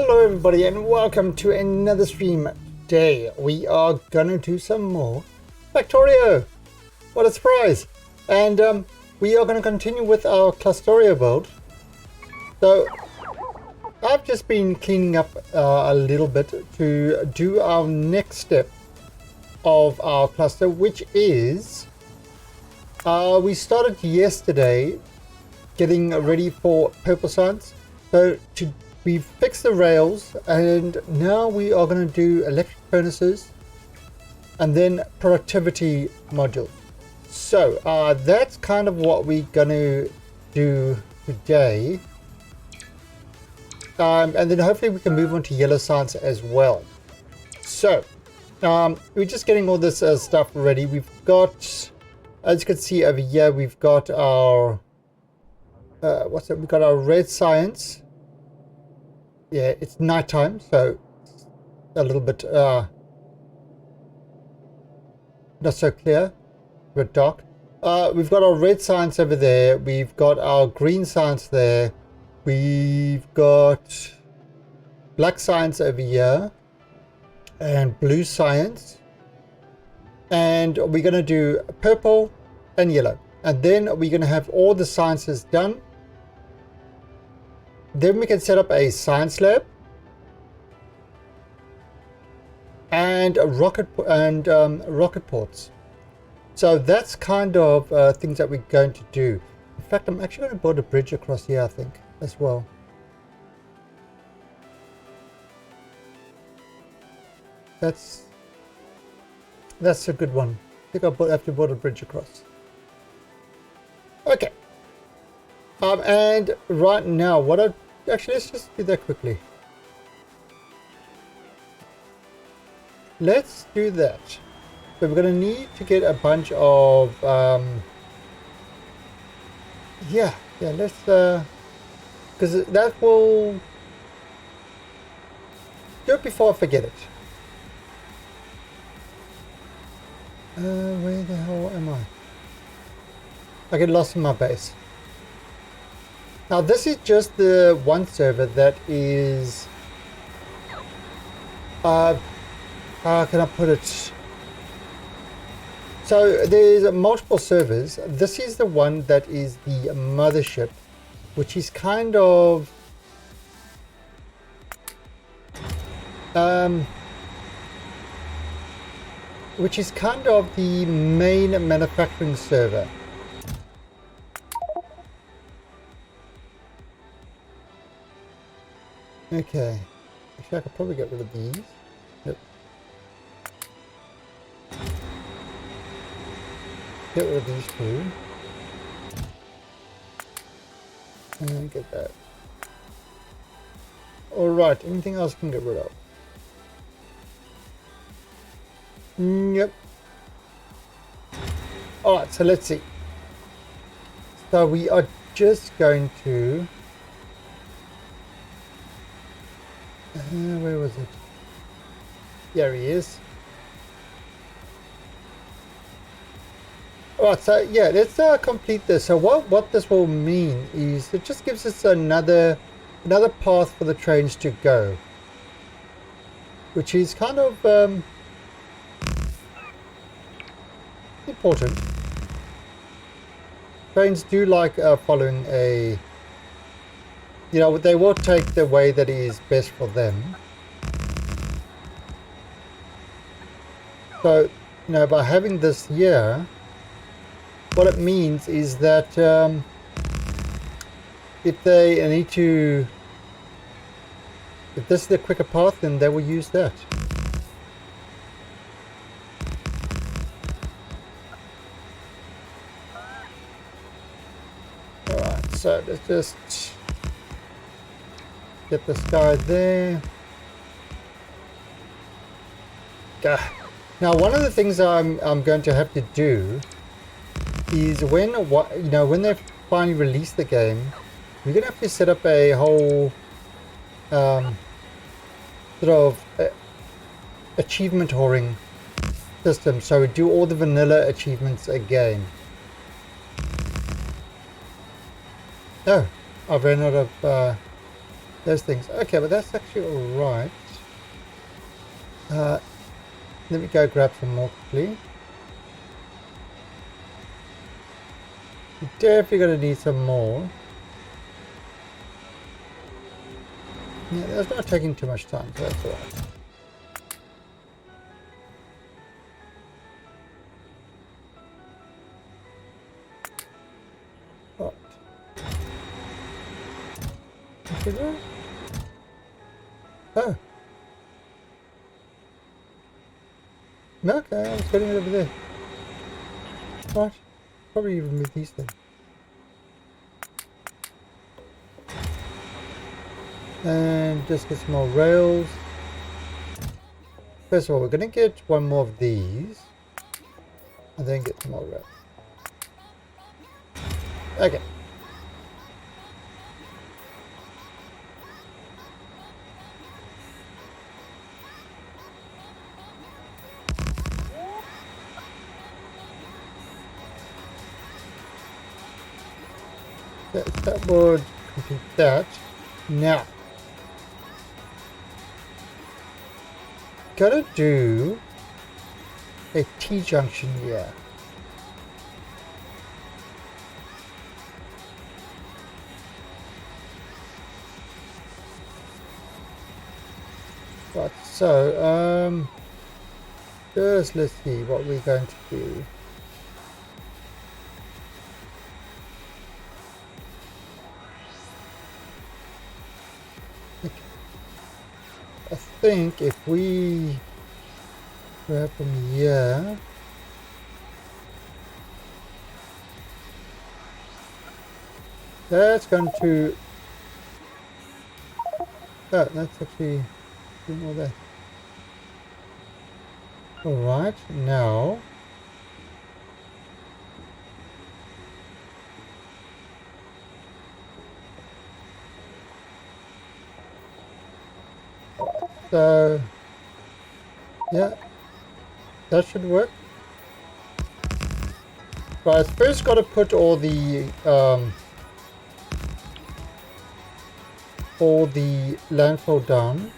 Hello everybody and welcome to another stream. Today we are gonna do some more Factorio. What a surprise! And we are gonna continue with our Clustorio build. So I've just been cleaning up a little bit to do our next step of our cluster, which is we started yesterday getting ready for purple science. So we fixed the rails and now we are going to do electric furnaces and then productivity module. So that's kind of what we're going to do today. And then hopefully we can move on to yellow science as well. So we're just getting all this stuff ready. We've got, as you can see over here, we've got our we've got our red science. Yeah, it's nighttime, so it's a little bit not so clear, a bit dark. We've got our red science over there. We've got our green science there. We've got black science over here and blue science. And we're going to do purple and yellow. And then we're going to have all the sciences done. Then we can set up a science lab and a rocket ports. So that's kind of things that we're going to do. In fact, I'm actually going to build a bridge across here, I think, as well. That's a good one. I think I'll have to build a bridge across. Okay. And right now, actually, let's just do that quickly. Let's do that. So we're going to need to get a bunch of, let's, because that will do it before I forget it. Where the hell am I? I get lost in my base. Now this is just the one server that is, how can I put it? So there's multiple servers. This is the one that is the mothership, which is kind of, the main manufacturing server. Okay, actually I could probably get rid of these. Yep. Get rid of these two. And get that. Alright, anything else I can get rid of? Yep. Alright, so let's see. So we are just going to... where was it? There he is. Alright, so yeah, let's complete this. So what this will mean is it just gives us another path for the trains to go, which is kind of important. Trains do like following a, you know, they will take the way that is best for them. So, you know, by having this here, what it means is that if they need to, if this is the quicker path, then they will use that. Alright, so let's just get this guy there. Now, one of the things I'm going to have to do is when they finally release the game, we're going to have to set up a whole sort of achievement whoring system. So we do all the vanilla achievements again. Oh, I've run out of those things. Okay, but that's actually alright. Let me go grab some more quickly. You're definitely going to need some more. Yeah, that's not taking too much time, so that's alright. Right. Oh. Okay, I was getting it over there. What? Probably even with these things. And just get some more rails. First of all, we're going to get one more of these. And then get some more rails. Okay. That would complete that. Now, gotta do a T-junction here. Right, so, first let's see what we're going to do. I think if we grab from here, that's going to, oh, that's actually doing all that. Alright, now, so, yeah, that should work. But I've first got to put all the landfill down.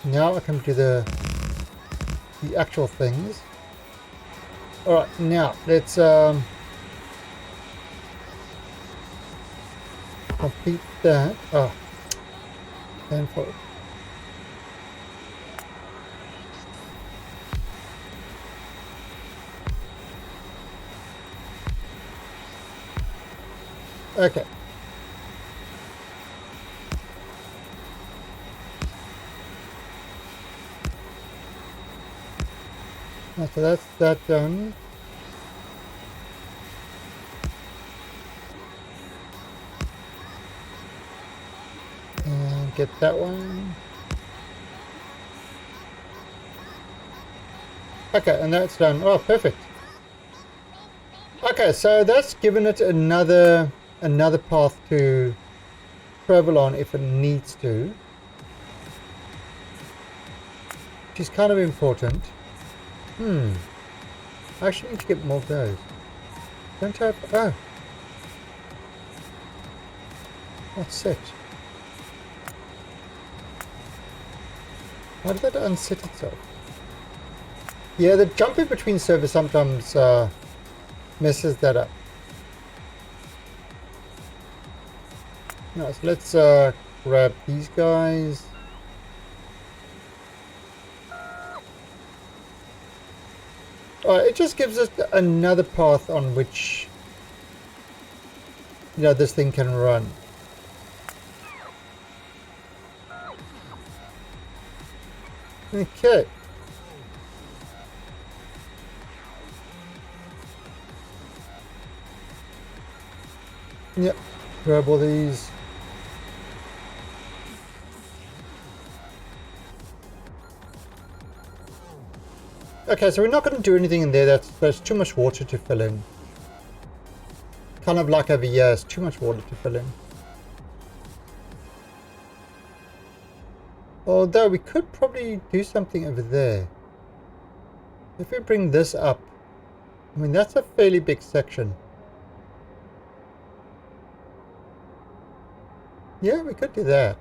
Now I can do the actual things. Alright, now let's complete that. Oh, landfill. Okay. So that's that done. And get that one. Okay, and that's done. Oh, perfect. Okay, so that's given it another path to travel on if it needs to, which is kind of important. I actually need to get more of those. Don't I have... Oh. That's it. Why did that unset itself? Yeah, the jumping between servers sometimes messes that up. No, so let's grab these guys. It just gives us another path on which, you know, this thing can run. Okay. Yep, grab all these. Okay, so we're not going to do anything in there. That's too much water to fill in. Kind of like over here, it's too much water to fill in. Although we could probably do something over there. If we bring this up, I mean, that's a fairly big section. Yeah, we could do that.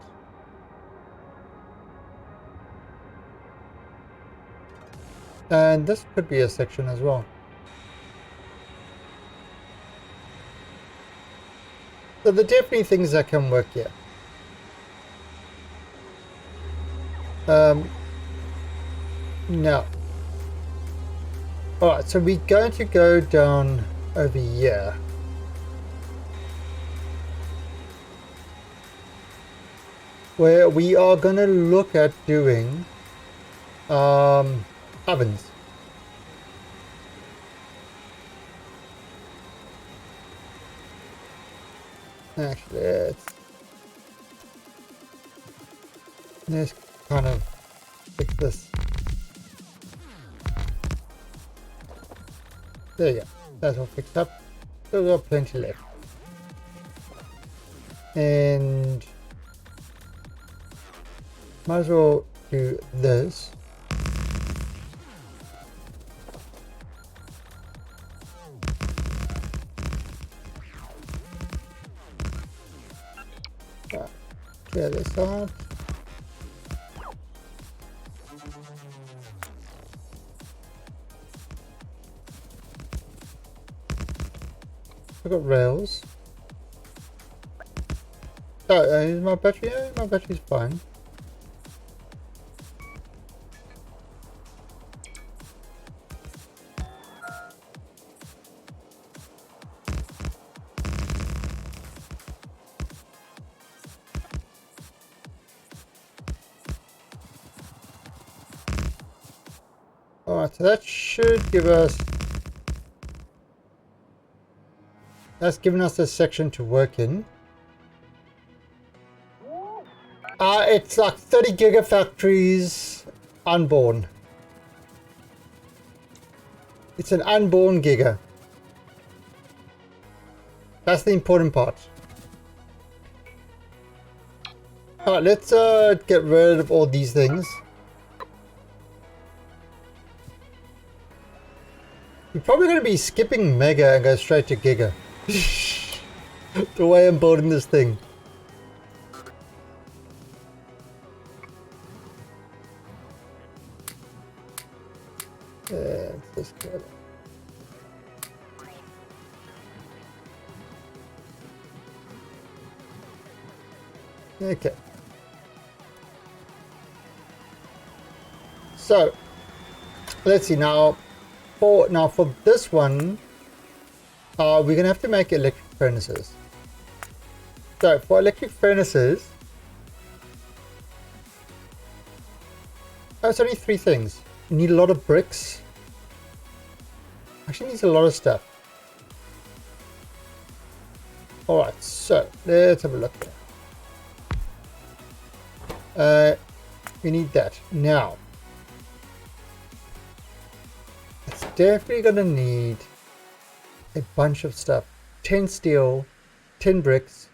And this could be a section as well. So there are definitely things that can work here. No. Alright, so we're going to go down over here. Where we are going to look at doing ovens. Actually, let's kind of fix this. There you go. That's all fixed up. Still got plenty left. And might as well do this. Clear this out. I've got rails. Oh, is my battery? Yeah, my battery's fine. Alright, so that should give us... That's given us a section to work in. It's like 30 gigafactories unborn. It's an unborn giga. That's the important part. Alright, let's get rid of all these things. We're probably going to be skipping Mega and go straight to Giga. The way I'm building this thing. Let's just go. Okay. So, let's see now. For this one, we're gonna have to make electric furnaces. So for electric furnaces, it's only 3 things. You need a lot of bricks. Actually needs a lot of stuff. Alright, so let's have a look here. We need that. Now, it's definitely gonna need a bunch of stuff. 10 steel, 10 bricks,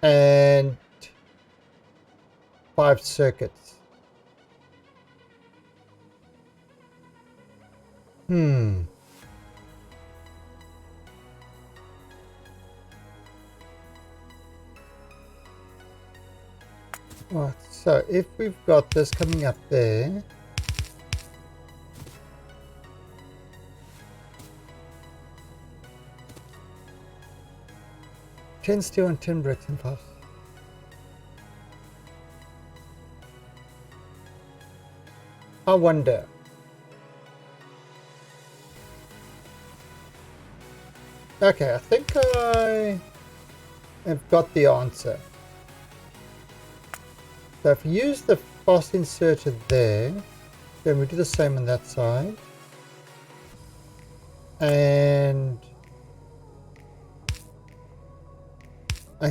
and 5 circuits. Right, so if we've got this coming up there, ten steel and 10 bricks and 5. I wonder. Okay, I think I have got the answer. So if we use the fast inserter there, then we do the same on that side. And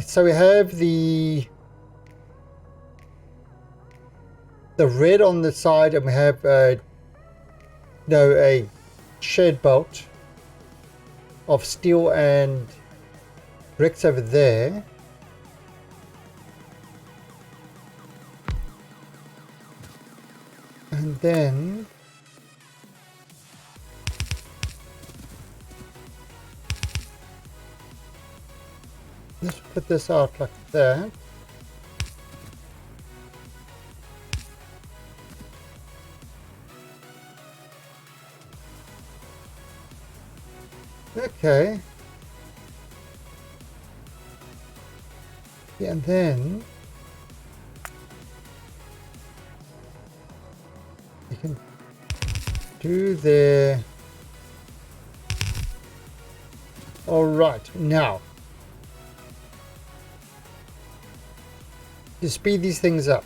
so we have the red on the side, and we have a shed belt of steel and bricks over there. And then Let's put this out like that. Okay. Yeah, and then you can do the... All right, now to speed these things up.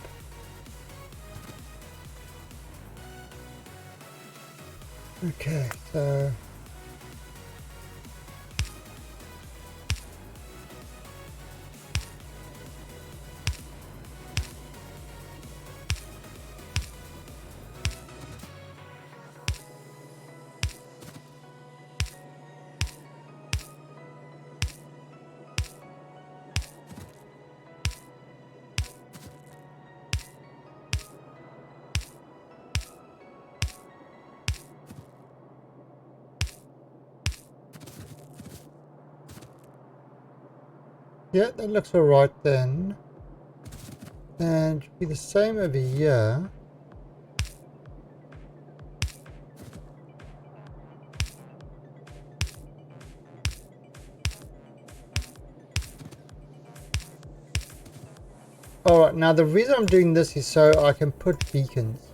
Okay, so yeah, that looks all right then. And be the same over here. All right, now the reason I'm doing this is so I can put beacons.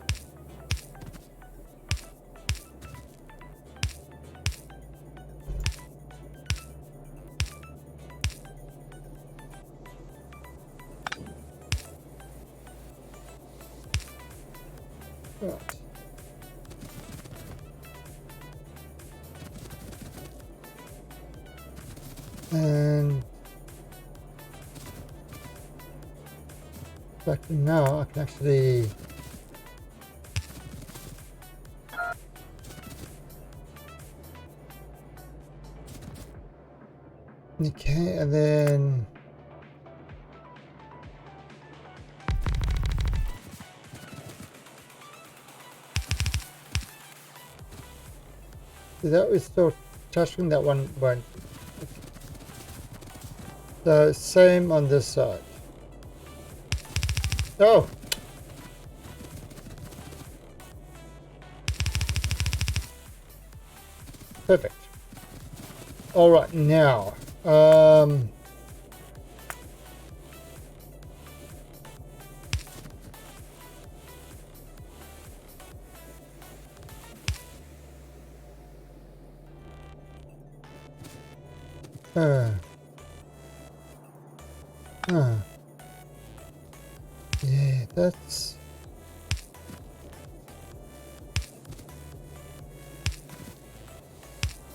Right. And like now I can actually okay, and then that was still touching, that one won't. So same on this side. Oh, perfect. All right, now uh, yeah, that's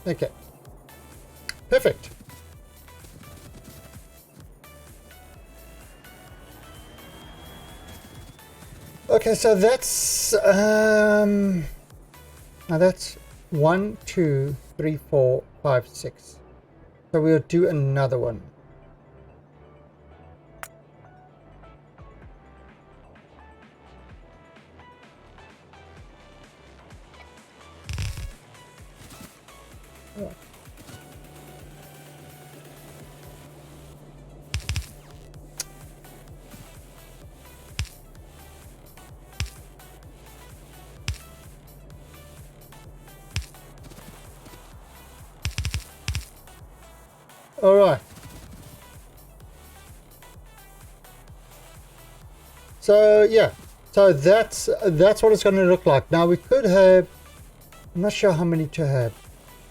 okay. Perfect. Okay, so that's now that's 1, 2, 3, 4, 5, 6. So we'll do another one. All right. So yeah, so that's what it's going to look like. Now we could have, I'm not sure how many to have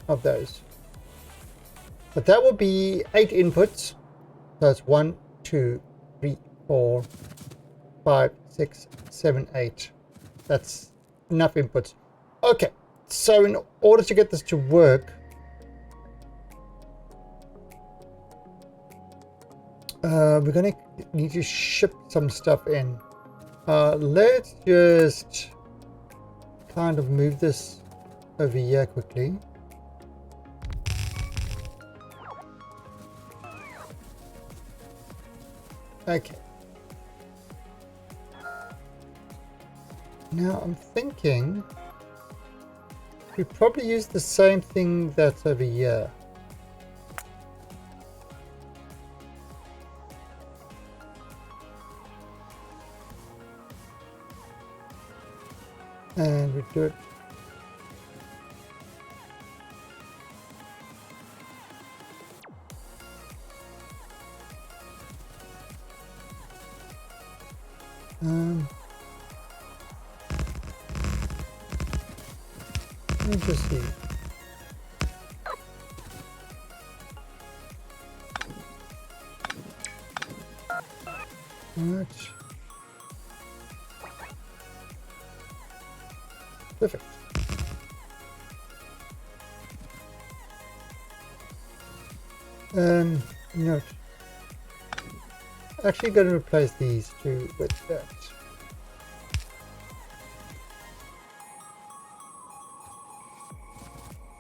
of those, but that will be 8 inputs. So it's 1, 2, 3, 4, 5, 6, 7, 8. That's enough inputs. Okay, so in order to get this to work, we're gonna need to ship some stuff in. Let's just kind of move this over here quickly. Okay. Now I'm thinking we probably use the same thing that's over here. And we do it. Let me just see. Alright. Perfect. Note. Actually going to replace these two with that.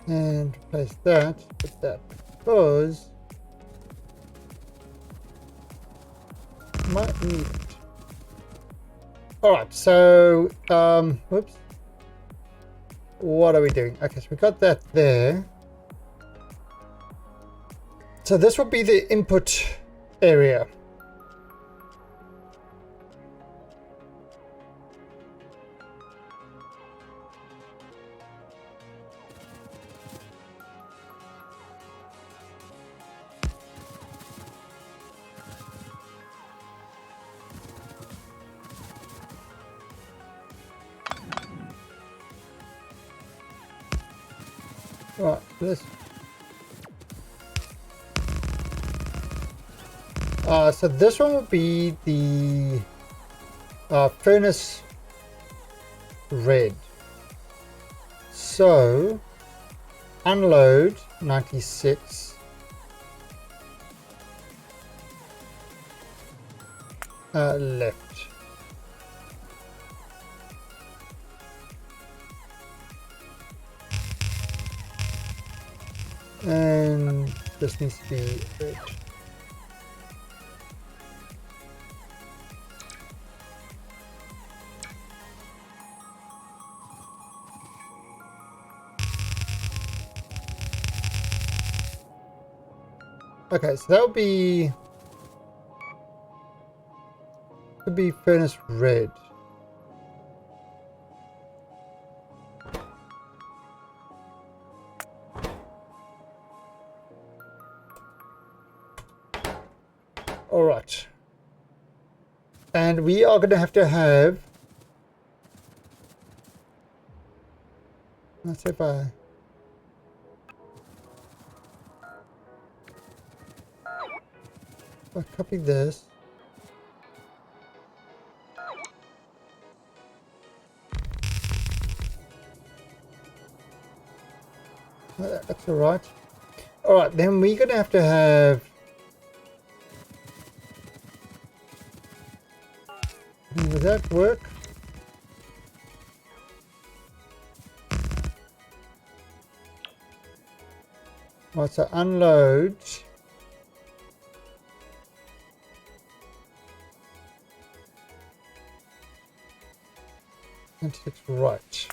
And replace that with that because might need it. Alright, so whoops. What are we doing? Okay, so we got that there. So this will be the input area. Right, this. So this one will be the furnace red. So unload 96. Left. And this needs to be red. Okay, so that would be could be furnace red. All right. And we are going to have let's see if I copy this. That's all right. All right, then we're going to have will that work? Right, so unload. And it's right.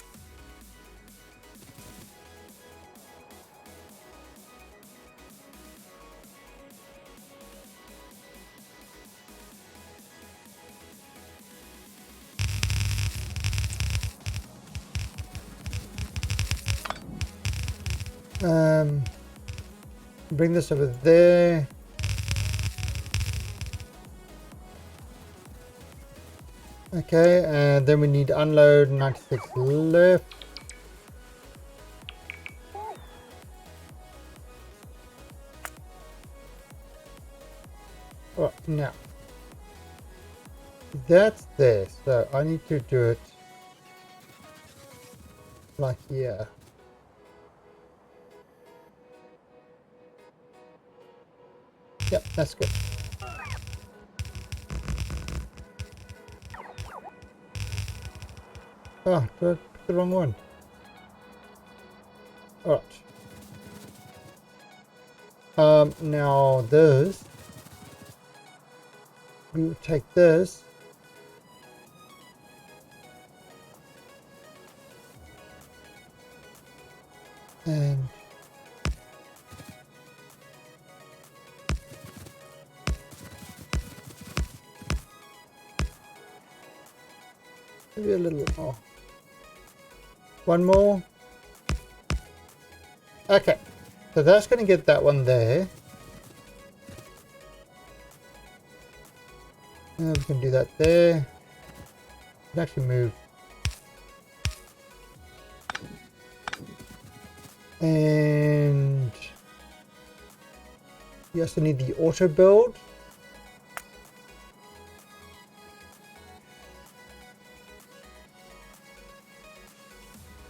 Bring this over there. Okay, and then we need to unload 96 left. Right, now that's there, so I need to do it like here. Yep, that's good. Oh, did I pick the wrong one? Alright. Now this, we will take this. And maybe a little bit more. One more. Okay, so that's going to get that one there. And we can do that there. We can actually move. And you also need the auto build.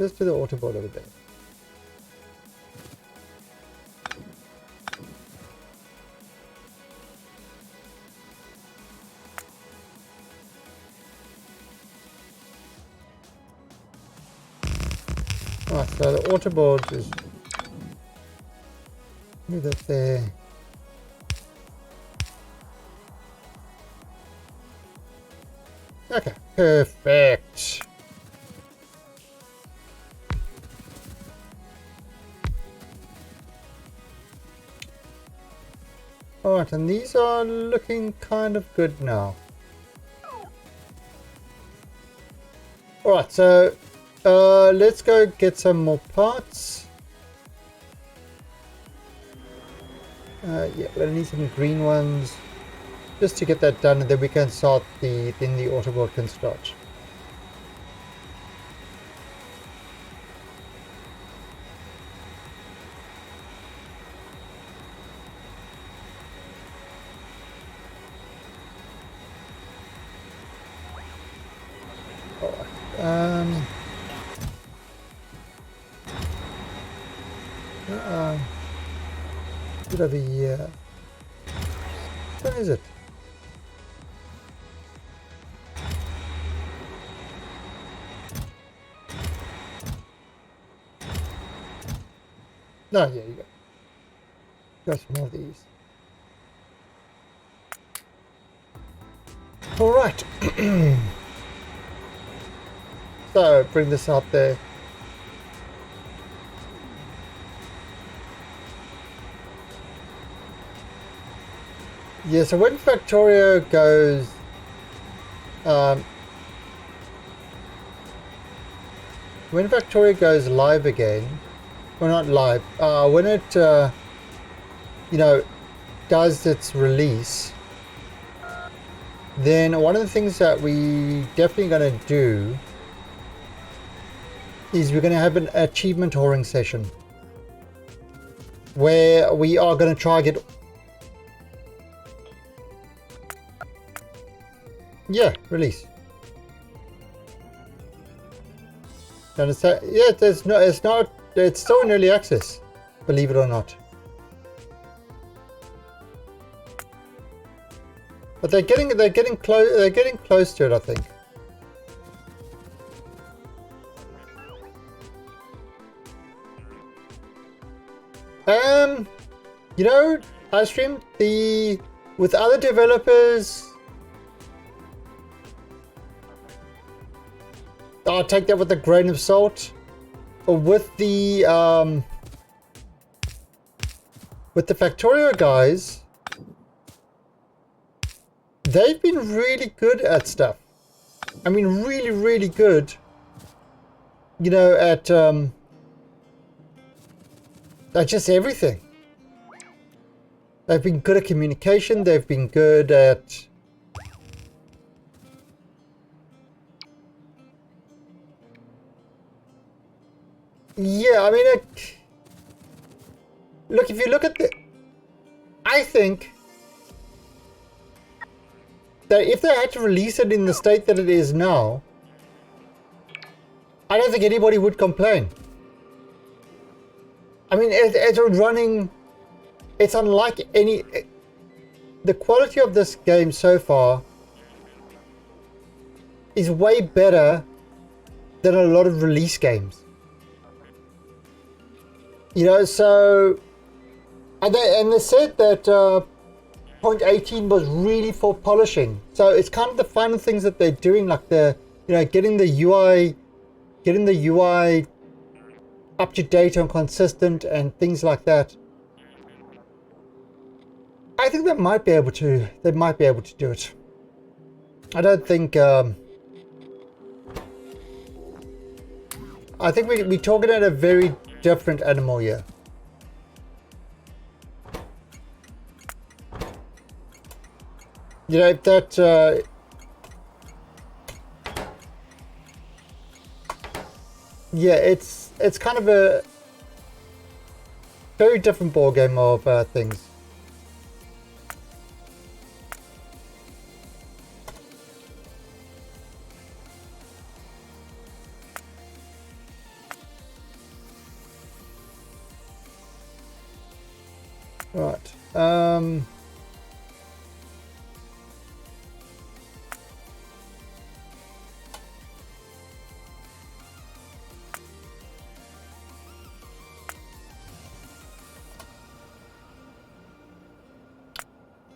Let's do the auto build over there. Alright, so the auto build is move that there. Okay, perfect. Alright, and these are looking kind of good now. Alright, so let's go get some more parts. Yeah, we're gonna need some green ones just to get that done, and then we can start then the auto build can start. Get over here. What is it? No, yeah, you go. Got some more of these. All right. So bring this out there. Yeah, so when Factorio goes, live again, well, not live, when it, you know, does its release, then one of the things that we definitely going to do is we're going to have an achievement whoring session where we are going to try get. Yeah, release. You understand? Yeah, it's not, it's still in early access, believe it or not. But they're getting close to it, I think. You know, I streamed with other developers. I'll take that with a grain of salt. Or with the Factorio guys, they've been really good at stuff. I mean, really, really good. You know, at just everything. They've been good at communication. They've been good at. Yeah, I mean, look, if you look at I think that if they had to release it in the state that it is now, I don't think anybody would complain. I mean, it's running, it's unlike any, the quality of this game so far is way better than a lot of release games. You know, so, and they said that 0.18 was really for polishing. So it's kind of the final things that they're doing, like getting the UI up to date and consistent and things like that. I think they might be able to do it. I don't think I think we're talking at a very different animal here. You know, that yeah, it's kind of a very different ball game of things. Right.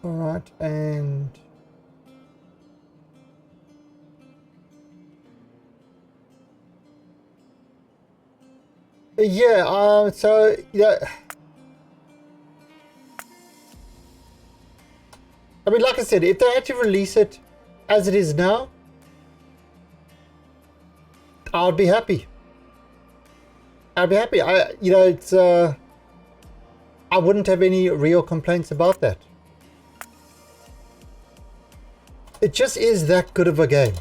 All right, and yeah, so yeah, I mean, like I said, if they had to release it as it is now, I'd be happy. I'd be happy. You know, it's I wouldn't have any real complaints about that. It just is that good of a game.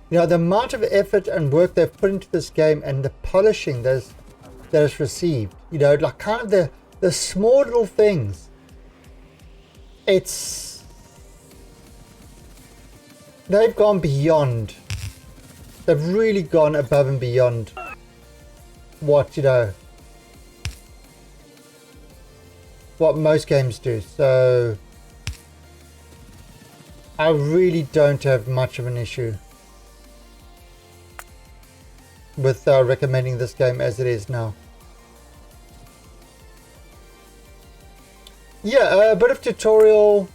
You know, the amount of effort and work they've put into this game and the polishing that it's received, you know, like kind of the small little things. They've gone beyond. They've really gone above and beyond what, you know, what most games do. So I really don't have much of an issue with recommending this game as it is now. Yeah, a bit of tutorial,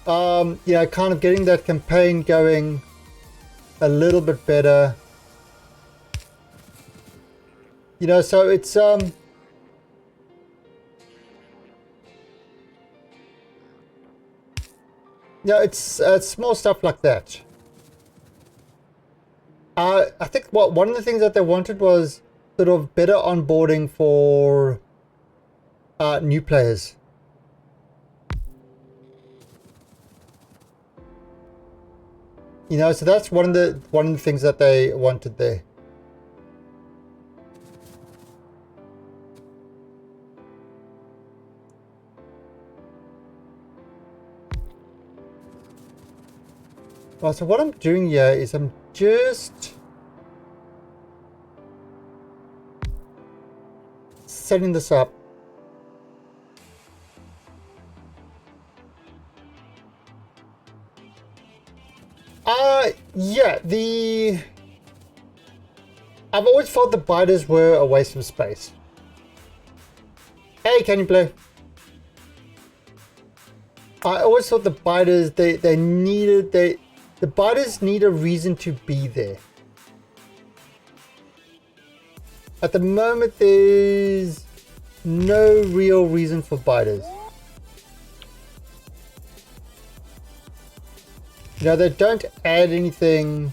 you know, kind of getting that campaign going a little bit better. You know, so it's yeah, it's small stuff like that. I think one of the things that they wanted was sort of better onboarding for new players. You know, so that's one of the things that they wanted there. Well, so what I'm doing here is I'm just setting this up. Yeah, I've always felt the biters were a waste of space. Hey, can you play? I always thought the biters, the biters need a reason to be there. At the moment, there's no real reason for biters. You know, they don't add anything.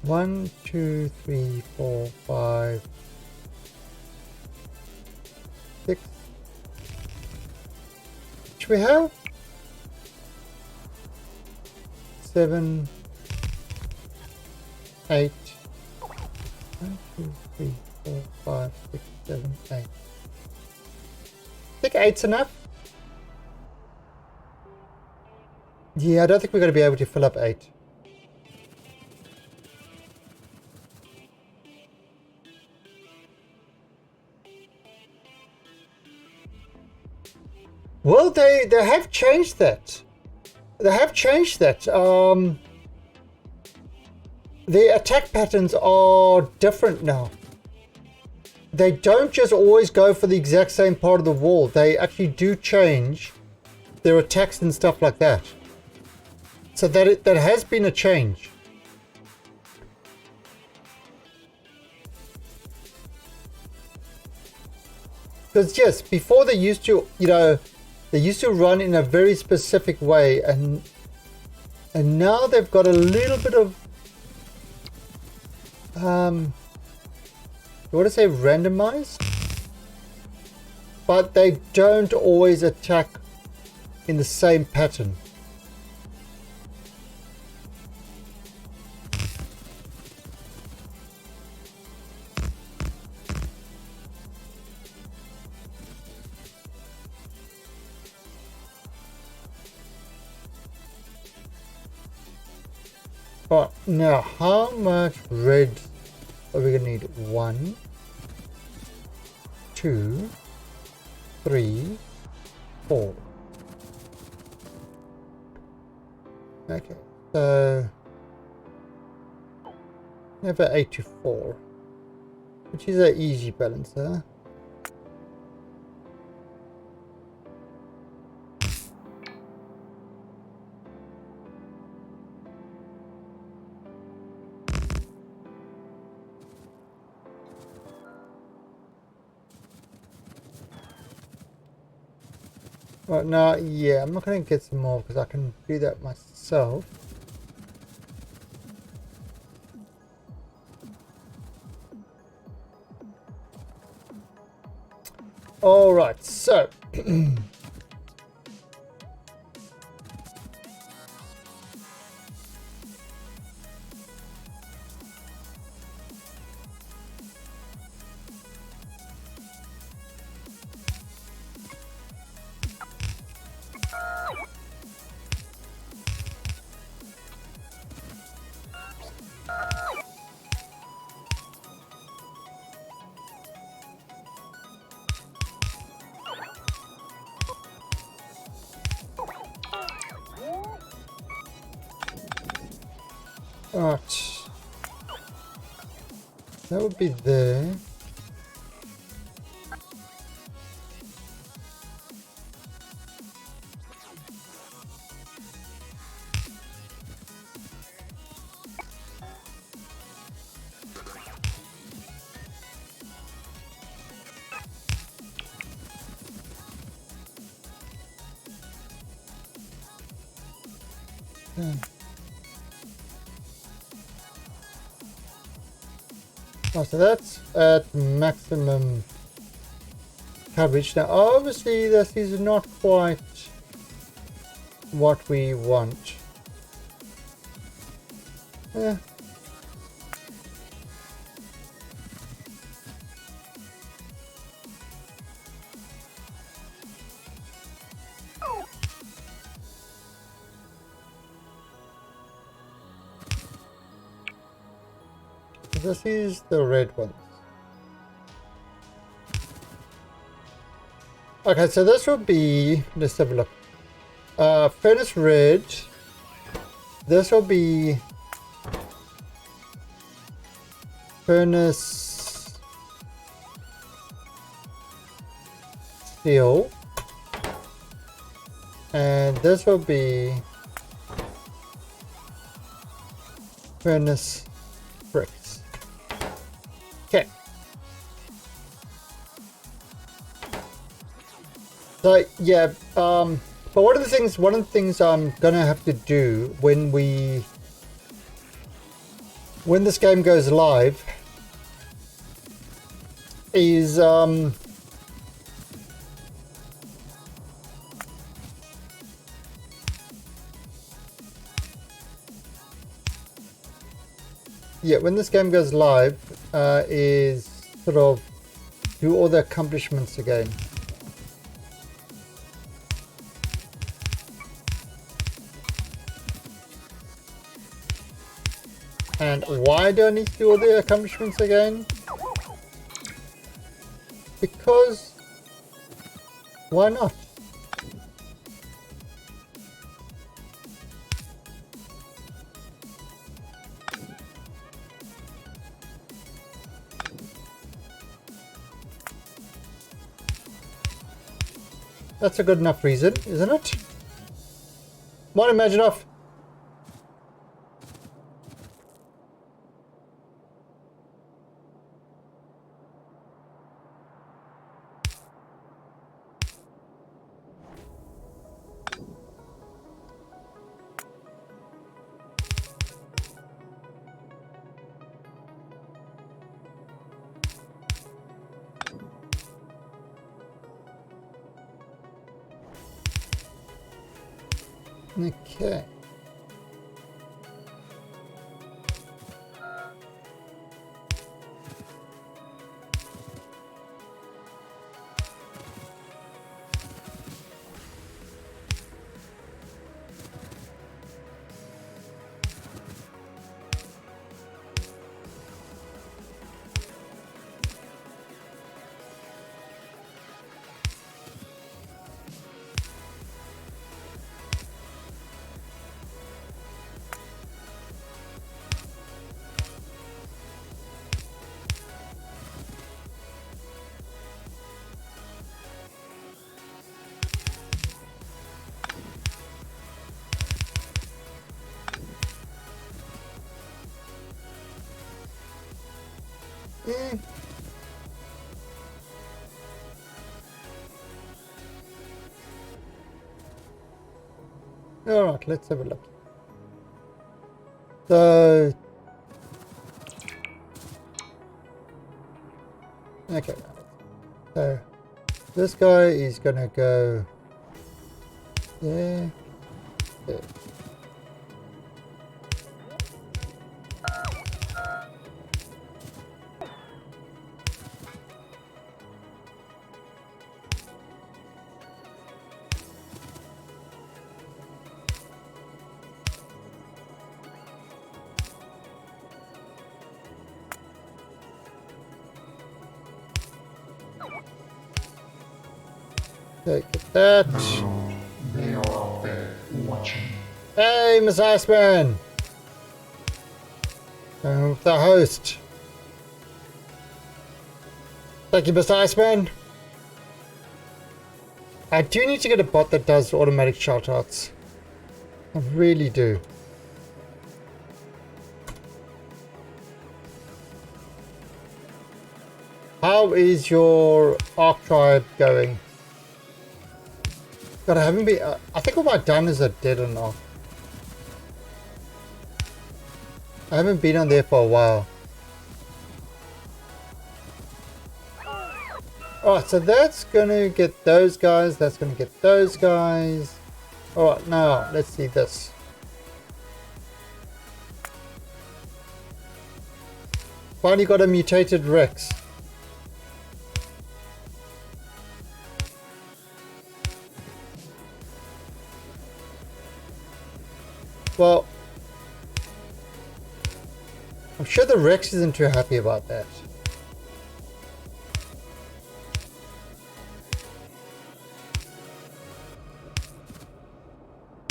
One, two, three, four, 5, 6. Should we have 7, 8. 1, 2, 3, 4, 5, 6, 7, 8. I think 8's enough. Yeah, I don't think we're going to be able to fill up 8. Well, they have changed that. They have changed that. The attack patterns are different now. They don't just always go for the exact same part of the wall. They actually do change their attacks and stuff like that. So that has been a change. Because yes, before they used to, you know, they used to run in a very specific way, and now they've got a little bit of you want to say randomized, but they don't always attack in the same pattern. Alright, now how much red are we gonna need? 1, 2, 3, 4. Okay, so never 8 to 4, which is an easy balancer. Right now, yeah, I'm not going to get some more because I can do that myself. All right, so right, that would be there. Oh, so that's at maximum coverage. Now, obviously, this is not quite what we want. Yeah. This is the red ones. Okay, so this will be, let's have a look. Furnace red. This will be furnace steel. And this will be furnace bricks. Okay. So yeah, but one of the things I'm gonna have to do when this game goes live is yeah, when this game goes live, is sort of do all the accomplishments again. And why do I need to do all the accomplishments again? Because why not? That's a good enough reason, isn't it? Morning, imagine off. Okay. Alright, let's have a look. So... Okay. So, this guy is gonna go... there. There. Okay, get that. They are out there watching. Hey, Miss Iceman! The host. Thank you, Mr. Iceman. I do need to get a bot that does automatic shoutouts. I really do. How is your archetype going? God, I haven't been... I think all my diners are dead or not. I haven't been on there for a while. Alright, so that's gonna get those guys, that's gonna get those guys. Alright, now let's see this. Finally got a mutated Rex. Well, I'm sure the Rex isn't too happy about that.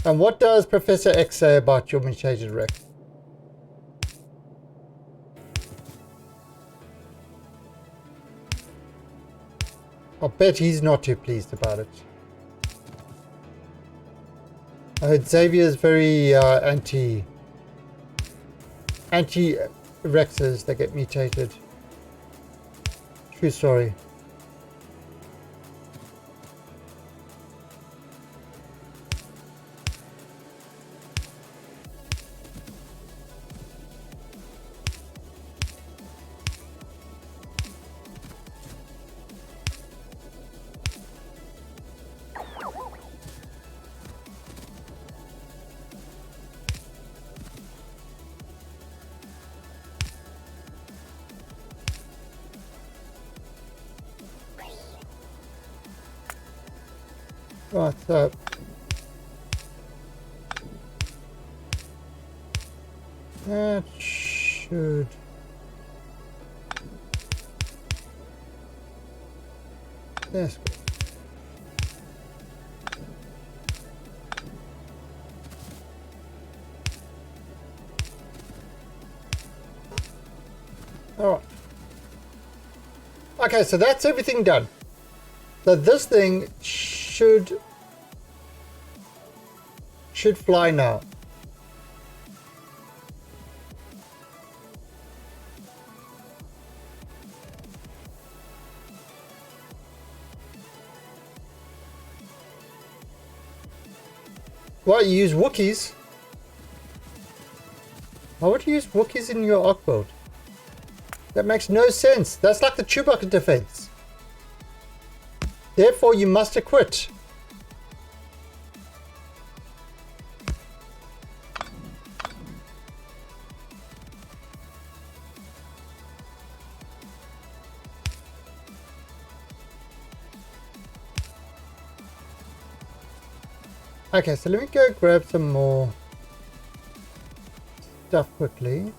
And what does Professor X say about your mutated Rex? I'll bet he's not too pleased about it. I heard Xavier's very anti-Rexes that get mutated. True story. Right, so that should that's good. All right. Okay, so that's everything done. So this thing should fly now. What, you use Wookiees? Why would you use Wookiees in your Ark build? That makes no sense. That's like the Chewbacca defense. Therefore, you must acquit. Okay, so let me go grab some more stuff quickly.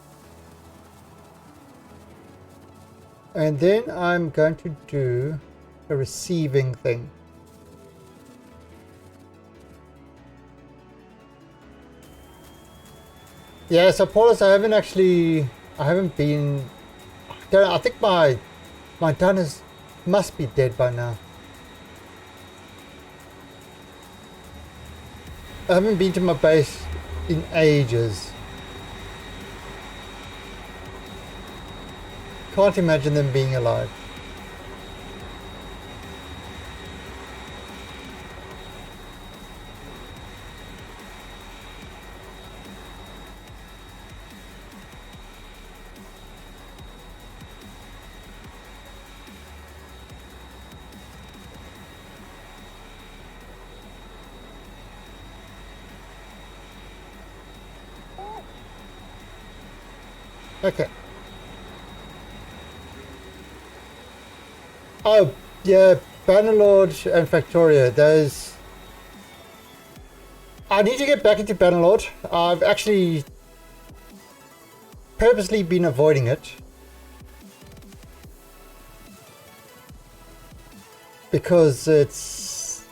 And then I'm going to do a receiving thing. Yeah, so Paulus, I haven't been, I think my dun must be dead by now. I haven't been to my base in ages. Can't imagine them being alive. Okay. Oh, yeah, Bannerlord and Factorio, those... I need to get back into Bannerlord. I've actually purposely been avoiding it. Because it's...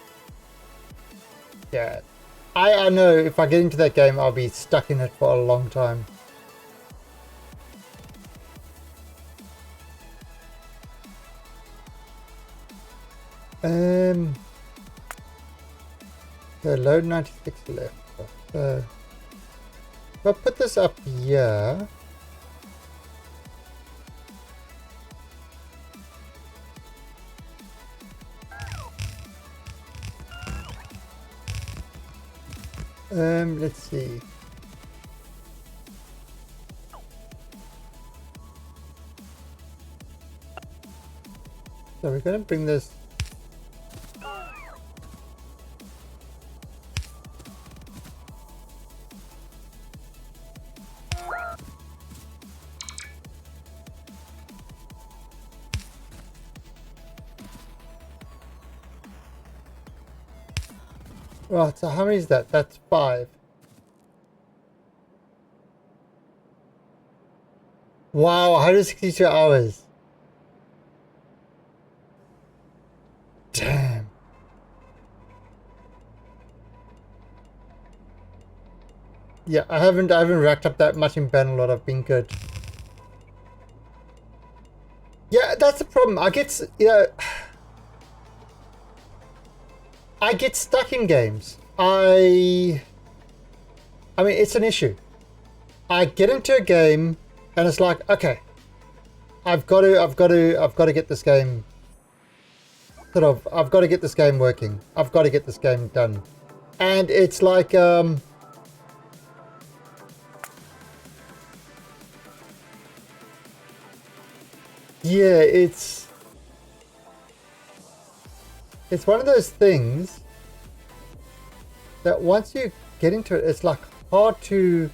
Yeah. I know if I get into that game, I'll be stuck in it for a long time. So load 96 left. So if I put this up here, let's see. So we're going to bring this. Right, so how many is that? That's 5. Wow, 162 hours. Damn. Yeah, I haven't racked up that much in Bannerlord. I've been good. Yeah, that's the problem. I get stuck in games. I mean, it's an issue. I get into a game and it's like, okay, I've got to get this game I've got to get this game working. I've got to get this game done. And it's like, yeah, it's one of those things that once you get into it, it's like hard to...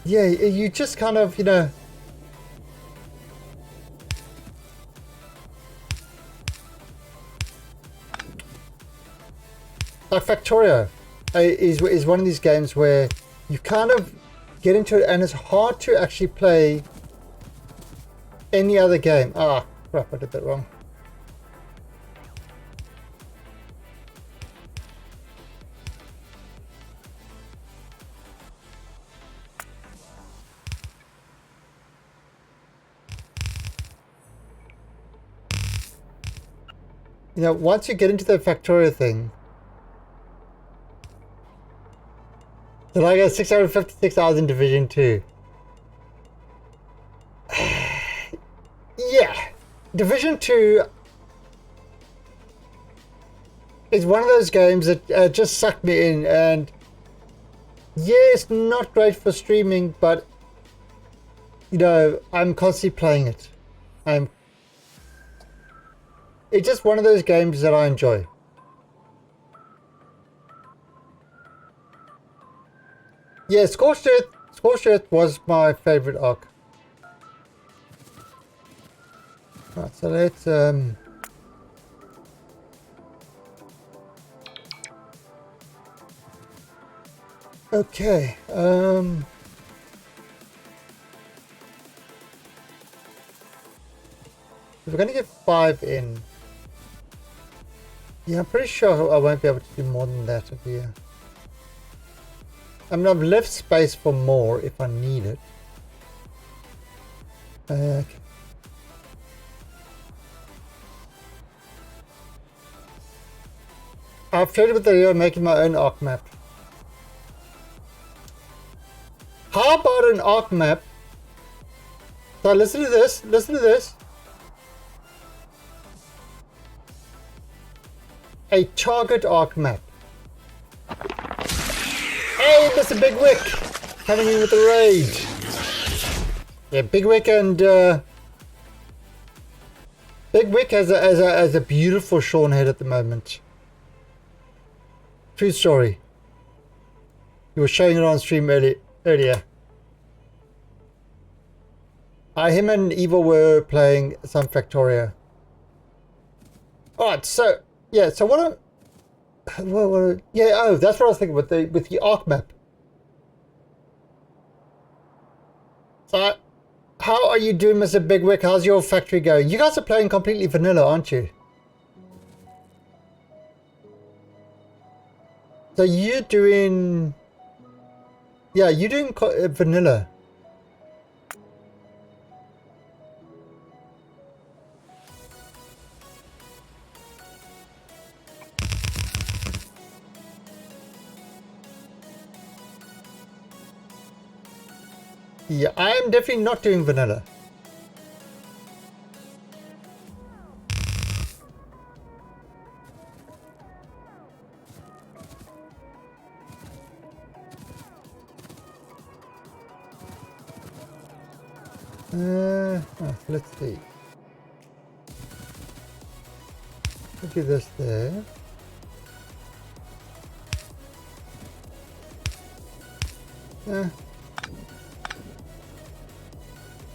Yeah, you just kind of, you know... Like Factorio is one of these games where you kind of get into it and it's hard to actually play any other game. Ah, crap, I did that wrong. You know, once you get into the Factorio thing, then I got 656 hours in Division 2. Yeah, Division 2 is one of those games that just sucked me in, and yeah, it's not great for streaming, but you know, I'm constantly playing it. It's just one of those games that I enjoy. Yeah, Scorched Earth was my favorite arc. Right, so let's okay. We're gonna get 5 in. Yeah, I'm pretty sure I won't be able to do more than that over here. I mean, I've left space for more if I need it. Okay. I've flirted with the idea of making my own arc map. How about an arc map? So listen to this. Listen to this. A target arc map. Hey, Mr. Big Wick! Coming in with the raid. Yeah, Big Wick and Big Wick has a beautiful Sean head at the moment. True story. You were showing it on stream earlier. Him and Evil were playing some Factorio. Alright, so yeah, so what yeah, oh, that's what I was thinking with the arc map. So how are you doing, Mr. Big Wick? How's your factory going? You guys are playing completely vanilla, aren't you? So you're doing... Yeah, you're doing vanilla. Yeah, I am definitely not doing vanilla. Let's see. We'll do this there.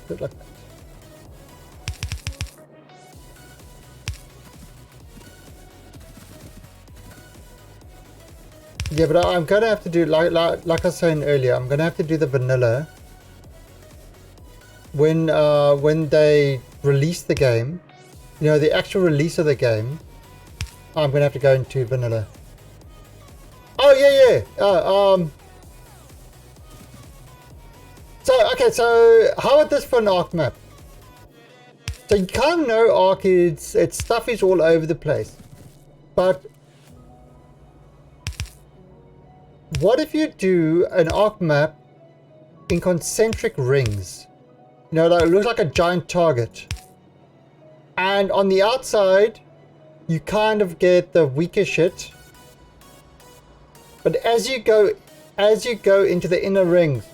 Good luck. Yeah, but I'm gonna have to do like I was saying earlier. I'm gonna have to do the vanilla when they release the game. You know, the actual release of the game. I'm gonna have to go into vanilla. Oh yeah, yeah. So okay, so how about this for an arc map? So you kind of know arc its stuff is all over the place, but what if you do an arc map in concentric rings? You know, like it looks like a giant target, and on the outside you kind of get the weaker shit, but as you go into the inner rings,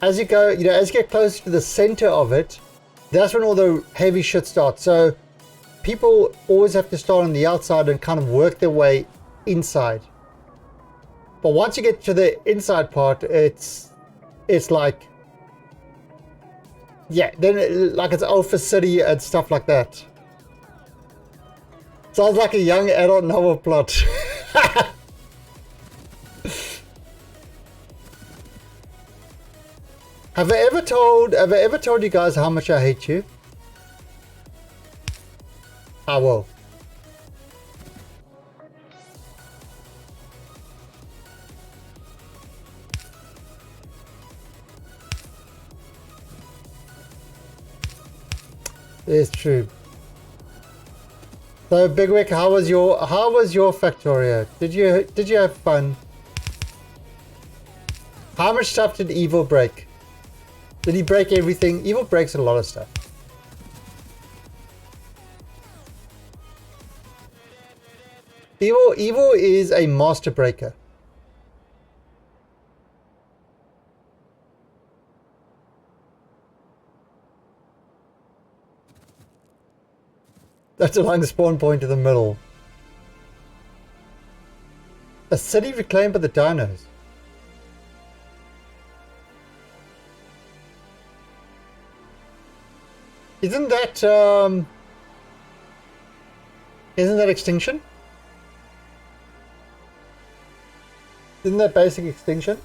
as you go, you know, as you get closer to the center of it, that's when all the heavy shit starts. So people always have to start on the outside and kind of work their way inside. But once you get to the inside part, it's like, yeah, then like it's Alpha City and stuff like that. Sounds like a young adult novel plot. Have I ever told you guys how much I hate you? I will. It's true. So Big Wick, how was your Factorio? Did you have fun? How much stuff did Evil break? Did he break everything? Evil breaks a lot of stuff. Evil is a master breaker. That's along the spawn point to the middle. A city reclaimed by the dinos. Isn't that Isn't that extinction? Isn't that basic extinction?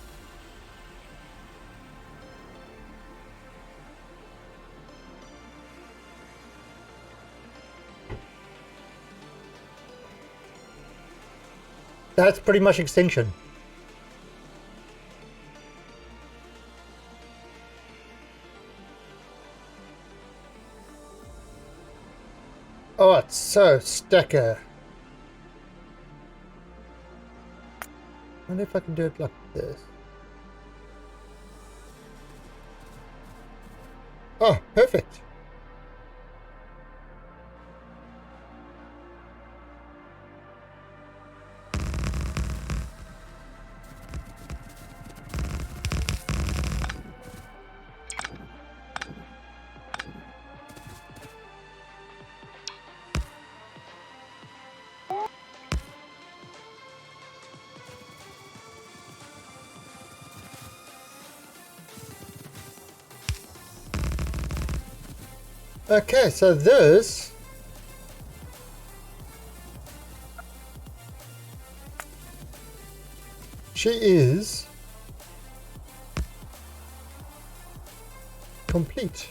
That's pretty much extinction. Alright, so stacker. I wonder if I can do it like this. Oh, perfect. Okay, so this she is complete.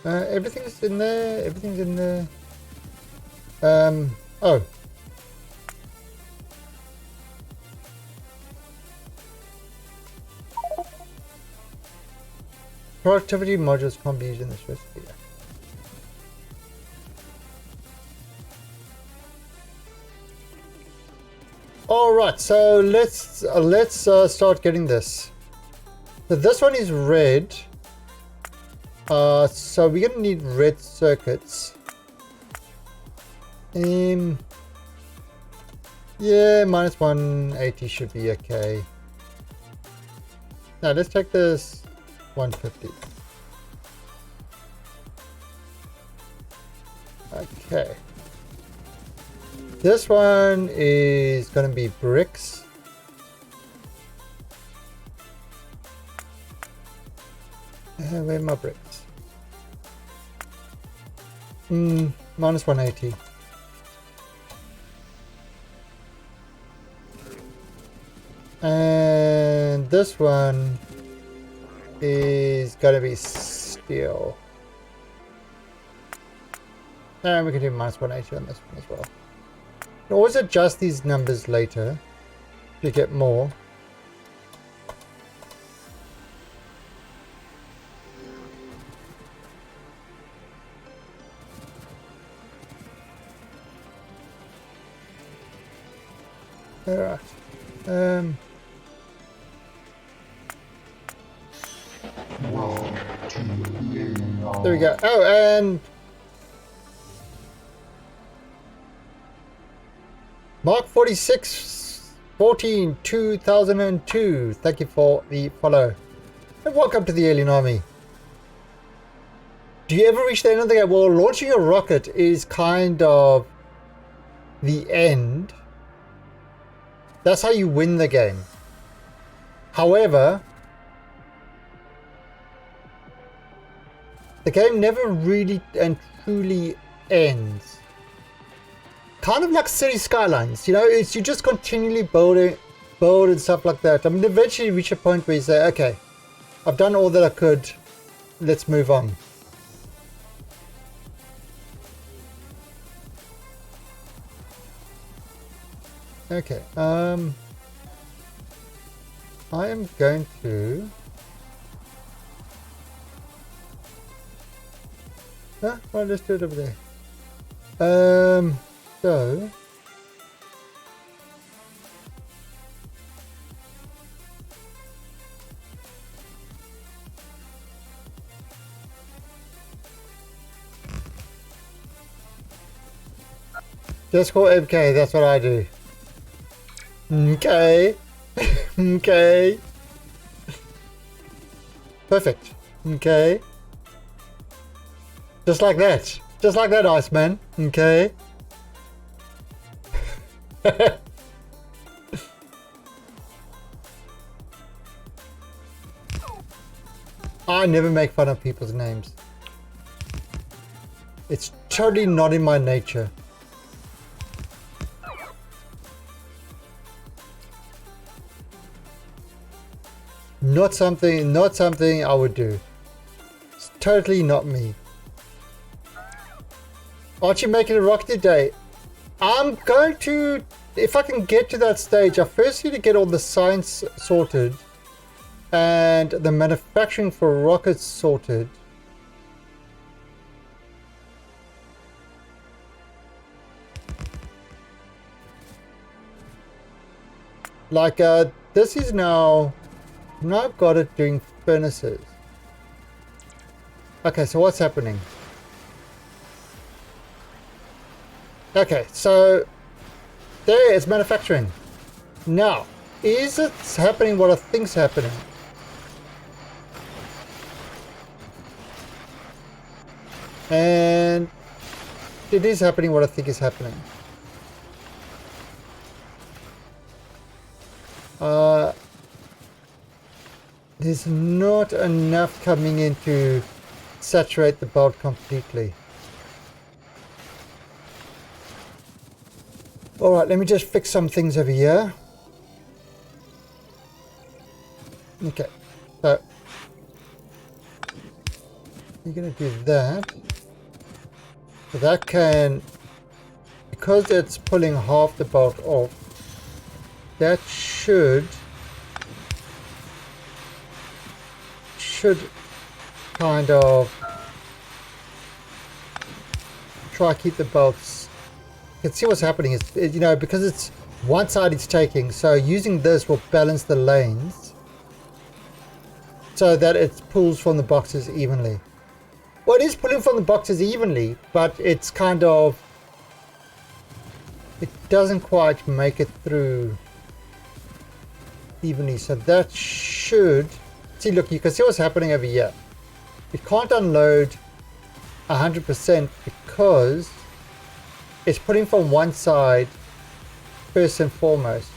Everything's in there. Everything's in there. Oh. Productivity modules can't be used in this recipe. All right, so let's start getting this. So this one is red. So we're gonna need red circuits. Yeah, minus 180 should be okay. Now let's take this 150. Okay. This one is gonna be bricks. Where are my bricks? Minus 180. And this one is gonna be steel. And we can do minus 180 on this one as well. You can always adjust these numbers later to get more. Alright. Welcome to the There we go. Oh, and Mark 46 14 2002. Thank you for the follow. And welcome to the Alien Army. Do you ever reach the end of the game? Well, launching a rocket is kind of the end. That's how you win the game. However, the game never really and truly ends. Kind of like City Skylines, you know, it's you just continually build and stuff like that. I mean, eventually you reach a point where you say, okay, I've done all that I could, let's move on. Okay, I am going to... Well, let's do it over there. So... Just call MK, that's what I do. Okay. Okay. Perfect. Okay. Just like that. Just like that, Iceman. Okay. I never make fun of people's names. It's totally not in my nature. Not something I would do. It's totally not me. Aren't you making a rocket today? I'm going to, if I can get to that stage, I first need to get all the science sorted and the manufacturing for rockets sorted. Like, this is now I've got it doing furnaces. Okay, so what's happening? Okay, so there it's manufacturing. Now, is it happening what I think's happening? And it is happening what I think is happening. There's not enough coming in to saturate the belt completely. Alright, let me just fix some things over here. Okay, so you're going to do that. So that can, because it's pulling half the belt off, that should kind of try to keep the belts. You can see what's happening is, you know, because it's one side it's taking, so using this will balance the lanes so that it pulls from the boxes evenly. Well, it is pulling from the boxes evenly, but it's kind of, it doesn't quite make it through evenly. So that should, see, look, you can see what's happening over here. It can't unload 100% because it's putting from one side first and foremost.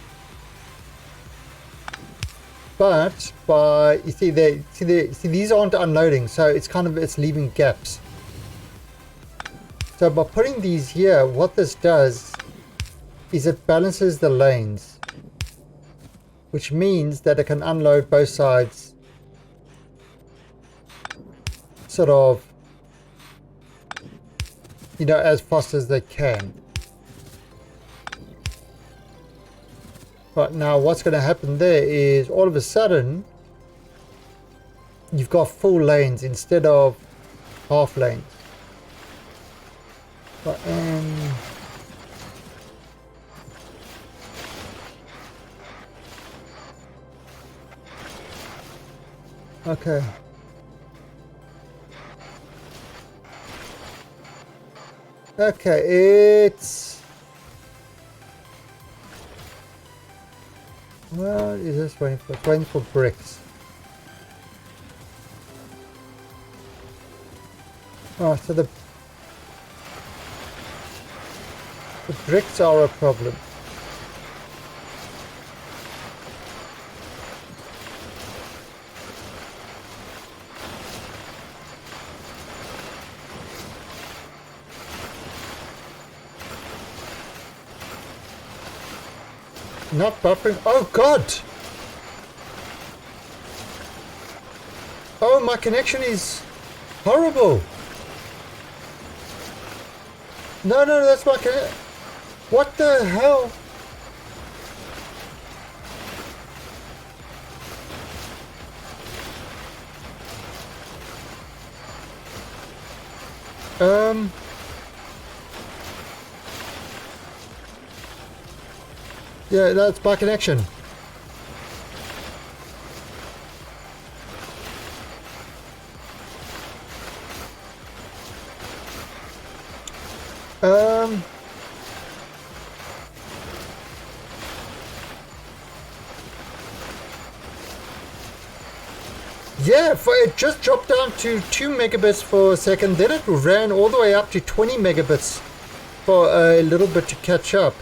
But by, you see there, see these aren't unloading, so it's kind of, it's leaving gaps. So by putting these here, what this does is it balances the lanes, which means that it can unload both sides sort of, you know, as fast as they can. But now what's going to happen there is all of a sudden you've got full lanes instead of half lanes. But okay. Okay, it's, what is this waiting for? It's waiting for bricks. Oh, so the bricks are a problem. Not buffering. Oh God! Oh, my connection is horrible. No, that's my connection. What the hell? Yeah, that's my connection. Yeah, it just dropped down to 2 megabits per second, then it ran all the way up to 20 megabits for a little bit to catch up.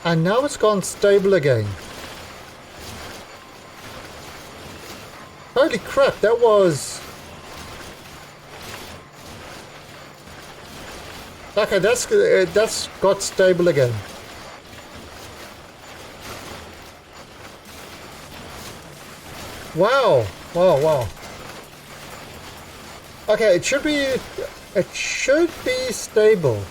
And now it's gone stable again. Holy crap, that was Okay, that's got stable again. Wow. Wow, wow. Okay, it should be stable.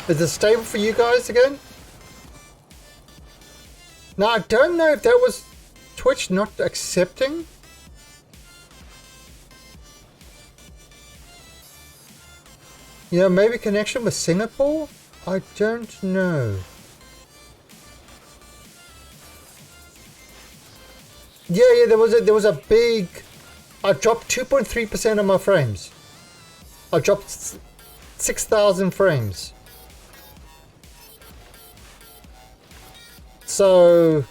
Is it stable for you guys again? Now, I don't know if that was Twitch not accepting. You know, maybe connection with Singapore? I don't know. Yeah, there was a big... I dropped 2.3% of my frames. I dropped 6,000 frames. So...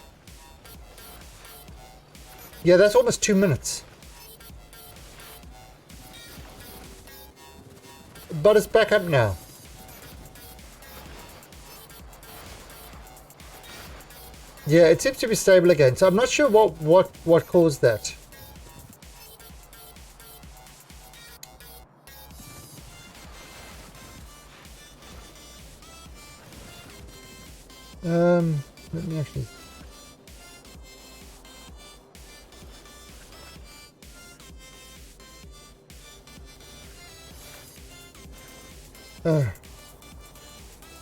yeah, that's almost 2 minutes. But it's back up now. Yeah, it seems to be stable again. So I'm not sure what caused that. Let me actually...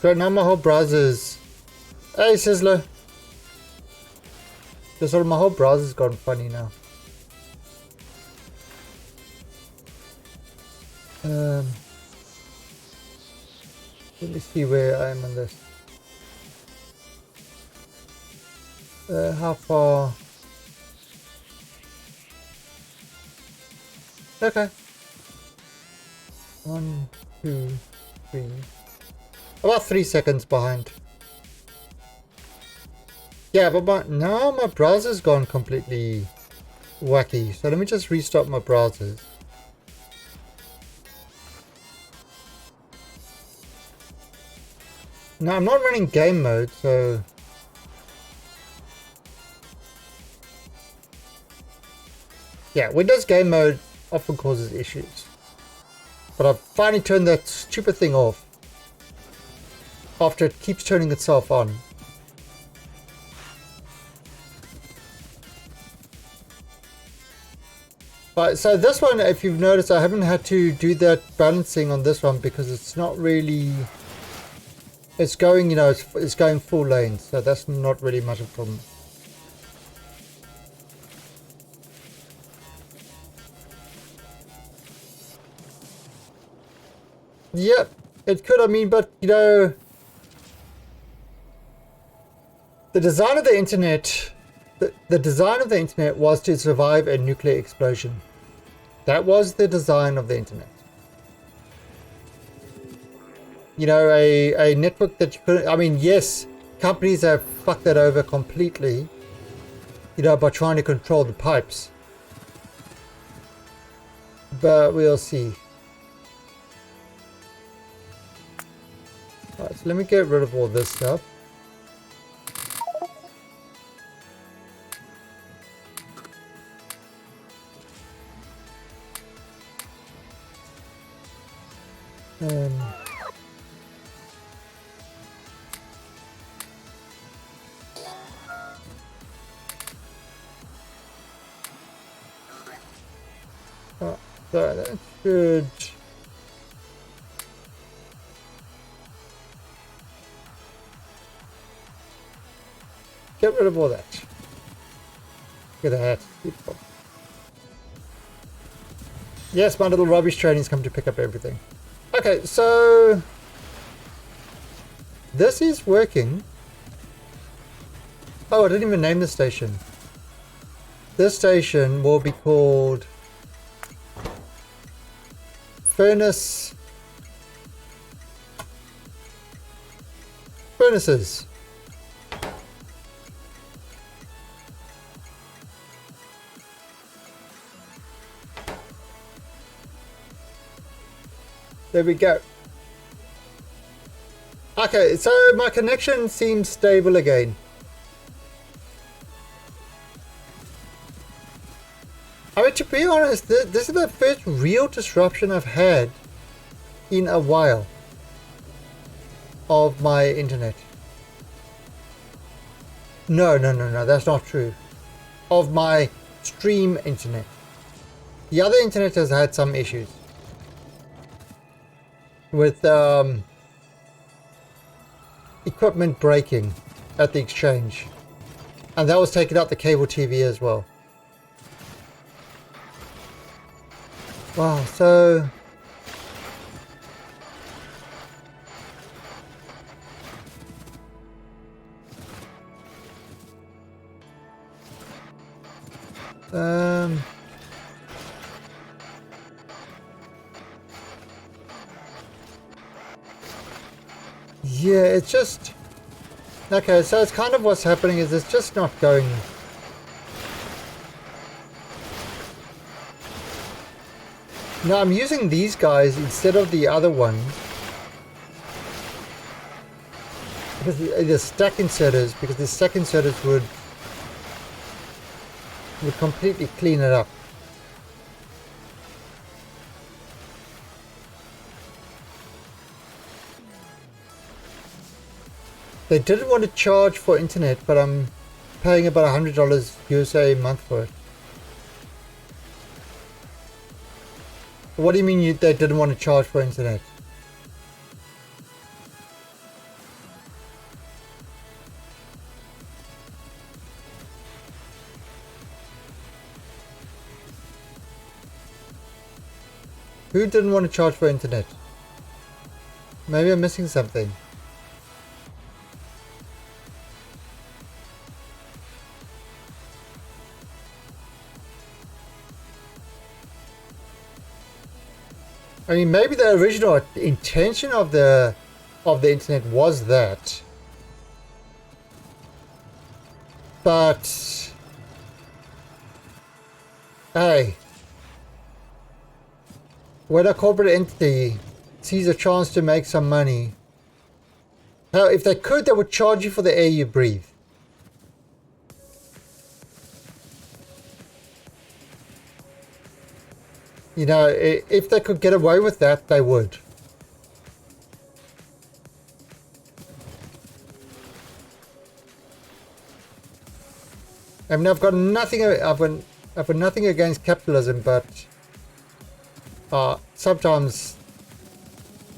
Great, now my whole browser's... Hey, Sizzler. Just my whole browser's gone funny now. Let me see where I am on this. How far? Okay. 1, 2, 3. About 3 seconds behind. Yeah, but now my browser's gone completely wacky. So let me just restart my browsers. Now I'm not running game mode, so... yeah, Windows game mode often causes issues. But I've finally turned that stupid thing off. After it keeps turning itself on. Right, so this one, if you've noticed, I haven't had to do that balancing on this one because it's not really... it's going, you know, it's going full lane, so that's not really much of a problem. Yep, it could, I mean, but, you know... the design of the internet... The design of the internet was to survive a nuclear explosion. That was the design of the internet. You know, a network that you couldn't... I mean, yes, companies have fucked that over completely, you know, by trying to control the pipes. But we'll see. Alright, so let me get rid of all this stuff. So that should... get rid of all that. Look at that. Beautiful. Yes, my little rubbish training's come to pick up everything. Okay, so... this is working. Oh, I didn't even name the station. This station will be called... Furnaces. There we go. Okay, so my connection seems stable again. be honest, this is the first real disruption I've had in a while of my internet. No, that's not true. Of my stream internet. The other internet has had some issues with equipment breaking at the exchange, and that was taking out the cable TV as well. Wow, so yeah, it's just okay, so it's kind of what's happening is it's just not going. Now I'm using these guys instead of the other ones because the stack inserters, because the stack inserters would completely clean it up. They didn't want to charge for internet, but I'm paying about $100 USA a month for it. What do you mean they didn't want to charge for internet? Who didn't want to charge for internet? Maybe I'm missing something. I mean, maybe the original intention of the internet was that, but hey, when a corporate entity sees a chance to make some money, hell, if they could, they would charge you for the air you breathe. You know, if they could get away with that, they would. I mean, I've got nothing against capitalism, but sometimes,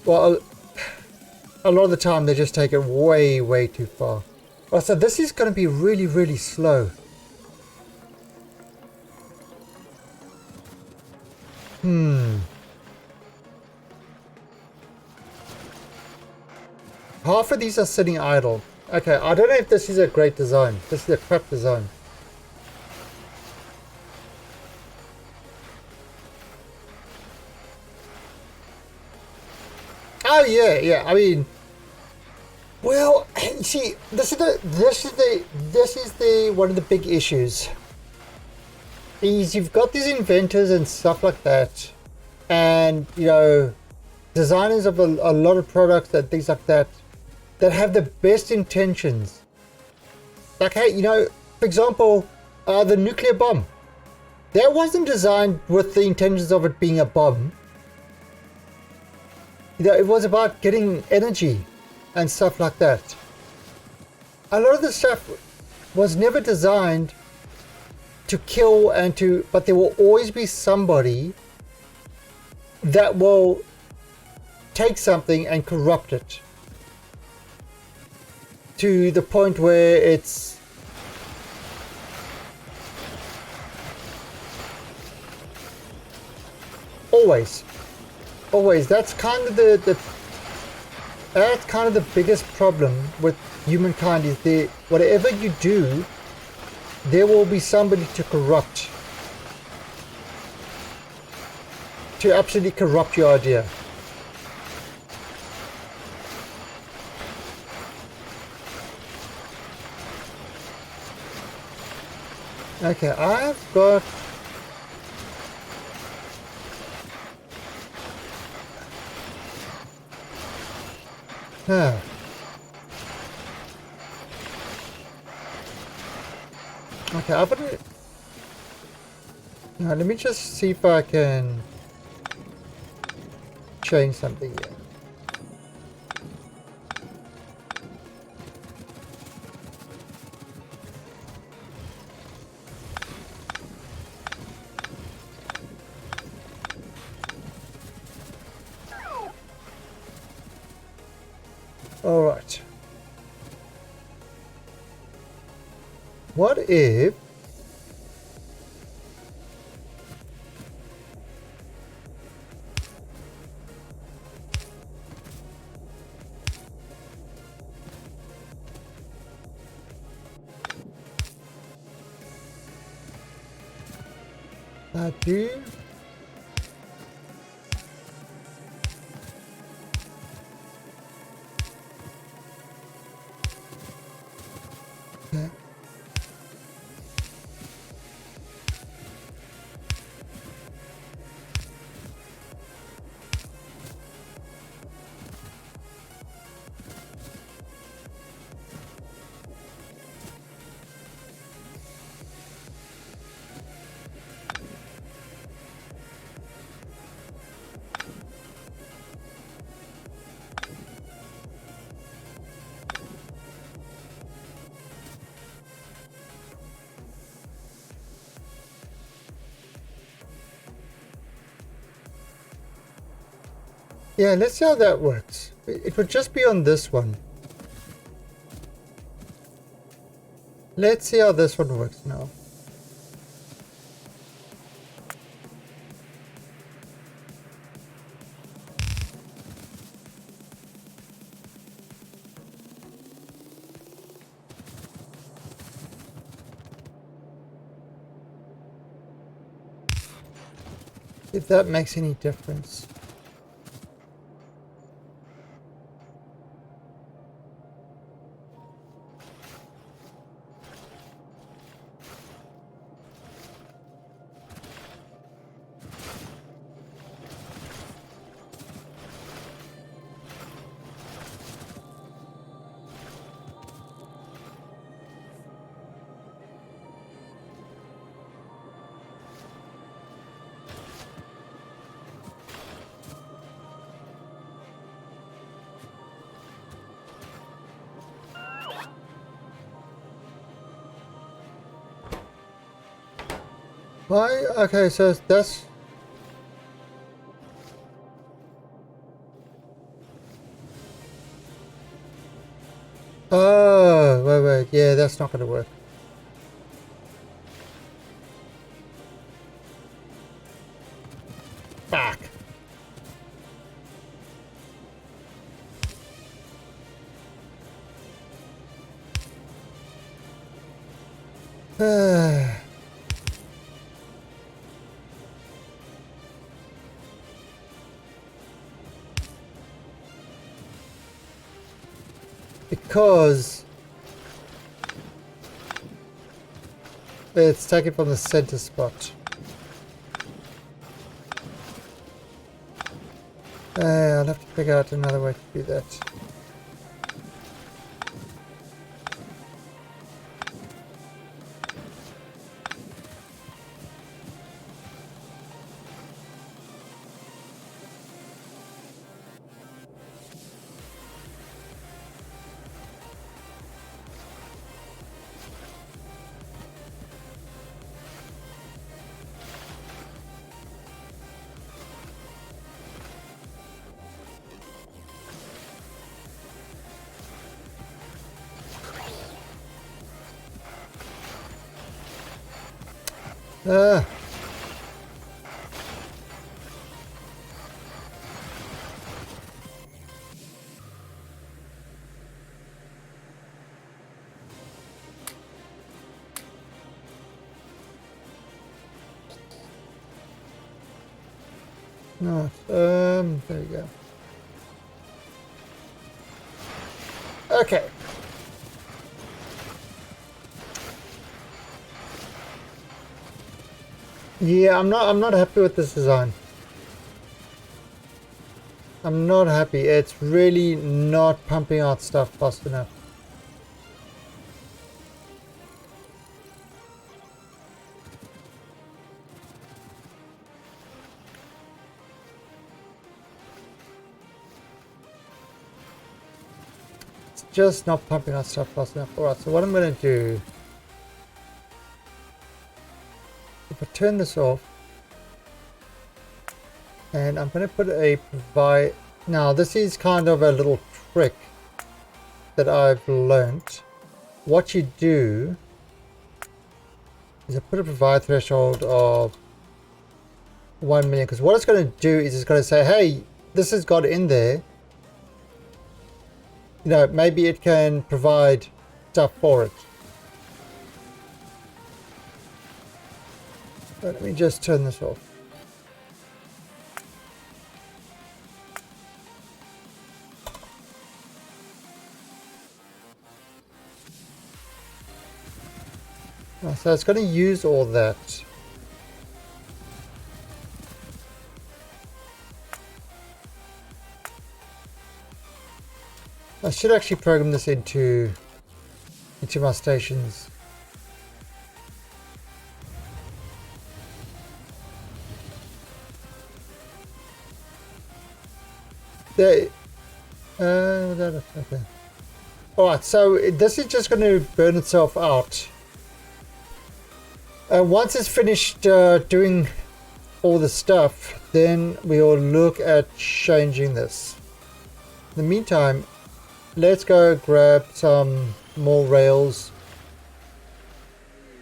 well, a lot of the time they just take it way too far. Oh, so this is going to be really slow. Half of these are sitting idle. Okay, I don't know if this is a great design. This is a crap design. Oh yeah. I mean, well, see, this is the one of the big issues. Is you've got these inventors and stuff like that, and you know, designers of a lot of products and things like that have the best intentions. Like, hey, you know, for example, the nuclear bomb. That wasn't designed with the intentions of it being a bomb. You know, it was about getting energy and stuff like that. A lot of the stuff was never designed to kill but there will always be somebody that will take something and corrupt it to the point where it's always that's kind of the biggest problem with humankind is that whatever you do, there will be somebody to corrupt, to absolutely corrupt your idea. Okay, I've got okay, I've got Now, let me just see if I can change something here. All right. What if I do okay. Yeah, let's see how that works. It would just be on this one. Let's see how this one works now. If that makes any difference. Why? Okay, so that's... Oh, wait. Yeah, that's not going to work. Fuck. Because it's taken from the center spot. I'll have to figure out another way to do that. Ah. No, there you go. Okay. Yeah, I'm not happy with this design. I'm not happy. It's really not pumping out stuff fast enough. just not pumping out stuff fast enough. Alright, so what I'm going to do, if I turn this off, and I'm going to put a provide. Now this is kind of a little trick that I've learnt. What you do is I put a provide threshold of 1 million, because what it's going to do is it's going to say, hey, this has got in there. You know, maybe it can provide stuff for it. So let me just turn this off. So it's going to use all that. I should actually program this into my stations. There. Okay. All right. So this is just going to burn itself out. Once it's finished doing all the stuff, then we'll look at changing this. In the meantime, let's go grab some more rails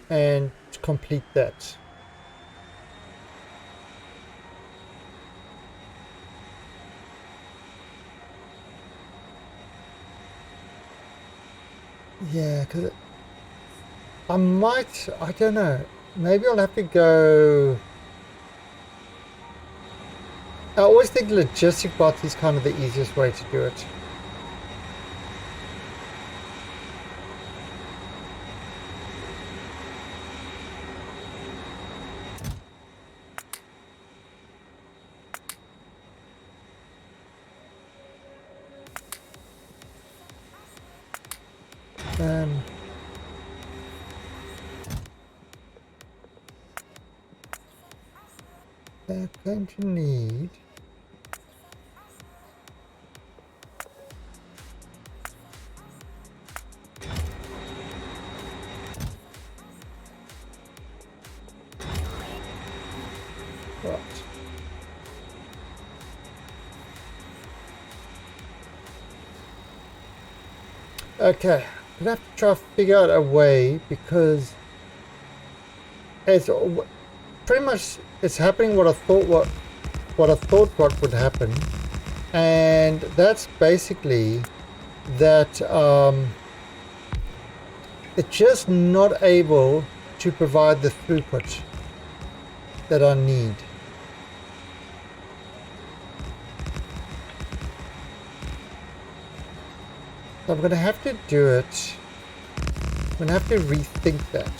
and complete that. Yeah, because I don't know, maybe I'll have to go. I always think logistic bots is kind of the easiest way to do it. They're going to need right. Okay, I'm gonna have to try to figure out a way, because it's pretty much it's happening what I thought what would happen, and that's basically that it's just not able to provide the throughput that I need. So I'm going to have to do it. I'm going to have to rethink that.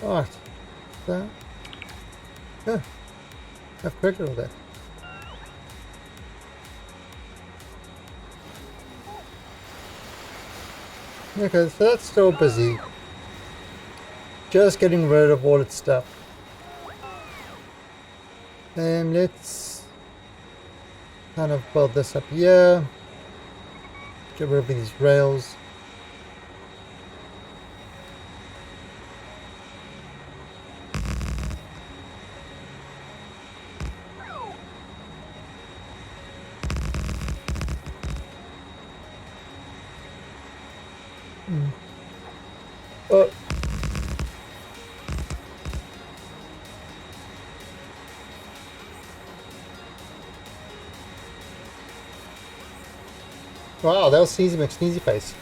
Right, so yeah, I've corrected all that. Okay, so that's still busy. Just getting rid of all its stuff. And let's kind of build this up here. Get rid of these rails. Oh. Wow, that was Sneezy McSneezy face.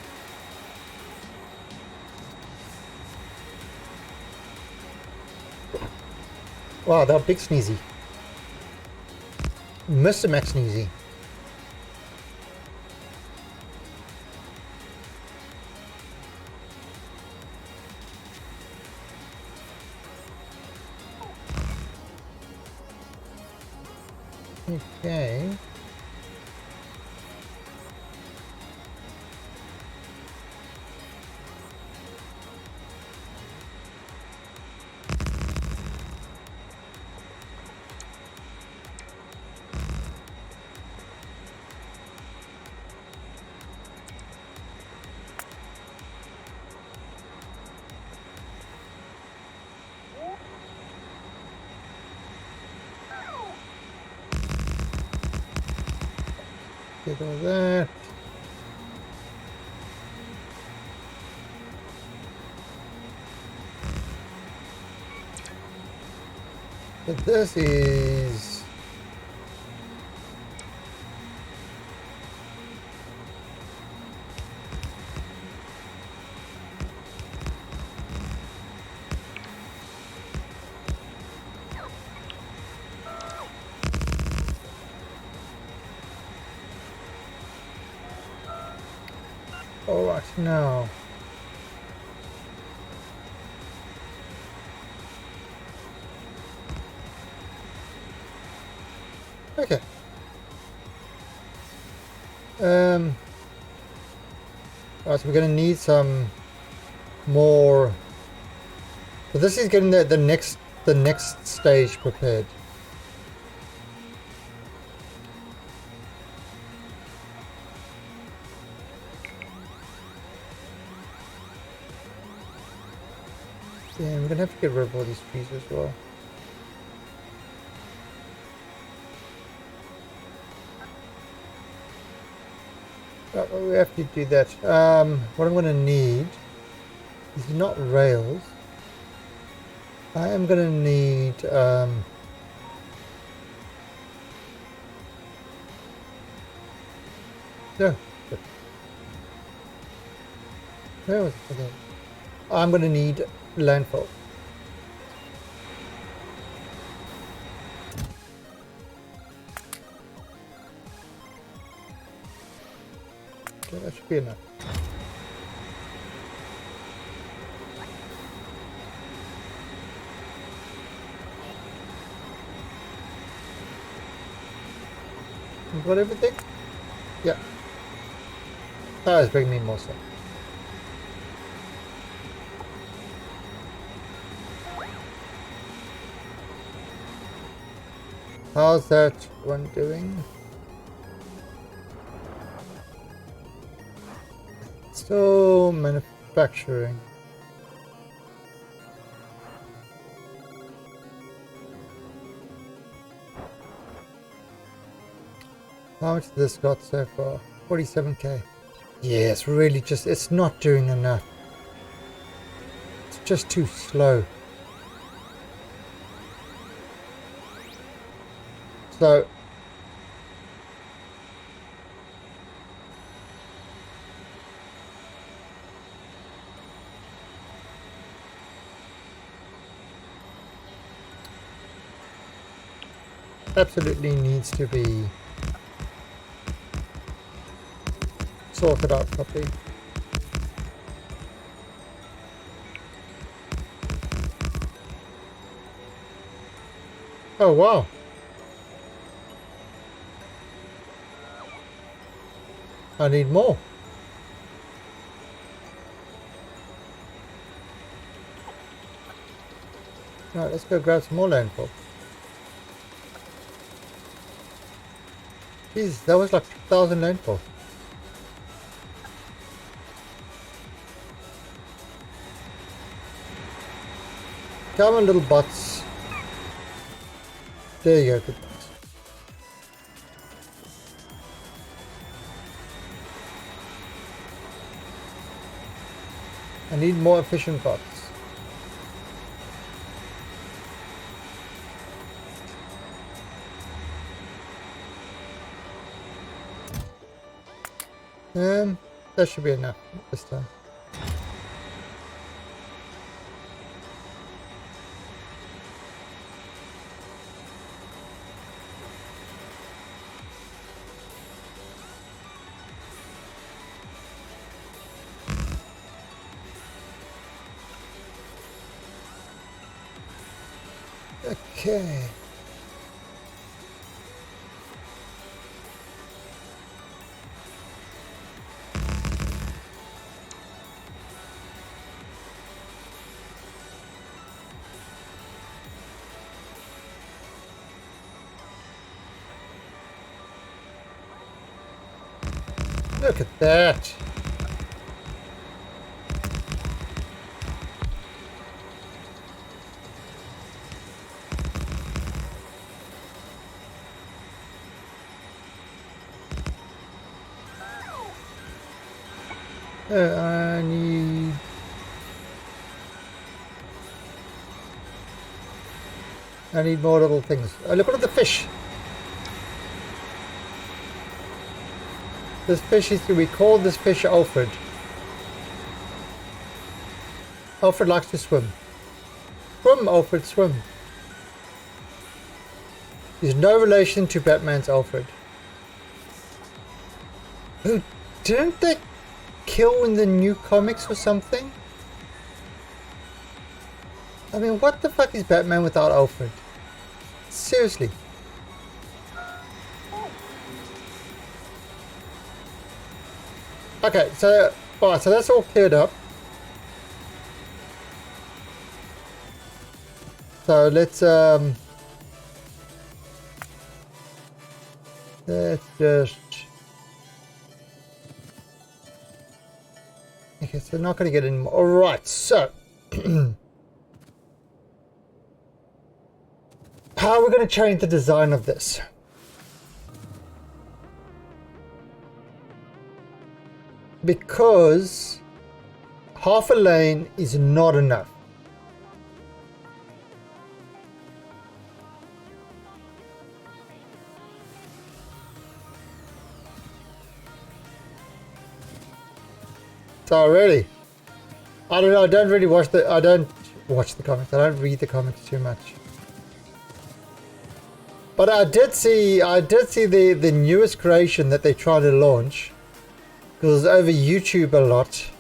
Wow, that was big Sneezy. Mr. McSneezy. Okay. Get all that. But this is... Alright, now. Okay. Alright, so we're gonna need some more. So this is getting the next stage prepared. Yeah, we're gonna have to get rid of all these trees as well. Right, well, we have to do that. What I'm gonna need is not rails. I am gonna need no. Where was it again? I'm gonna need landfill. Okay, that should be enough. You got everything? Yeah. That is bringing me more stuff. How's that one doing? Still manufacturing. How much this got so far? 47k. Yeah, it's really just, it's not doing enough. It's just too slow. So absolutely needs to be sorted out properly. Oh wow. I need more. Alright, let's go grab some more landfall. Jeez, that was like 1,000 landfall. Come on, little bots. There you go, good bots. I need more efficient bots. That should be enough this time. Okay. Look at that. I need more little things. Oh, look at the fish. This fish is, we call this fish Alfred. Alfred likes to swim. Swim, Alfred, swim. He's no relation to Batman's Alfred. Who didn't they kill in the new comics or something? I mean, what the fuck is Batman without Alfred? Seriously. Okay, so alright, so that's all cleared up. So let's just okay, so not gonna get any more. Alright, so how are we gonna change the design of this? Because half a lane is not enough. So really, I don't know. I don't really watch the. I don't watch the comics. I don't read the comics too much. But I did see the newest creation that they tried to launch. Because it was over YouTube a lot.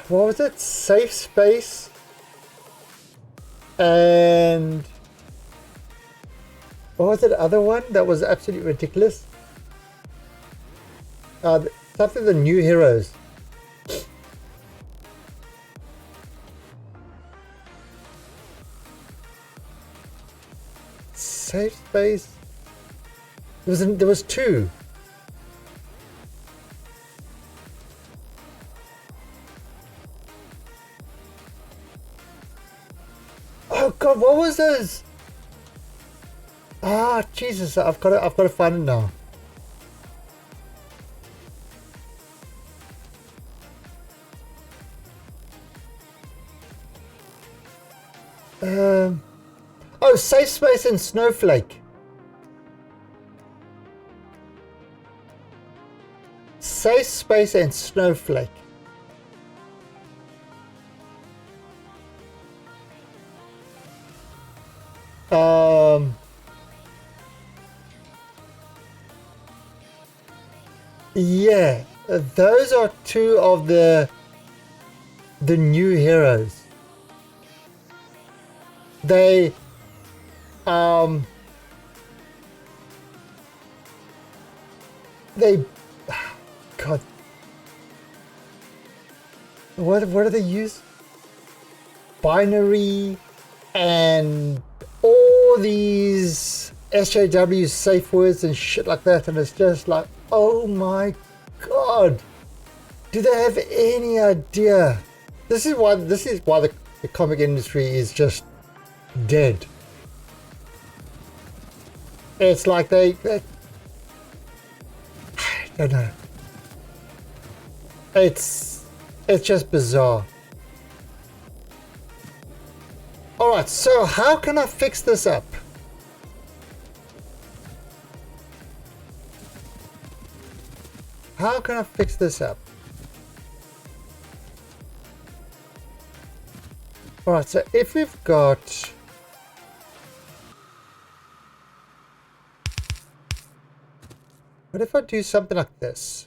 What was it? Safe Space. And what was the other one that was absolutely ridiculous? Something the new heroes. Safe Space. There was two. Oh God, what was those? Ah, Jesus! I've got to find it now. Oh, Safe Space and Snowflake. Safe Space and Snowflake. Yeah, those are two of the new heroes. They God, what do they use? Binary and all these SJW safe words and shit like that, and it's just like, oh my God, do they have any idea? This is why the comic industry is just dead. It's like they I don't know. It's just bizarre. Alright, so how can I fix this up? how can I fix this up? Alright, so if we've got... What if I do something like this?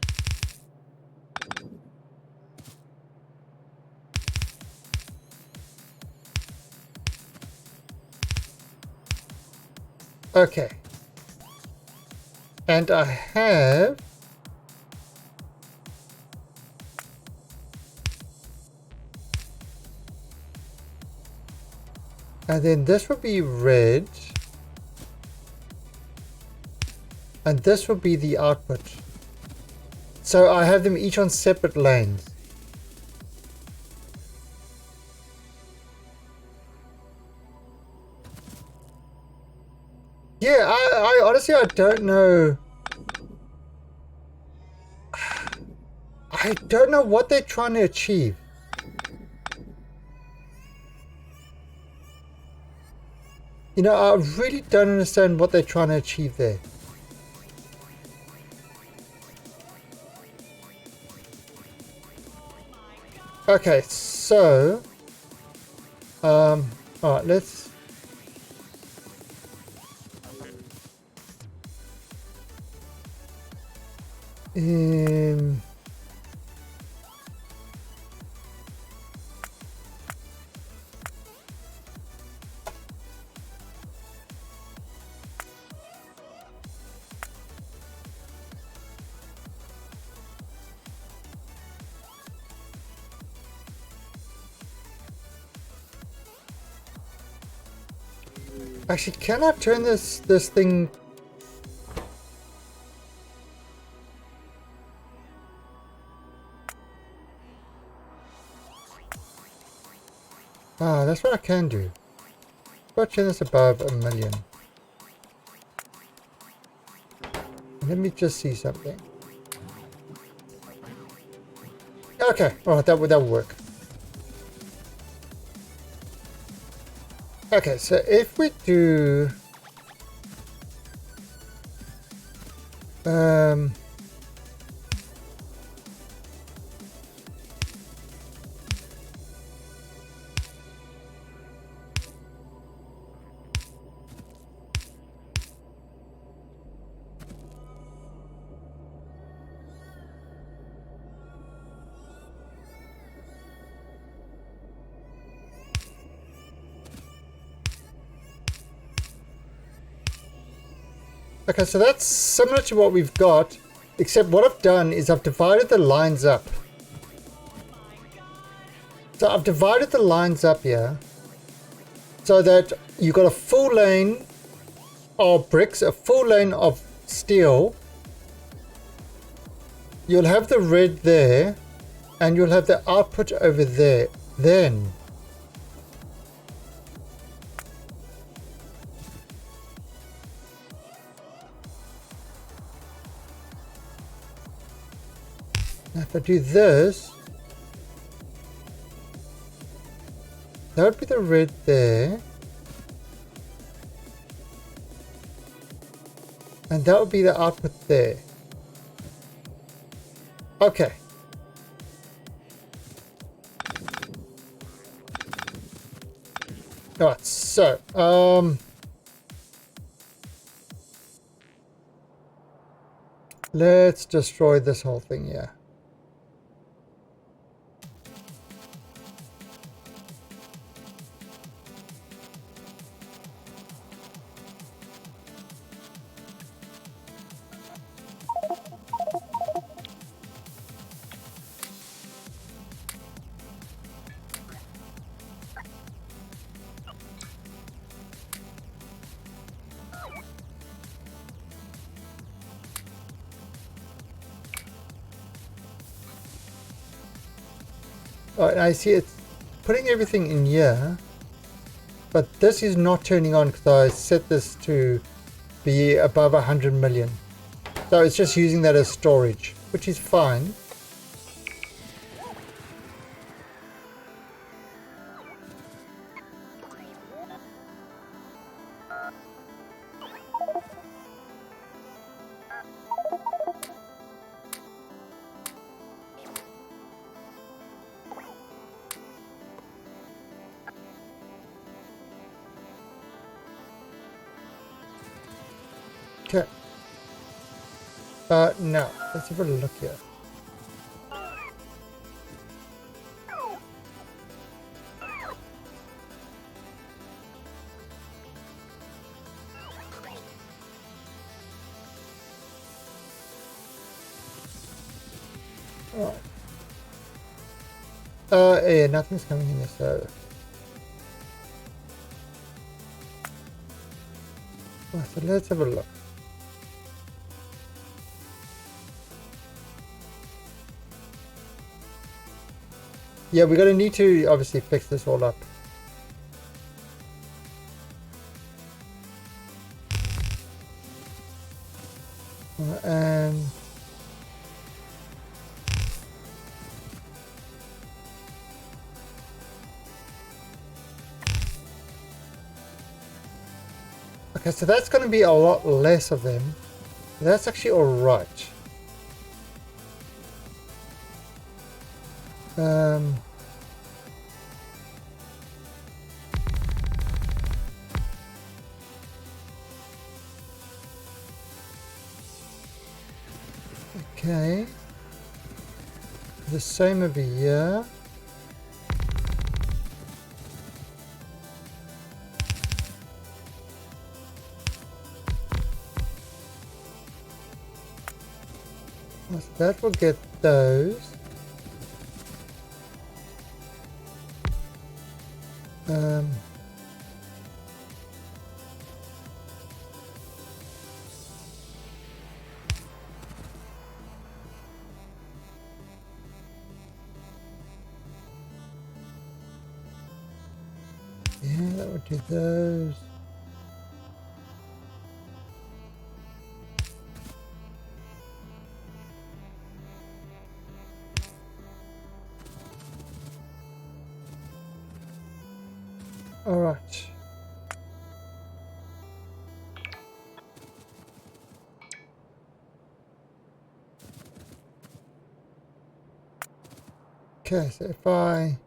Okay. And I have... And then this would be red. And this would be the output. So I have them each on separate lanes. Yeah, I honestly, I don't know. I don't know what they're trying to achieve. You know, I really don't understand what they're trying to achieve there. Okay, so... alright, let's... Actually, can I turn this thing... Ah, that's what I can do. But turn this above 1,000,000. Let me just see something. Okay, alright, that will work. Okay, so if we do... Okay, so that's similar to what we've got, except what I've done is I've divided the lines up. So I've divided the lines up here so that you've got a full lane of bricks, a full lane of steel. You'll have the red there, and you'll have the output over there. Then if I do this, that would be the red there. And that would be the output there. Okay. Alright, so, let's destroy this whole thing here. Alright, I see it's putting everything in here, but this is not turning on because I set this to be above 100 million. So it's just using that as storage, which is fine. No. Let's have a look here. Alright. Yeah, nothing's coming in there, so... Well, so let's have a look. Yeah, we're gonna need to obviously fix this all up. And okay, so that's going to be a lot less of them. That's actually all right. Okay. The same over here. So that will get those. Yeah, that would do those. All right. Okay, so if I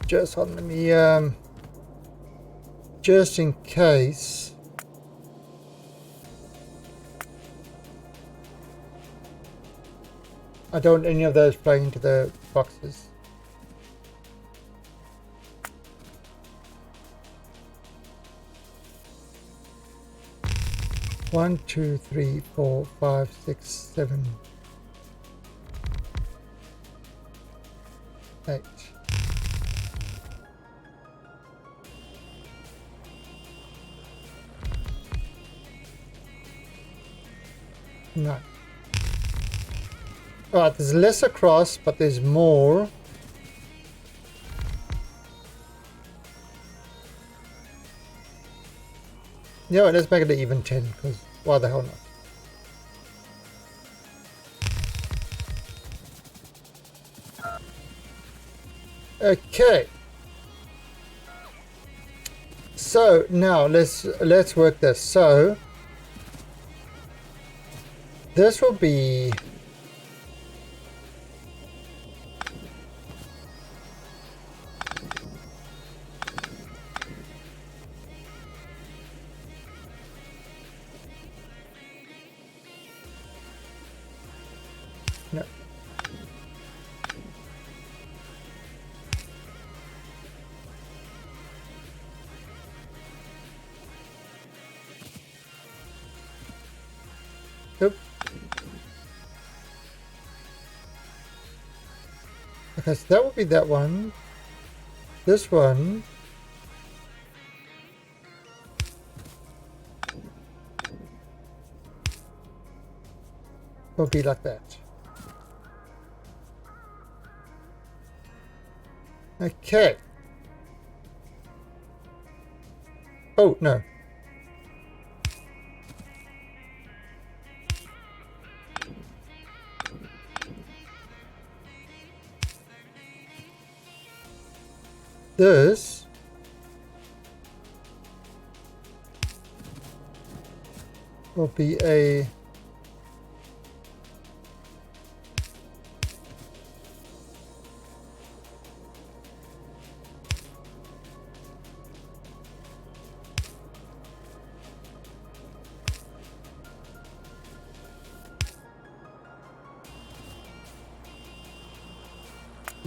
just hold on, let me just in case. I don't want any of those playing into the boxes. One, two, three, 4, 5, 6, 7, 8. No. Alright, there's less across, but there's more. Yeah, let's make it an even 10, because why the hell not? Okay. So now let's work this. So this will be no. Oop. Okay, so that will be that one. This one. Will be like that. Okay. Oh, no. This will be a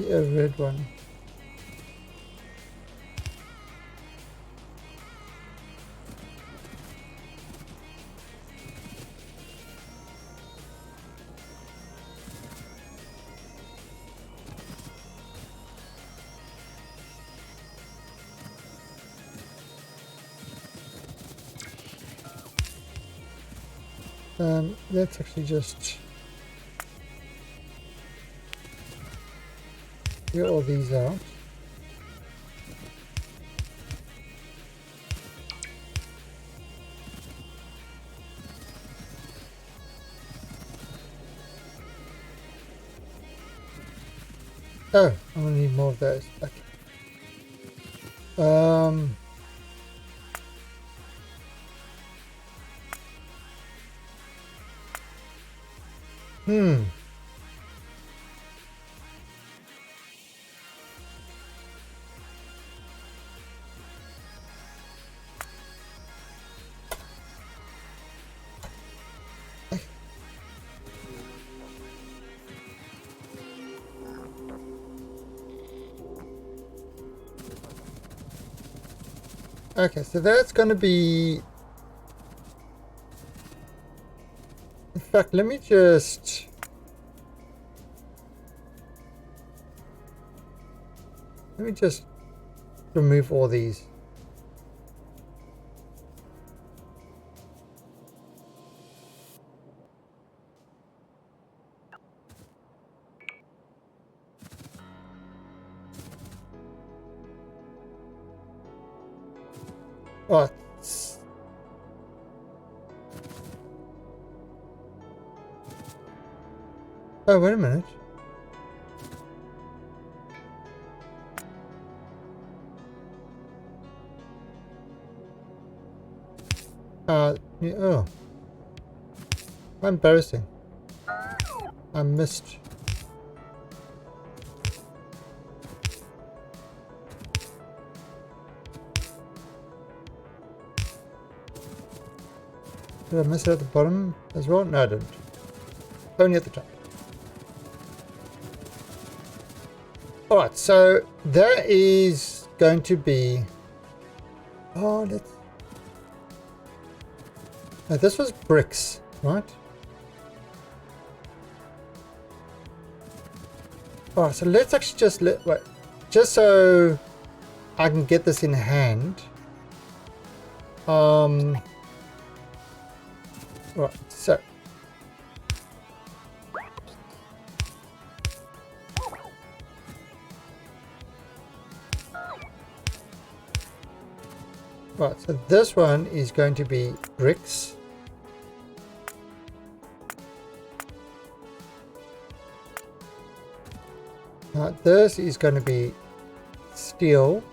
red one. Let's actually just clear all these out. Oh, I'm gonna need more of those. Okay. Hmm. Okay, so that's going to be... In fact, let me just... remove all these. Oh, oh, wait a minute. Yeah, oh. How embarrassing. I missed. Did I miss it at the bottom as well? No, I didn't. Only at the top. Alright, so that is going to be... Oh, let's... No, this was bricks, right? Alright, so let's actually just wait. Just so I can get this in hand. Right, so... Right, so this one is going to be bricks. This is going to be steel.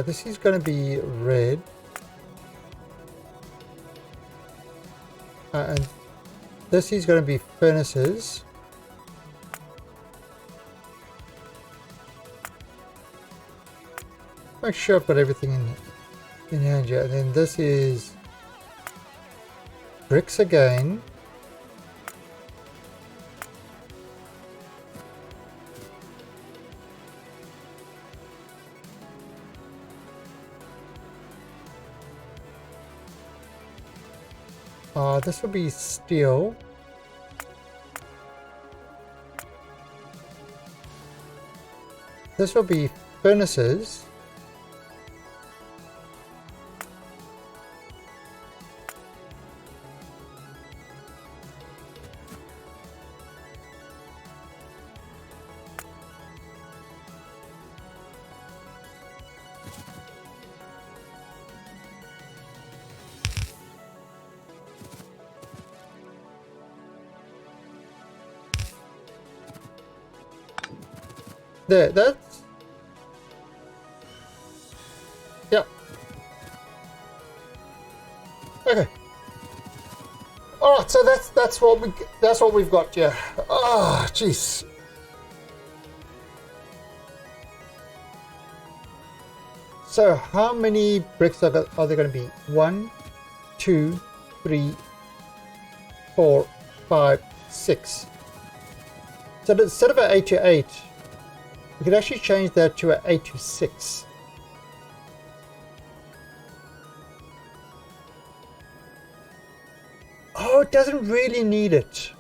This is going to be red. And this is going to be furnaces. Make sure I've got everything in hand here. And then this is bricks again. This will be steel. This will be furnaces. There, that's Yep. Okay. All right, so that's what we've got here. Ah, jeez. So how many bricks are there going to be? 1, 2, 3, 4, 5, 6. So instead of an 8 to 8, we could actually change that to an 8 to 6. Oh, it doesn't really need it.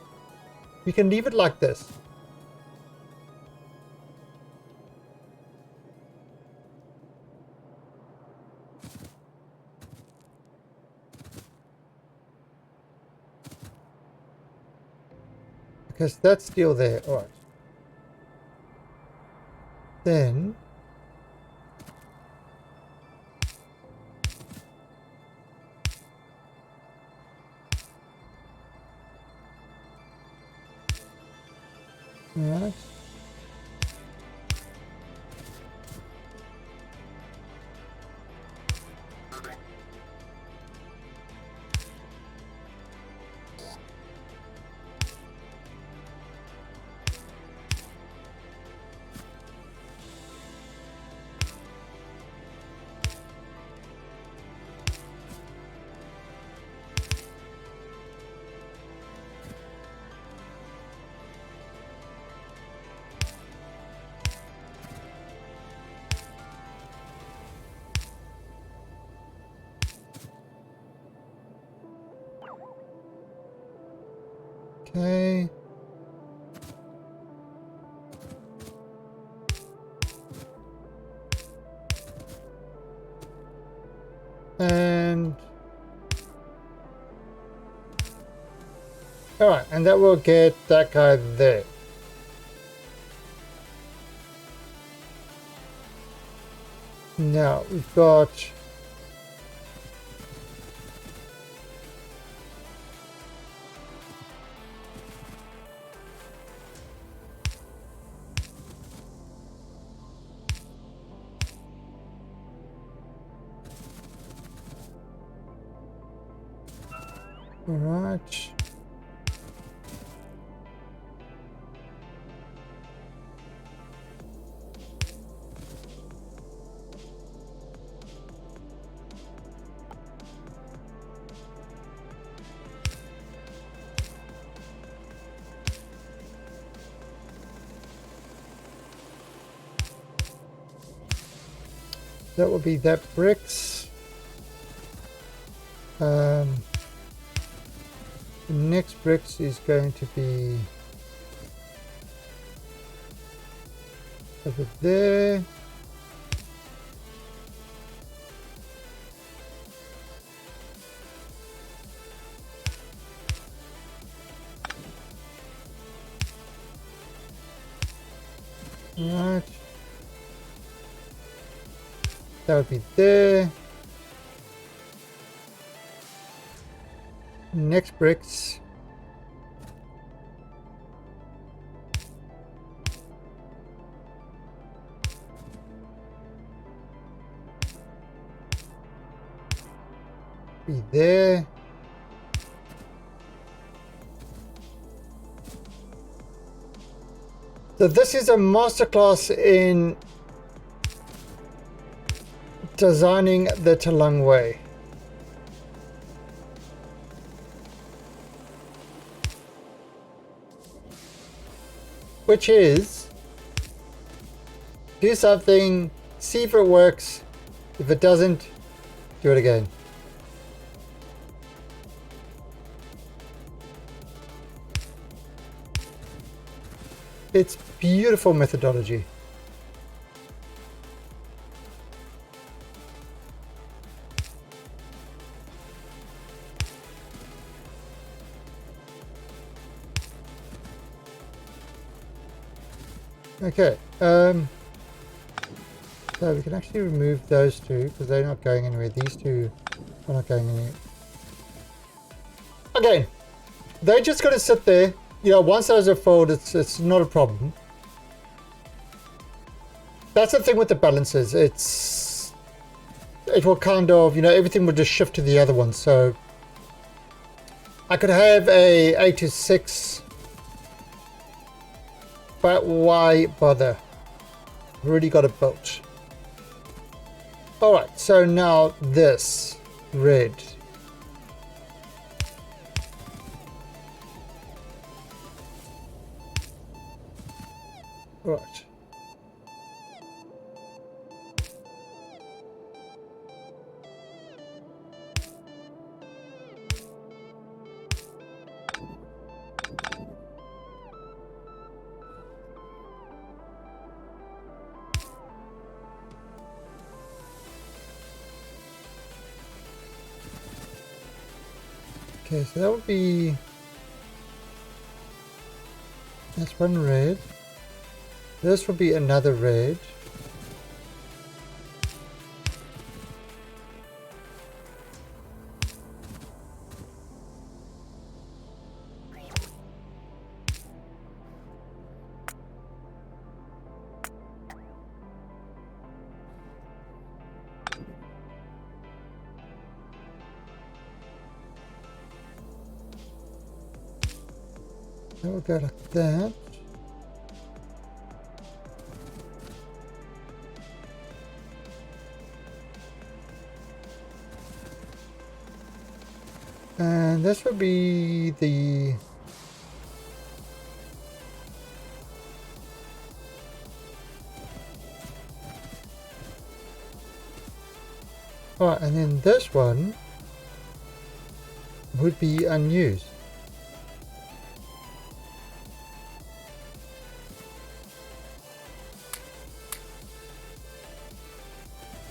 We can leave it like this. Because that's still there. All right. Then all right. Okay. And all right, and that will get that guy there. Now we've got all right. That will be that bricks. The next bricks is going to be over there. Right. That would be there. Next bricks. Be there. So this is a masterclass in designing the Talung way. Which is do something, see if it works. If it doesn't, do it again. It's beautiful methodology. Okay, so we can actually remove those two because they're not going anywhere. These two are not going anywhere. Again, they're just going to sit there. You know, once those are filled, it's not a problem. That's the thing with the balancers. it will kind of, you know, everything will just shift to the other one. So I could have a 8 to 6, but why bother? Already got it built. Alright, so now this red. Right. Okay, so that would be, that's one red. This would be another red. That will go like that. And this would be the oh, and then this one would be unused.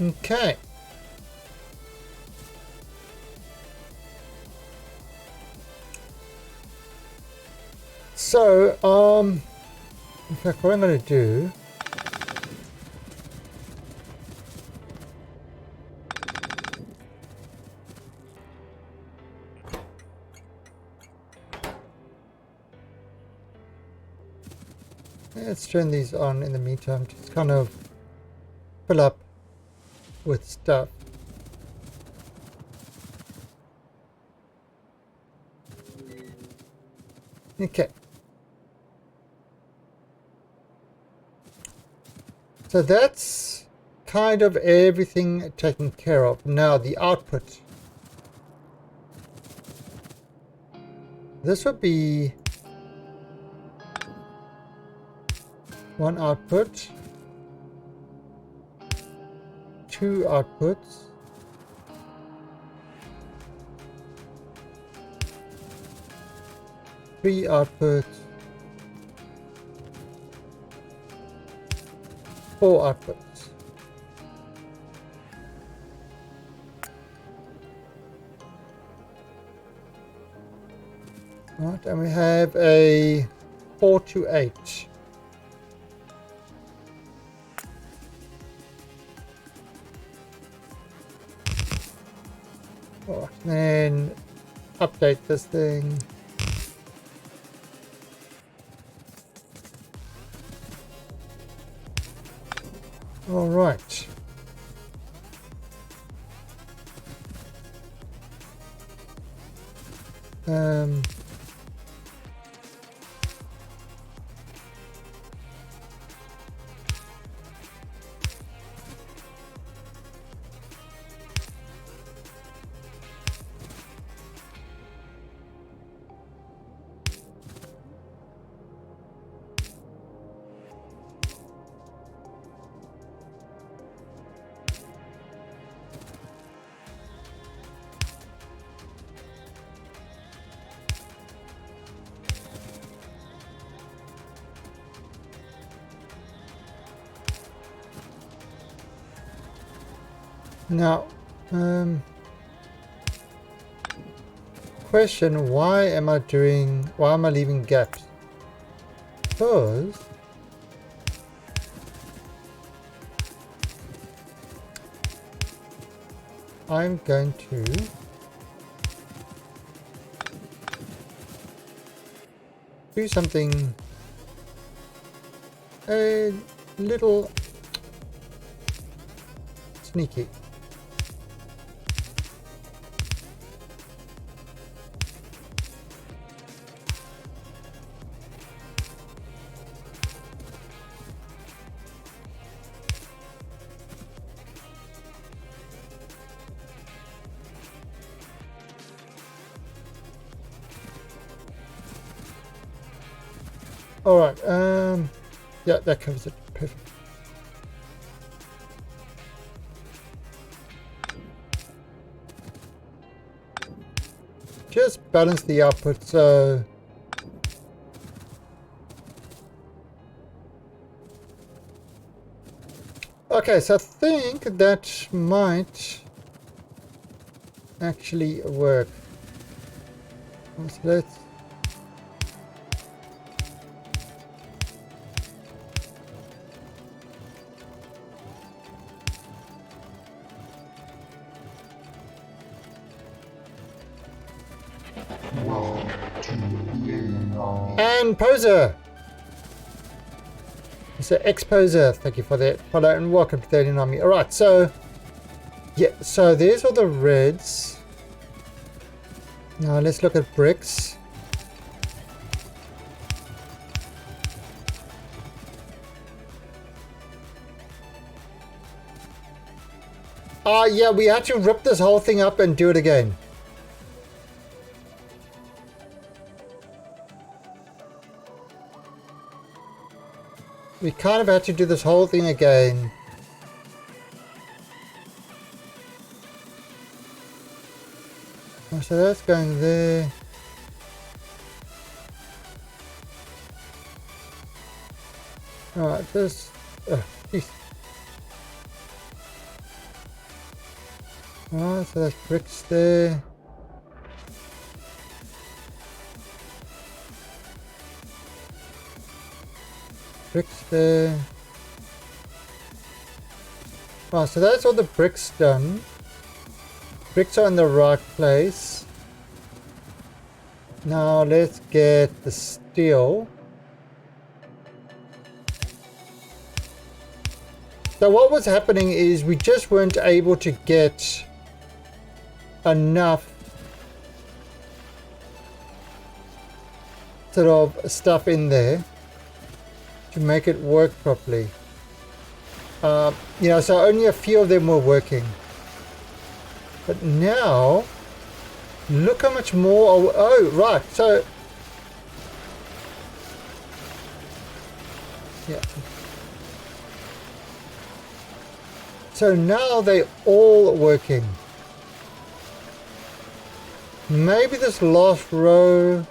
Okay. So, in fact, what I'm going to do, let's turn these on in the meantime, just kind of fill up with stuff. Okay. So that's kind of everything taken care of. Now the output. This would be one output, two outputs, three outputs, four outputs. Right, and we have a 4 to 8. Right, then update this thing. All right. Now, question, why am I leaving gaps? Because I'm going to do something a little sneaky. All right. Yeah, that covers it. Perfect. Just balance the output so. Okay, so I think that might actually work. So let's. Welcome to the alien army. And Poser! Mr. X-Poser, thank you for that follow and welcome to the Alien Army. Alright, so yeah, so there's all the reds. Now let's look at bricks. Yeah, we had to rip this whole thing up and do it again. We kind of had to do this whole thing again. Oh, so that's going there. Alright, this. Jeez. Alright, so that's bricks there. Bricks there. Oh, so that's all the bricks done. Bricks are in the right place. Now let's get the steel. So what was happening is we just weren't able to get enough sort of stuff in there to make it work properly. You know, so only a few of them were working. But now, look how much more. Oh, right. So, yeah. So now they're all working. Maybe this last row.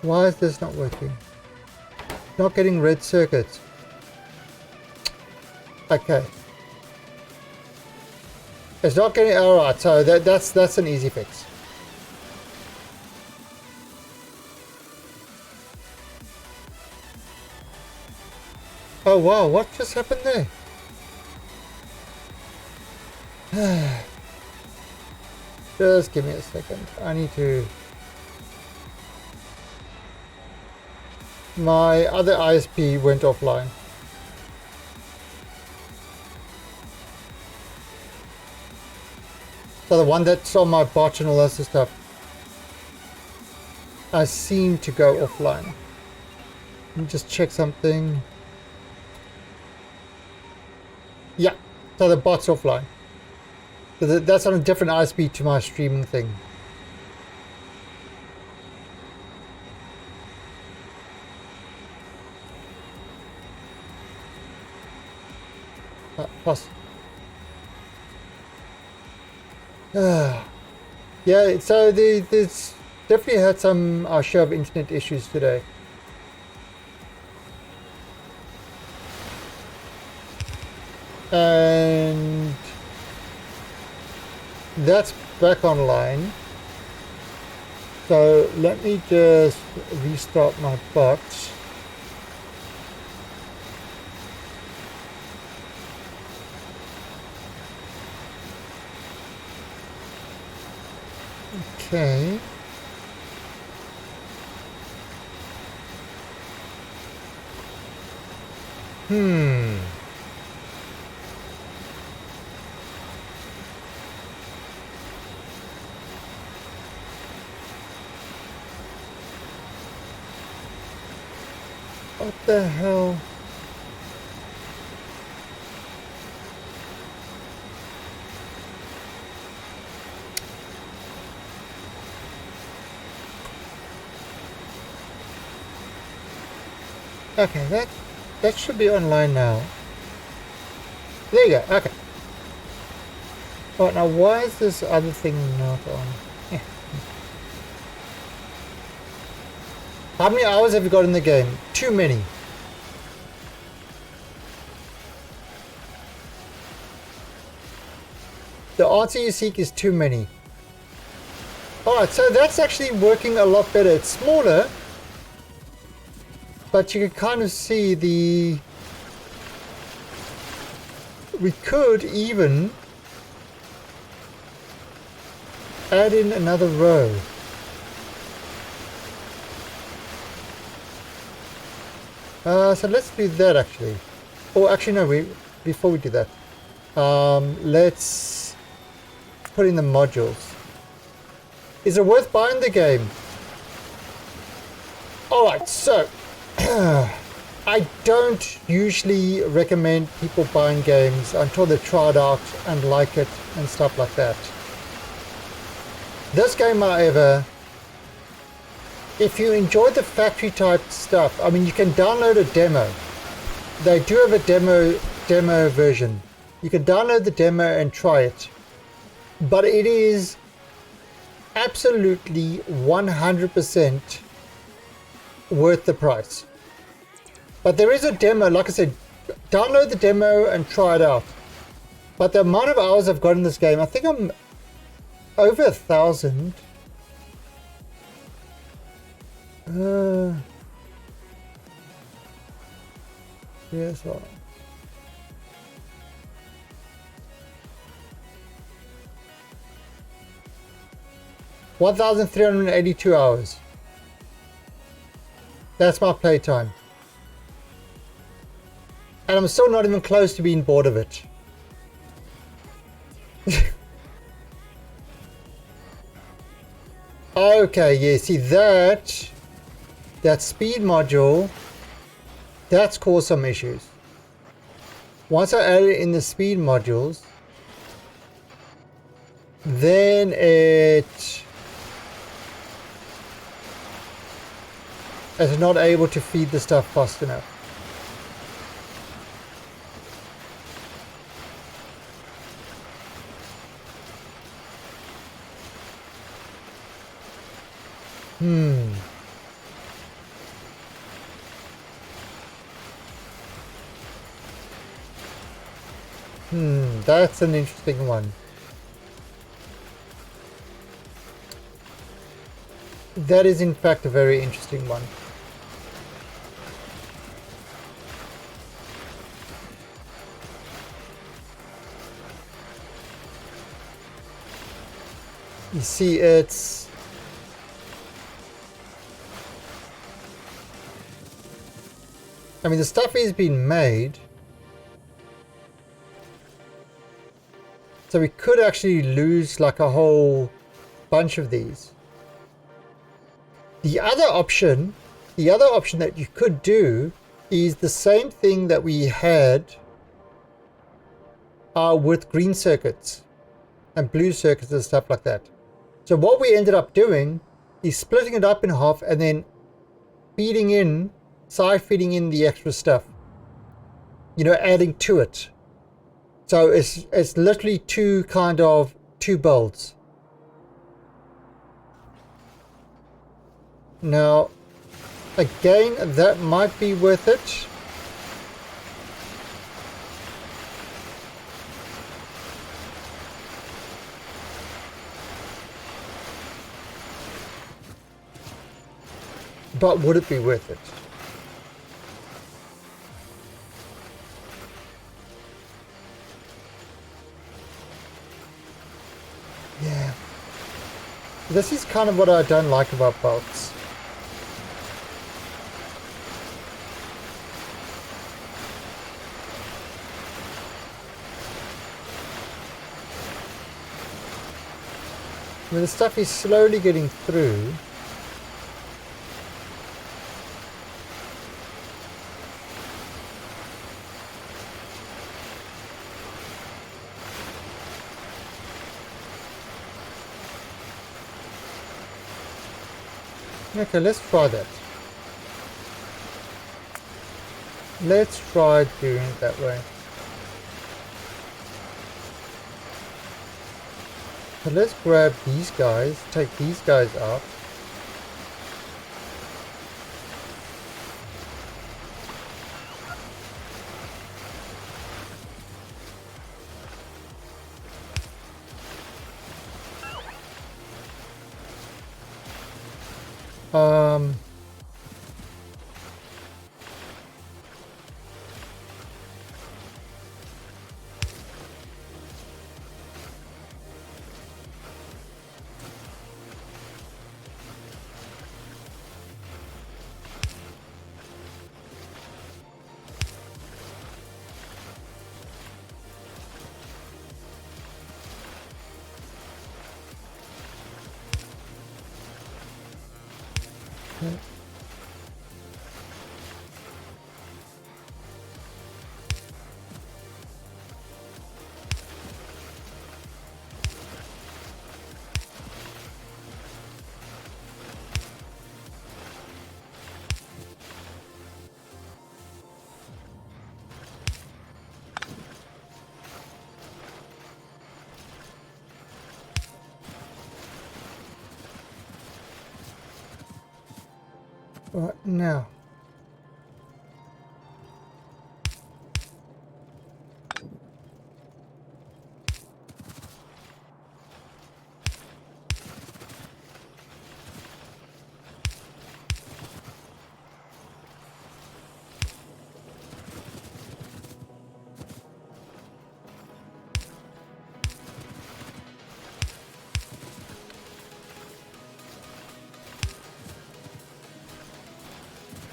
Why is this not working? Not getting red circuits. Okay. It's not getting. Alright, so that's an easy fix. Oh wow, what just happened there? Just give me a second. I need to. My other ISP went offline. So the one that's on my bot and all that stuff, I seem to go offline. Let me just check something. Yeah, so the bot's offline. So that's on a different ISP to my streaming thing. Plus. Yeah, so there's definitely had some share of internet issues today. And that's back online. So let me just restart my bot. Okay. What the hell? Okay, that should be online now. There you go. Okay. Alright, now why is this other thing not on? Yeah. How many hours have you got in the game? Too many. The answer you seek is too many. Alright, so that's actually working a lot better. It's smaller, but you can kind of see the... We could even add in another row. So let's do that actually. Oh, actually no, before we do that, let's put in the modules. Is it worth buying the game? Alright, so I don't usually recommend people buying games until they try it out and like it and stuff like that. This game, however, if you enjoy the factory type stuff, I mean, you can download a demo. They do have a demo version. You can download the demo and try it. But it is absolutely 100% worth the price. But there is a demo, like I said, download the demo and try it out. But the amount of hours I've got in this game, I think I'm over 1,000. Yes. 1,382 hours. That's my playtime. And I'm still not even close to being bored of it. Okay, yeah, see that speed module, that's caused some issues. Once I add it in the speed modules, then it is not able to feed the stuff fast enough. That's an interesting one. That is in fact a very interesting one. You see, it's... I mean, the stuff is being made. So we could actually lose like a whole bunch of these. The other option that you could do is the same thing that we had with green circuits and blue circuits and stuff like that. So what we ended up doing is splitting it up in half and then feeding in the extra stuff, you know, adding to it. So it's literally two builds. Now, again, that might be worth it. But would it be worth it? Yeah. This is kind of what I don't like about belts. When the stuff is slowly getting through, okay, let's try that. Let's try doing it that way. So let's grab these guys, take these guys up. Um, right now.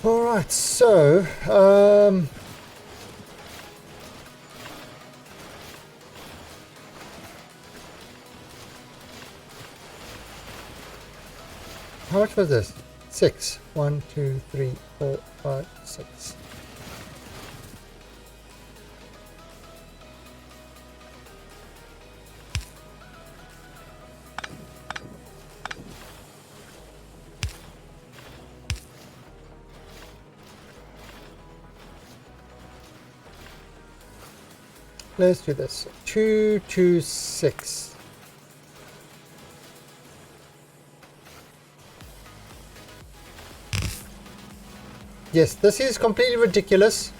All right, so how much was this? 6. 1, 2, 3, 4, 5, 6. Let's do this. 2, 2, 6. Yes, this is completely ridiculous.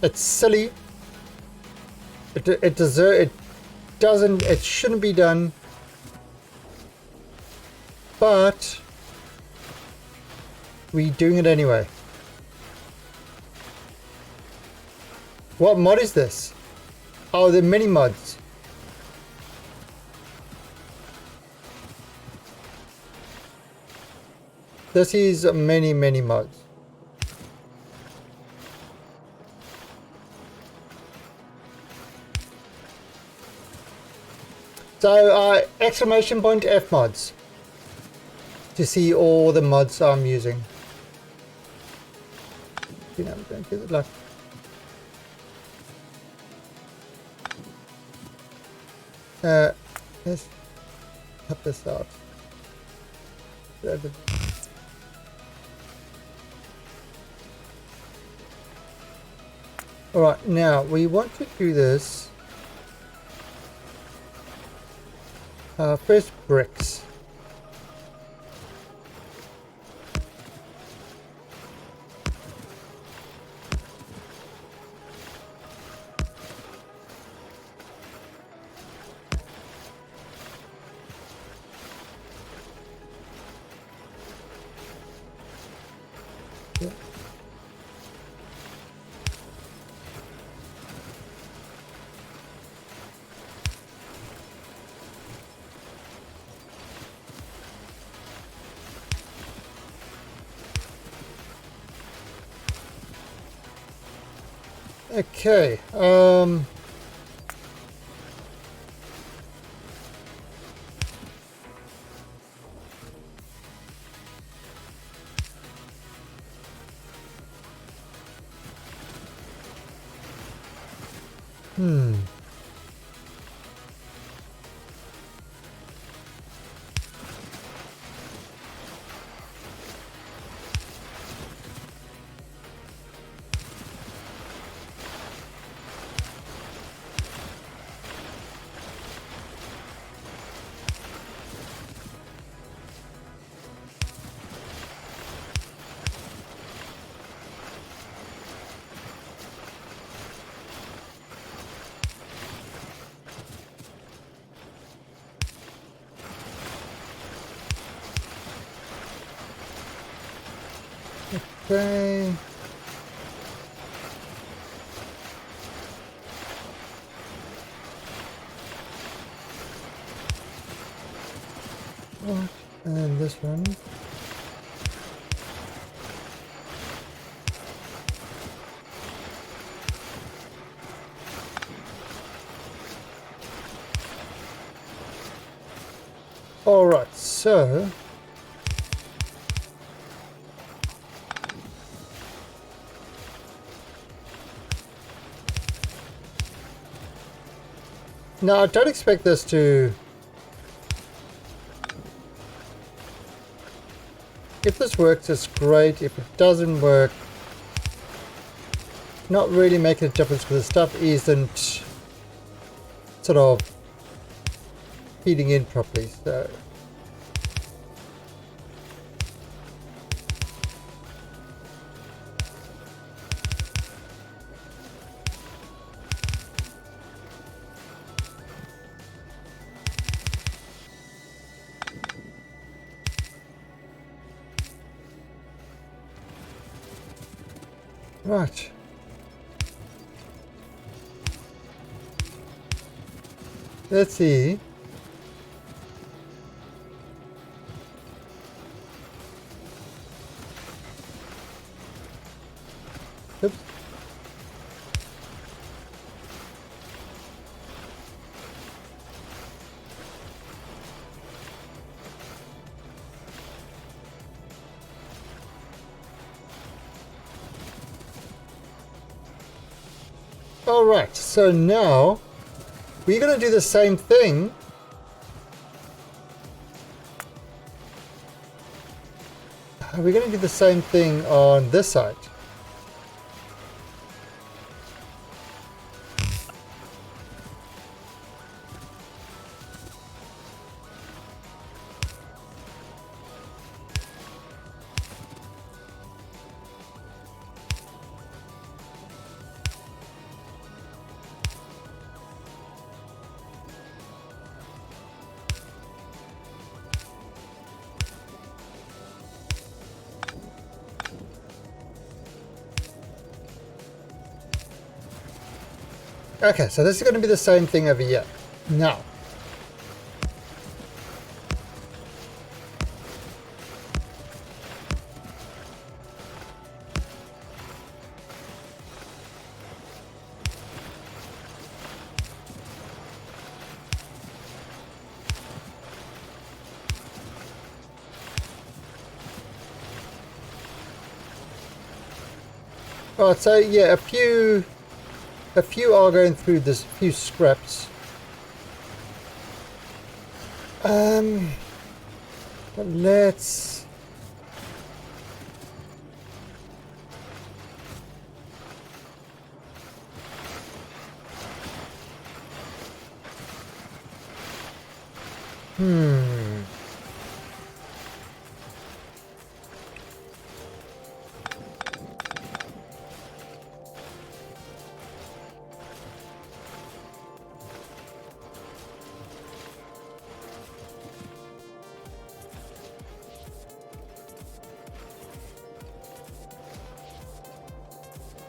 It's silly. It doesn't, it shouldn't be done. But we're doing it anyway. What mod is this? Oh, the mini mods. This is many mods. So exclamation point F mods to see all the mods I'm using. You know, don't get it like. Let's cut this out. Alright, now we want to do this. First bricks. Okay, Okay. What? And this one. All right, so now I don't expect this to. If this works, it's great. If it doesn't work, not really making a difference because the stuff isn't sort of feeding in properly. So right. Let's see. Oops. All right, so now we're going to do the same thing. We're going to do the same thing on this side. Okay, so this is going to be the same thing over here. Now, alright, so yeah, a few are going through this, few scraps. But let's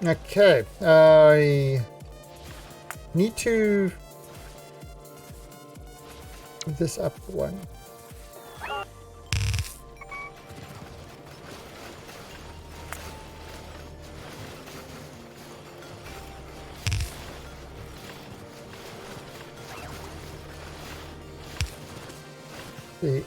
okay, I need to move this up one. See.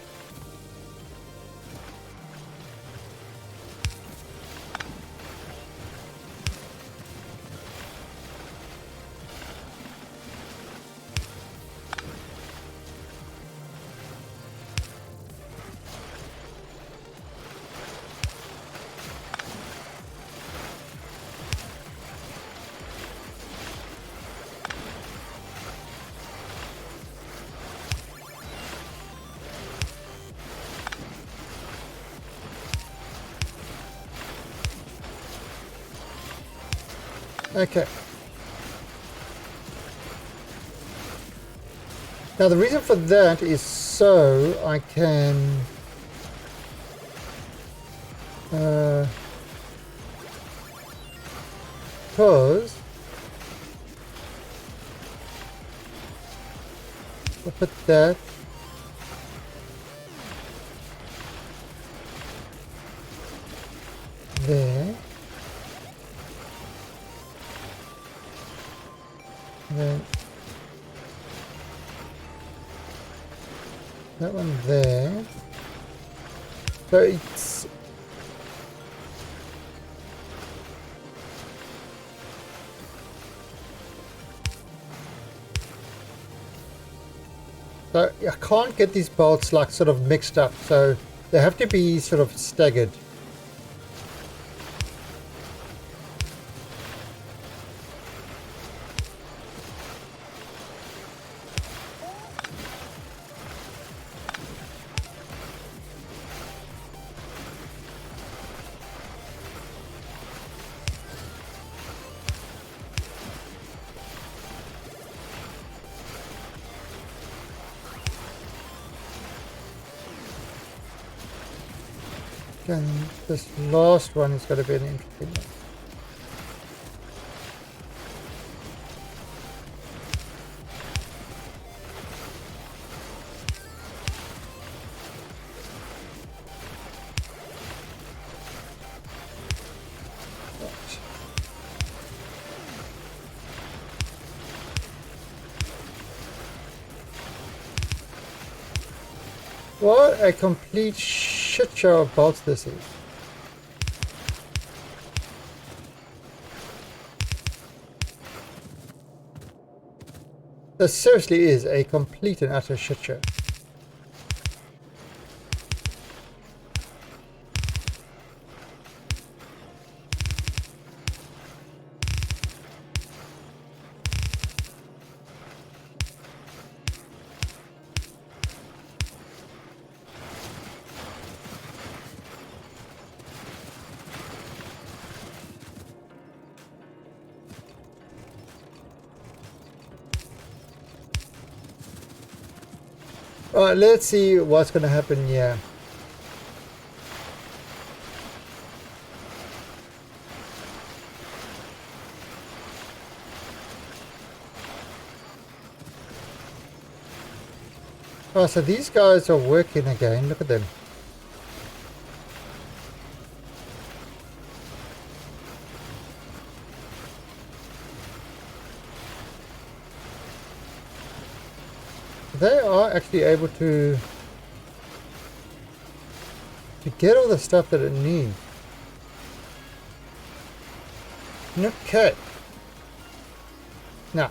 Okay. Now the reason for that is so I can because we'll put that there. And then that one there. So it's so I can't get these bolts like sort of mixed up, so they have to be sort of staggered. And this last one is going to be an interesting one. What a complete shit show of bolts this is. This seriously is a complete and utter shit show. Alright, let's see what's going to happen here. Oh, so these guys are working again. Look at them. They are actually able to get all the stuff that it needs. Okay. Now,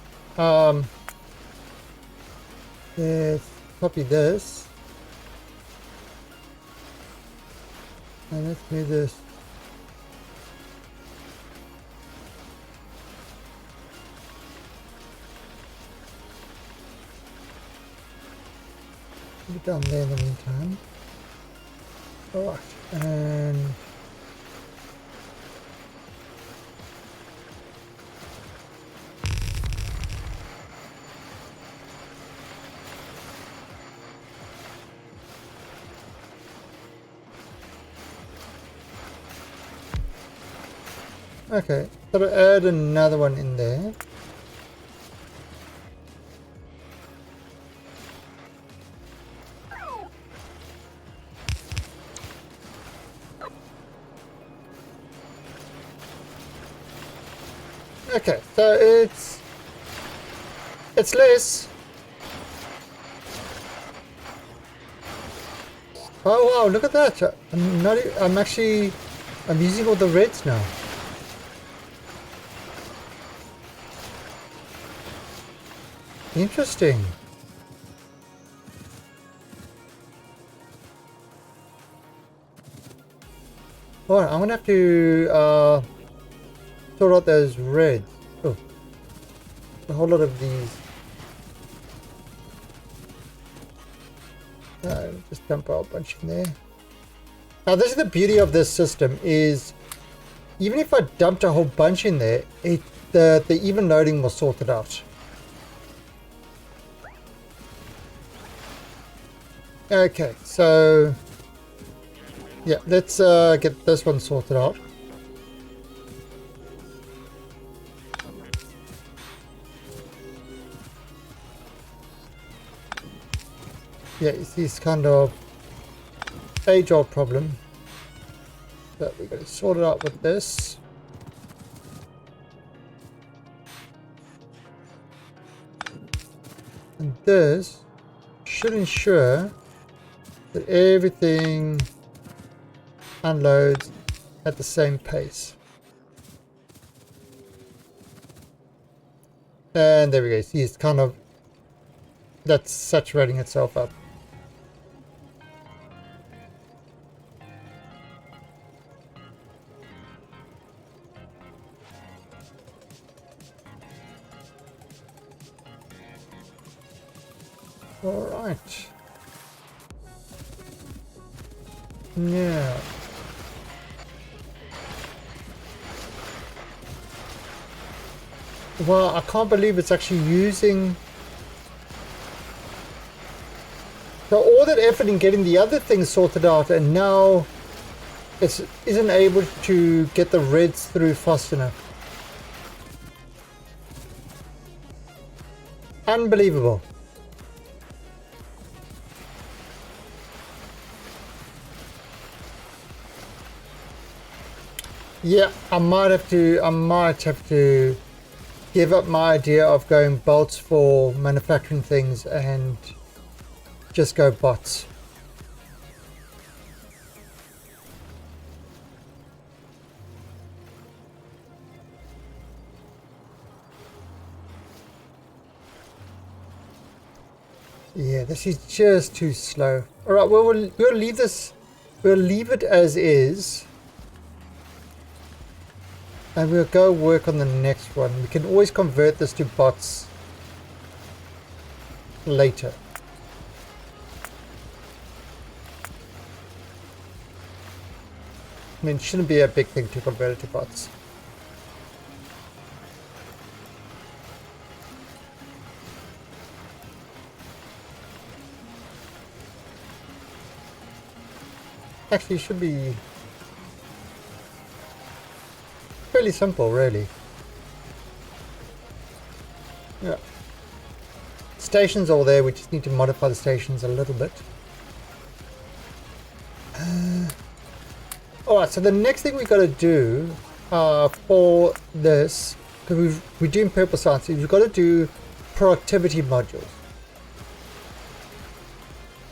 let's copy this. And let's do this. Put it down there in the meantime. Alright, and okay, so I'll add another one in there. Okay, so it's less. Oh wow, look at that! I'm using all the reds now. Interesting. Alright, I'm gonna have to sort out those reds. Oh, a whole lot of these. Just dump a bunch in there. Now this is the beauty of this system, is even if I dumped a whole bunch in there, the even loading will sort it out. Okay, so yeah, let's get this one sorted out. Yeah, it's this kind of age-old problem that we're going to sort it out with this. And this should ensure that everything unloads at the same pace. And there we go. See, it's kind of, that's saturating itself up. All right. Yeah. Well, I can't believe it's actually using... So all that effort in getting the other things sorted out, and now it isn't able to get the reds through fast enough. Unbelievable. Yeah, I might have to give up my idea of going bolts for manufacturing things and just go bots. Yeah, this is just too slow. All right, well, we'll leave this. We'll leave it as is. And we'll go work on the next one. We can always convert this to bots later. I mean, it shouldn't be a big thing to convert it to bots. Actually, it should be fairly simple, really. Yeah. Stations all there, we just need to modify the stations a little bit. Alright, so the next thing we've got to do for this, because we're doing purple science, we've got to do productivity modules.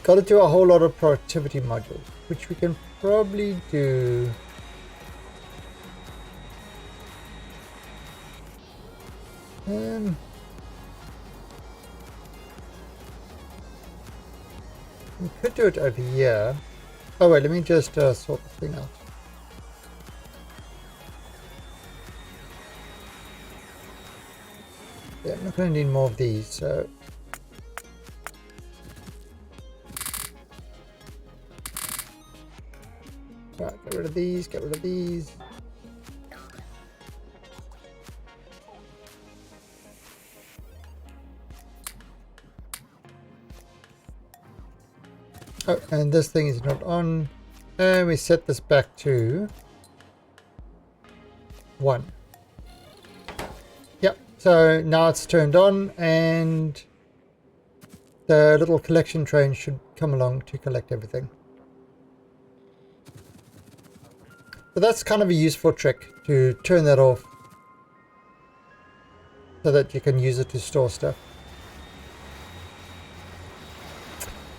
Got to do a whole lot of productivity modules, which we can probably do. We could do it over here. Oh wait, let me just sort the thing out. Yeah, I'm not going to need more of these, so... Right, get rid of these, get rid of these. Oh, and this thing is not on. And we set this back to 1. Yep, so now it's turned on and the little collection train should come along to collect everything. So that's kind of a useful trick, to turn that off so that you can use it to store stuff.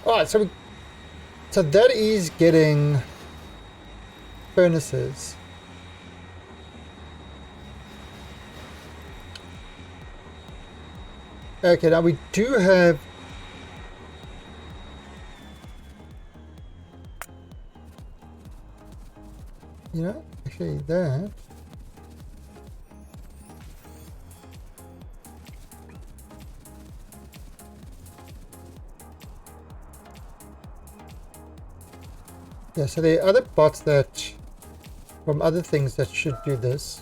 Alright, so that is getting furnaces. Okay, now we do have actually that. Yeah, so there are other bots that, from other things that should do this.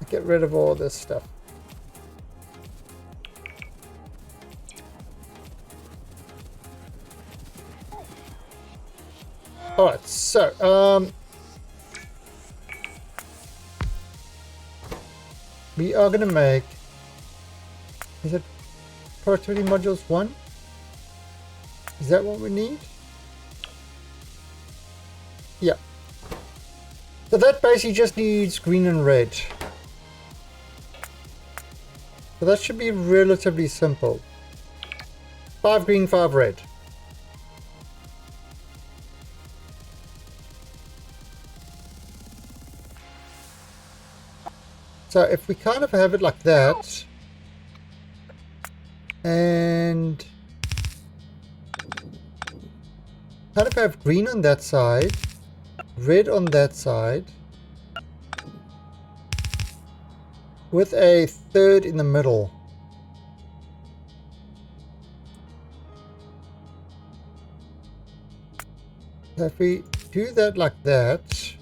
Get rid of all this stuff. Alright, so, we are going to make, is it productivity modules 1? Is that what we need? Yeah. So that basically just needs green and red. So that should be relatively simple. 5 green, 5 red. So if we kind of have it like that, and kind of have green on that side, red on that side, with a third in the middle. So if we do that like that,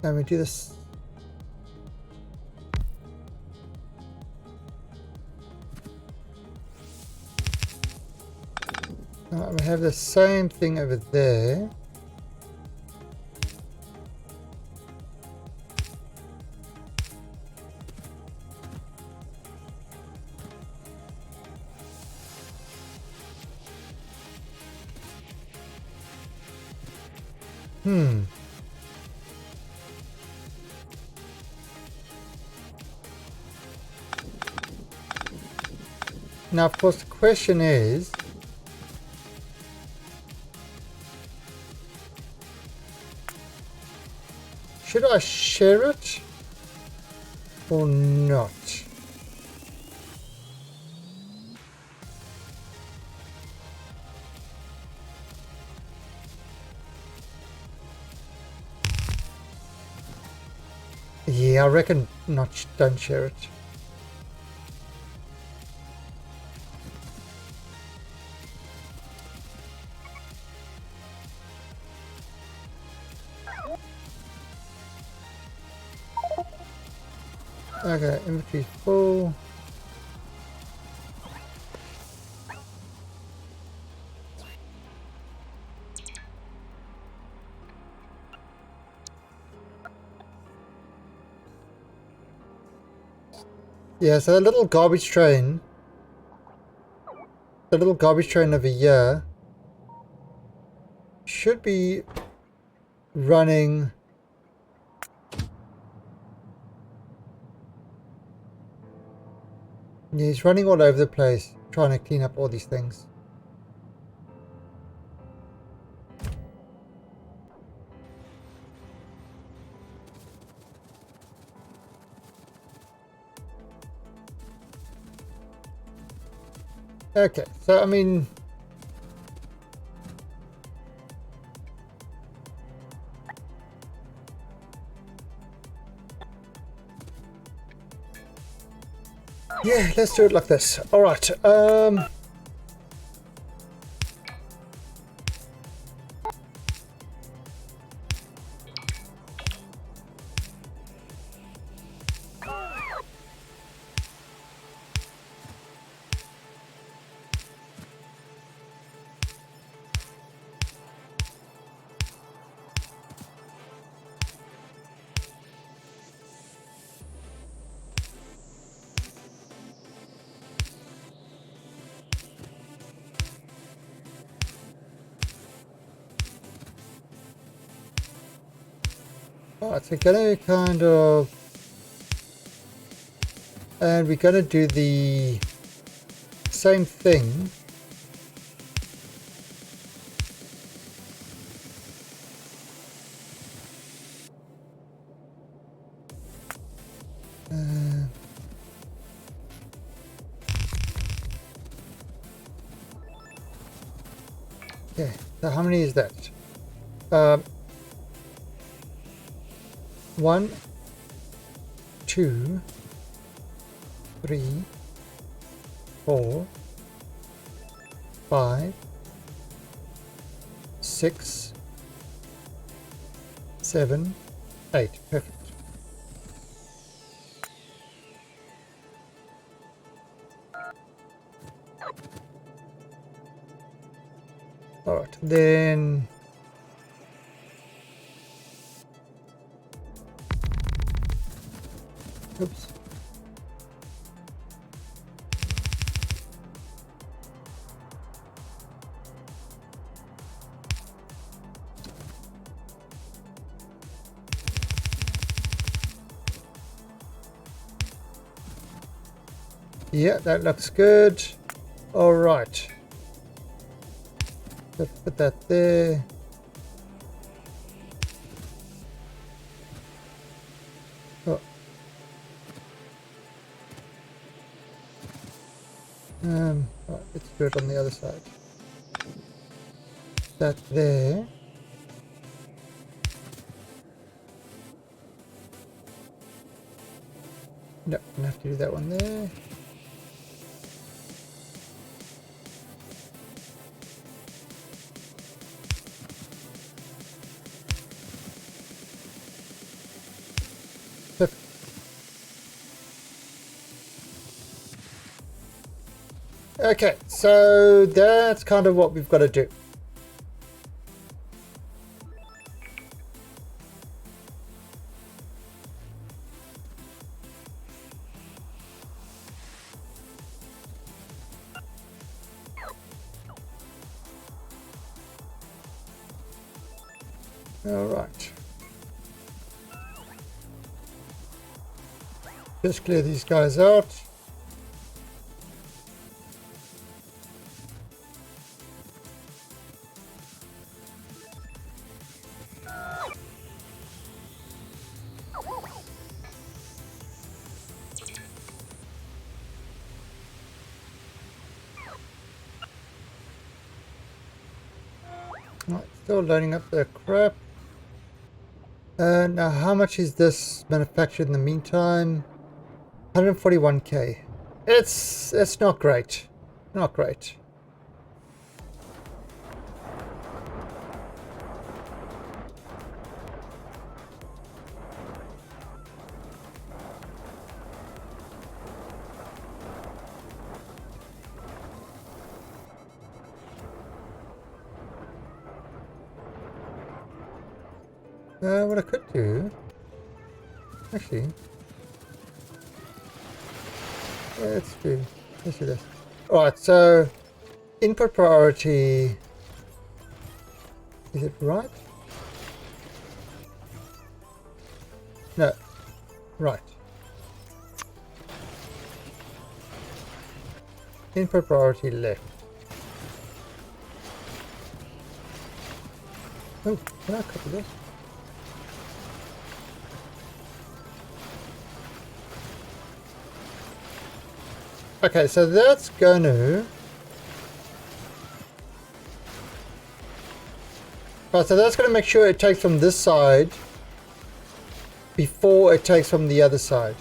and we do this. We have the same thing over there. Now, of course, the question is, should I share it or not? Yeah, I reckon not. Don't share it. Okay, inventory full. Yeah, so the little garbage train over here should be running. Yeah, he's running all over the place trying to clean up all these things. Okay, so I mean, yeah, let's do it like this. All right. Alright, so gonna kind of, and we're gonna do the same thing. Okay, so how many is that? 1, 2, 3, 4, 5, 6, 7, 8. Perfect. Alright, then Oops. Yeah, that looks good. All right. Let's put that there. Oh. Right, let's do it on the other side. That there. No, I'm gonna have to do that one there. Okay, so that's kind of what we've got to do. All right. Just clear these guys out. Right, still loading up the crap. Now, how much is this manufactured in the meantime? 141k. It's not great. Not great. What I could do, actually, let's do this. All right, so input priority, is it right? No, right. Input priority left. Oh, can I copy this? Okay, so that's going to... Right, so that's going to make sure it takes from this side before it takes from the other side.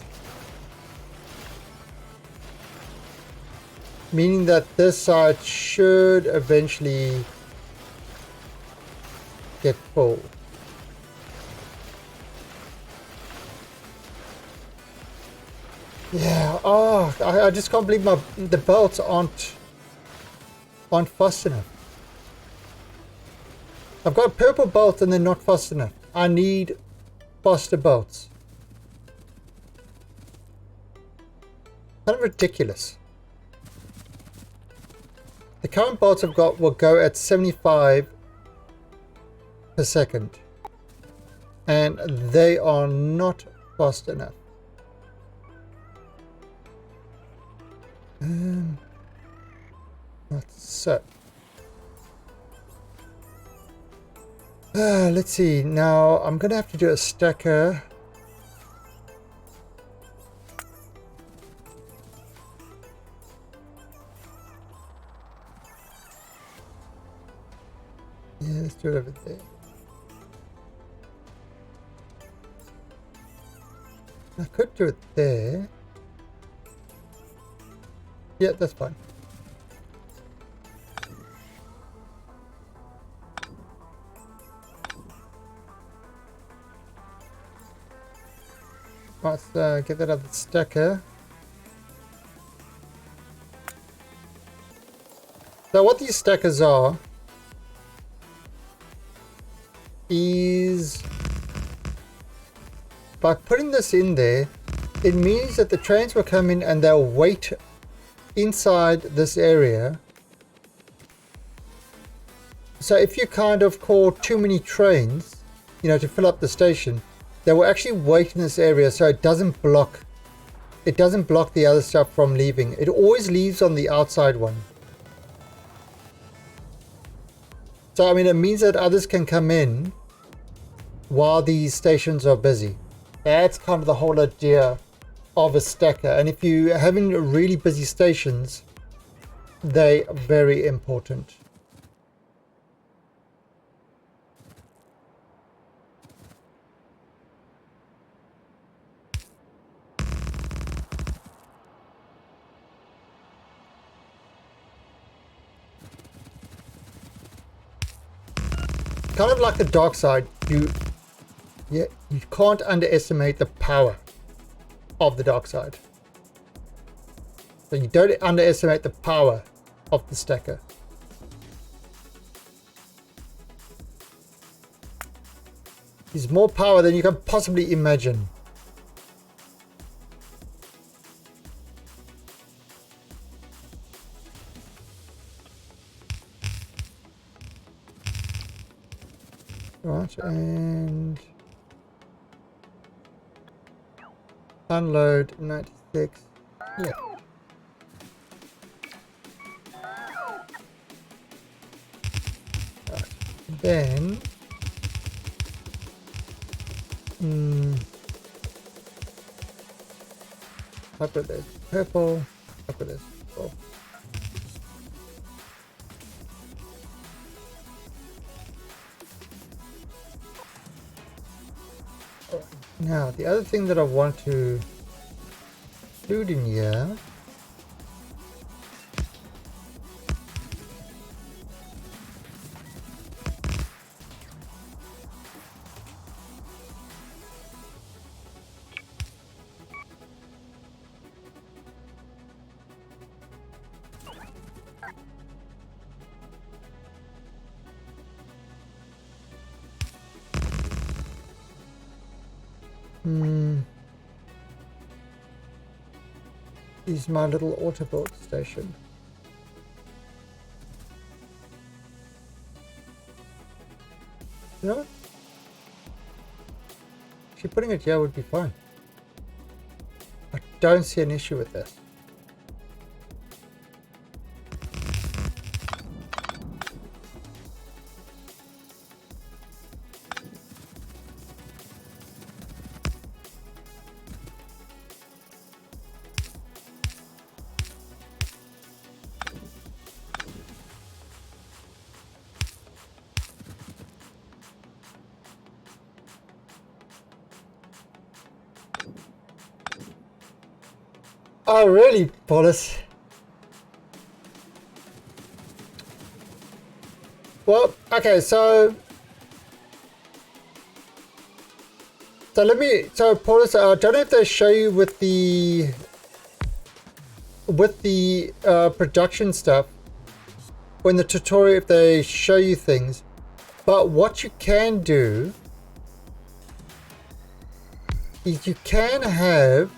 Meaning that this side should eventually get full. Yeah, oh, I just can't believe the belts aren't fast enough. I've got purple belts and they're not fast enough. I need faster belts. Kind of ridiculous. The current belts I've got will go at 75 per second. And they are not fast enough. So let's see. Now I'm gonna have to do a stacker. Yeah, let's do it over there. I could do it there. Yeah, that's fine. Let's get that other stacker. So what these stackers are is by putting this in there, it means that the trains will come in and they'll wait inside this area. So if you kind of call too many trains, you know, to fill up the station, they will actually wait in this area so it doesn't block the other stuff from leaving. It always leaves on the outside one. So I mean, it means that others can come in while these stations are busy. That's kind of the whole idea of a stacker. And if you're having really busy stations, they are very important. Kind of like the dark side, you can't underestimate the power of the dark side. So you don't underestimate the power of the stacker. He's more power than you can possibly imagine. Right, and unload 96. Yeah. Right. Then I've got this purple, I've got this purple. Now, the other thing that I want to include in here is my little Autobot station. You know what? Actually, putting it here would be fine. I don't see an issue with this. Oh, really, Paulus? Well, okay, so Paulus, I don't know if they show you with the production stuff, or in the tutorial if they show you things, but what you can do is you can have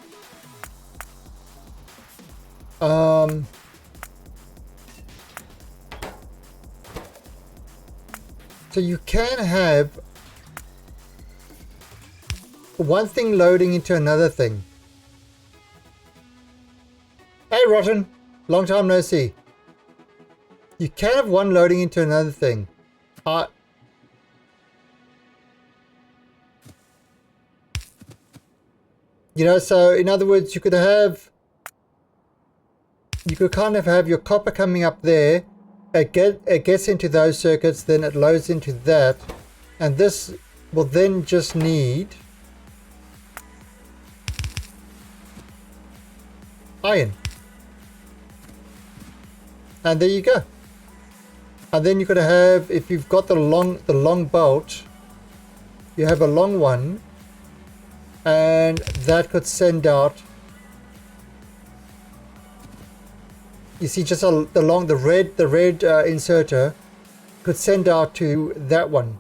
so you can have one thing loading into another thing. Hey Rotten, long time no see. You can have one loading into another thing. You know, so in other words, you could kind of have your copper coming up there. It gets into those circuits, then it loads into that, and this will then just need iron. And there you go. And then you could have, if you've got the long bolt, you have a long one, and that could send out, you see, just the red inserter could send out to that one.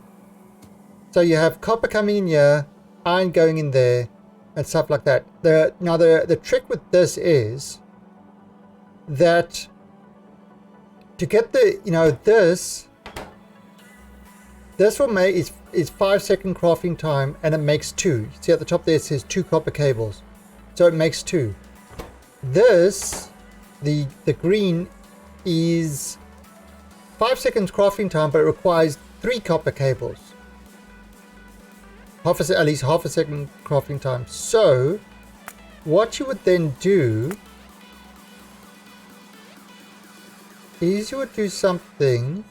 So you have copper coming in here, iron going in there, and stuff like that. Now the trick with this is that to get the, you know, this will make is 5-second crafting time, and it makes 2. See at the top there it says 2 copper cables, so it makes 2. This, the green, is 5 seconds crafting time, but it requires 3 copper cables. At least half a second crafting time. So what you would then do is you would do something.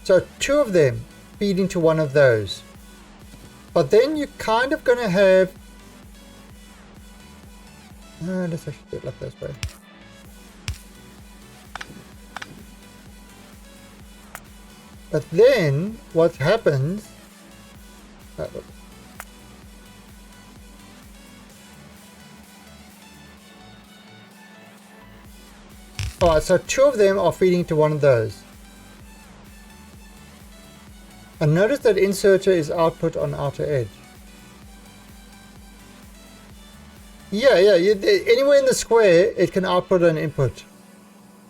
So 2 of them feed into one of those. But then you're kind of going to have... let's actually do it like this way. But then what happens... Alright, so 2 of them are feeding to one of those. And notice that inserter is output on outer edge. Yeah, anywhere in the square it can output an input.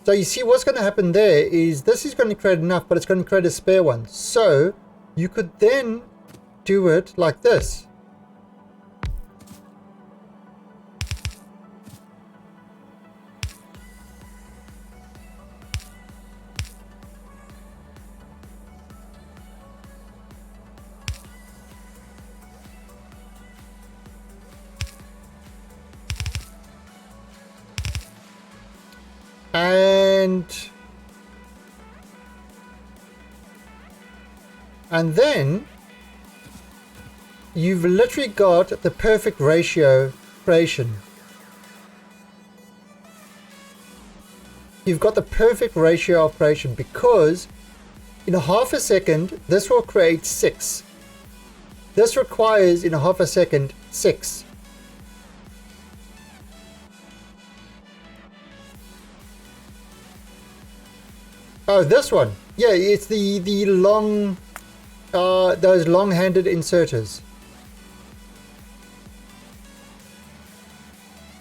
So you see what's going to happen there is this is going to create enough, but it's going to create a spare one. So you could then do it like this. And then you've literally got the perfect ratio creation. You've got the perfect ratio of creation, because in a half a second this will create 6. This requires in a half a second 6. Oh, this one. Yeah, it's the long, those long-handed inserters.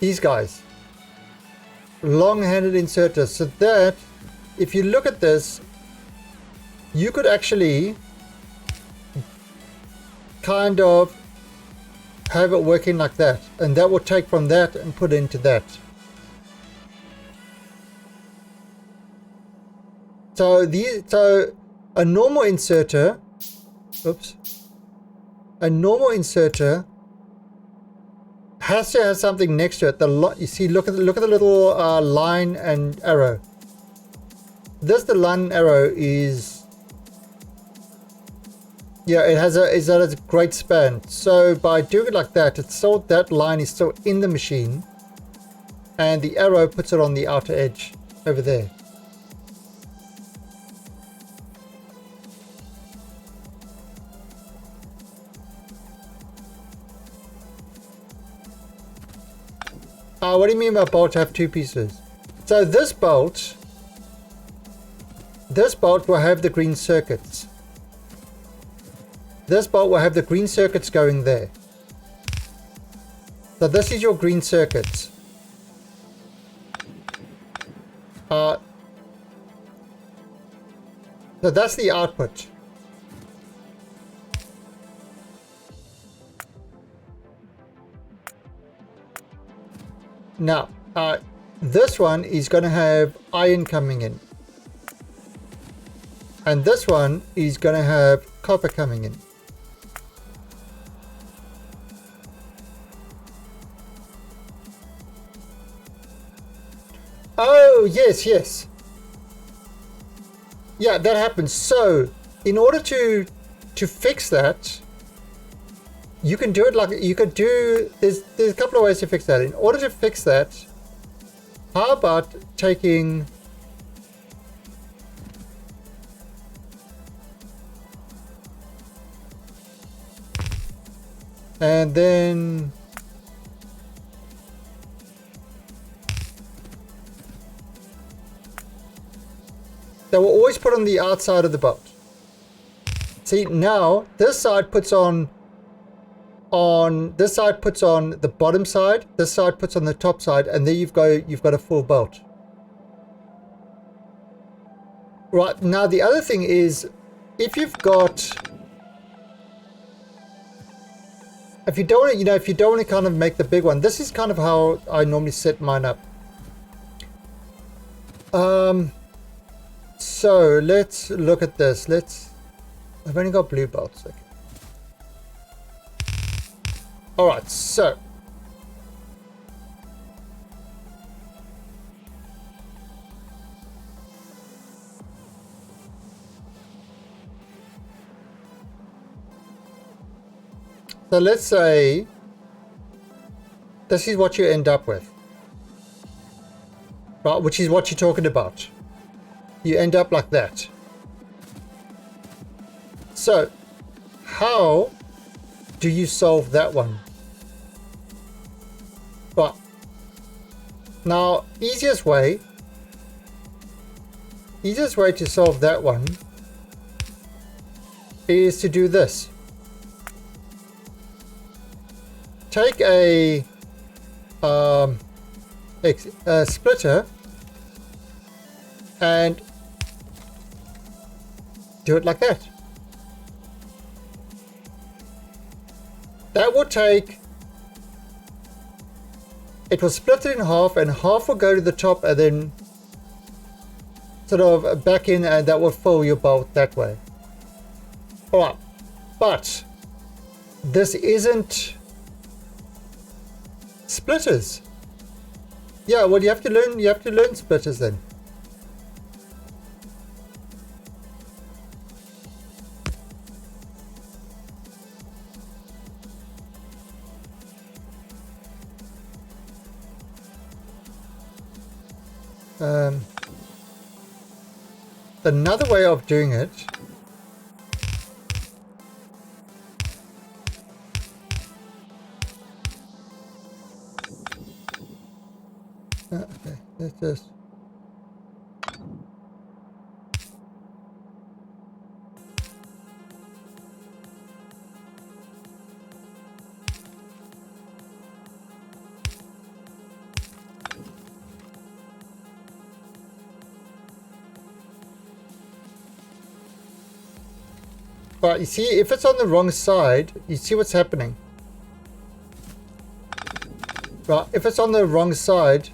These guys. Long-handed inserters. So that, if you look at this, you could actually kind of have it working like that. And that will take from that and put into that. So a normal inserter, a normal inserter has to have something next to it. You see, look at the little line and arrow. The line and arrow is, yeah, it has a great span. So by doing it like that, that line is still in the machine, and the arrow puts it on the outer edge over there. What do you mean by bolt have 2 pieces? So this bolt will have the green circuits. This bolt will have the green circuits going there. So this is your green circuits. So that's the output. Now, this one is going to have iron coming in. And this one is going to have copper coming in. Oh, yes. Yeah, that happens. So, in order to fix that, you can do it like you could do. There's a couple of ways to fix that. In order to fix that, how about taking and then they will always put on the outside of the bolt. See, now this side puts on this side puts on the bottom side, this side puts on the top side, and there you've got a full belt. Right, now the other thing is, if you don't want to, if you don't want to kind of make the big one, this is kind of how I normally set mine up. So let's look at this. I've only got blue belts. Okay. All right, so let's say this is what you end up with, right? Which is what you're talking about. You end up like that. So how do you solve that one? Right. Now, easiest way to solve that one is to do this. Take a splitter and do it like that. That will take, it will split it in half, and half will go to the top and then sort of back in, and that will fill your bolt that way. Alright, but this isn't splitters. Yeah, well, you have to learn splitters then. Another way of doing it okay, let's just but you see, if it's on the wrong side, you see what's happening. Right, if it's on the wrong side,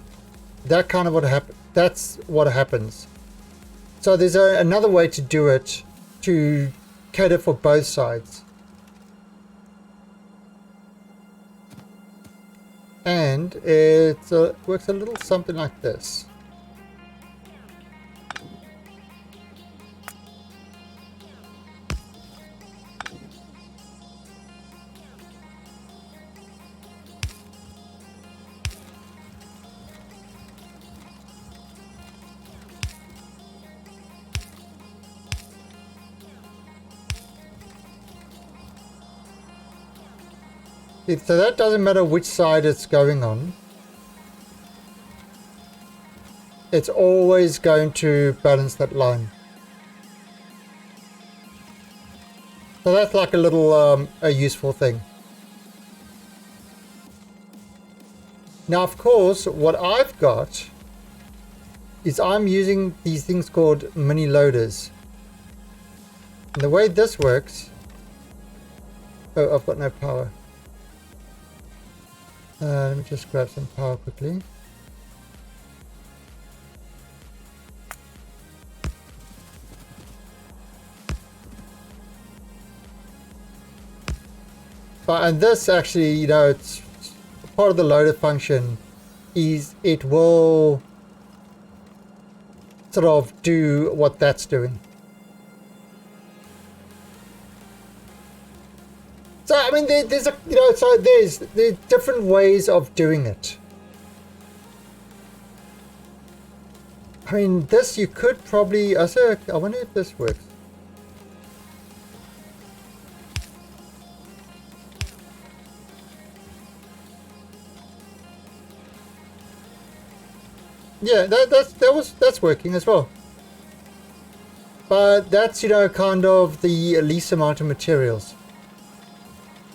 that kind of that's what happens. So there's another way to do it to cater for both sides. And it works a little something like this. So that doesn't matter which side it's going on. It's always going to balance that line. So that's like a little a useful thing. Now, of course, what I've got is I'm using these things called mini loaders. And the way this works... Oh, I've got no power. Let me just grab some power quickly. And this actually, it's part of the loader function, is it will sort of do what that's doing. So I mean, there's different ways of doing it. I mean, this you could probably. I wonder if this works. Yeah, that's working as well. But that's, you know, kind of the least amount of materials.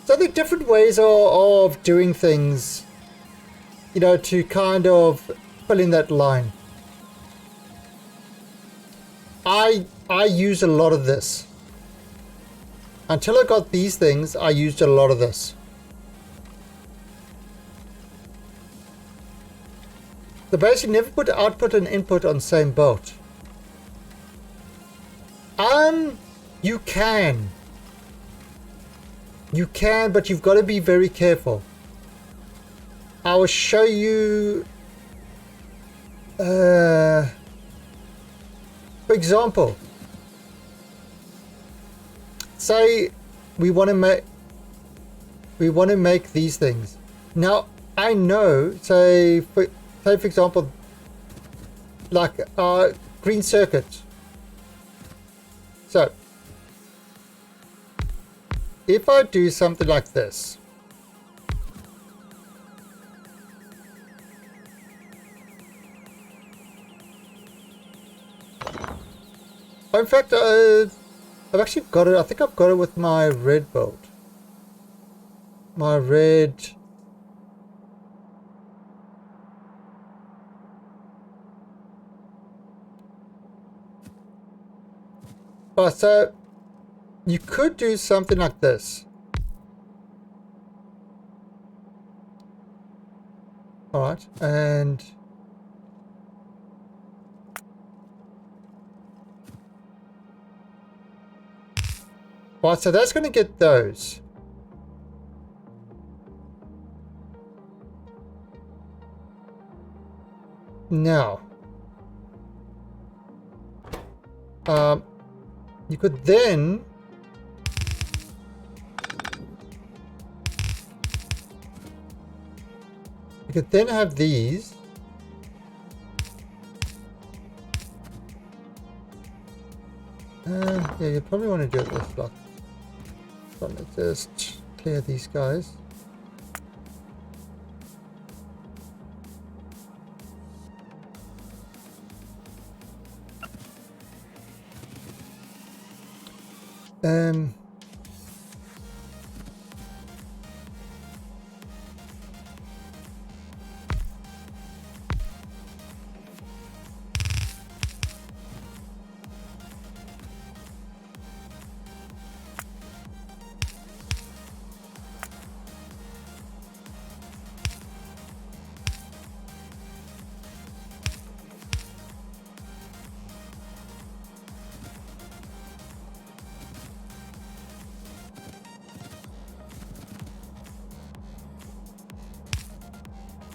So there are different ways of doing things, you know, to kind of fill in that line. I use a lot of this. Until I got these things, I used a lot of this. So basically never put output and input on the same bolt. You can. You can, but you've got to be very careful. I will show you, for example, say we want to make these things. Now I know, say for example, like green circuit. So if I do something like this, in fact, I've actually got it. I think I've got it with my red bolt. My red. But so you could do something like this. All right, and right, so that's going to get those. Now, you could then have these. Yeah, you probably want to do it this block. So let's just clear these guys.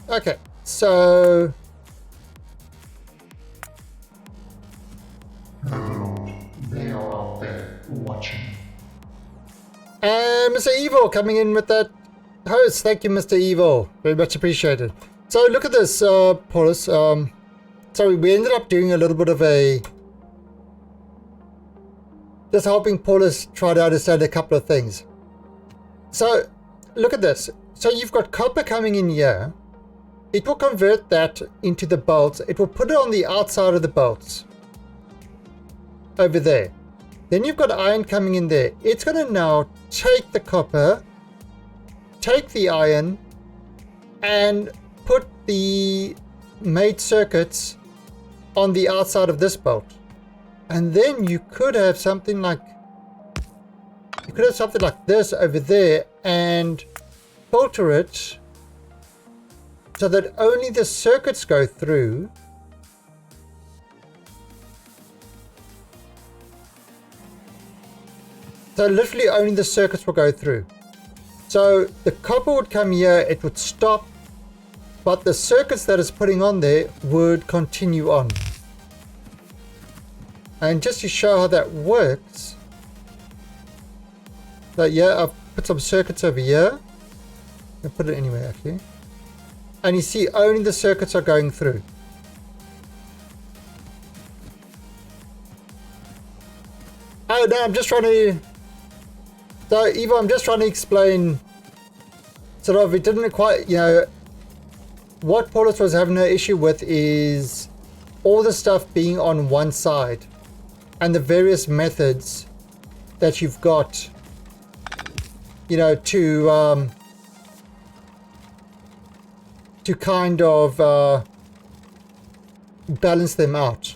Okay, so They are out there watching. and Mr. Evil coming in with that host. Thank you, Mr. Evil. Very much appreciated. So look at this, Paulus. Sorry, we ended up doing a little bit of just helping Paulus try to understand a couple of things. So look at this. So you've got copper coming in here. It will convert that into the bolts. It will put it on the outside of the bolts. Over there. Then you've got iron coming in there. It's going to now take the copper, take the iron, and put the made circuits on the outside of this bolt. And then you could have something like this over there and filter it so that only the circuits go through. So literally only the circuits will go through. So the copper would come here, it would stop, but the circuits that it's putting on there would continue on. And just to show how that works, so yeah, I've put some circuits over here. I'll put it anywhere actually. And you see only the circuits are going through. Oh no, I'm just trying to... So Eva, I'm just trying to explain sort of, it didn't quite, you know, what Paulus was having an issue with is all the stuff being on one side. and the various methods that you've got, you know, to kind of balance them out.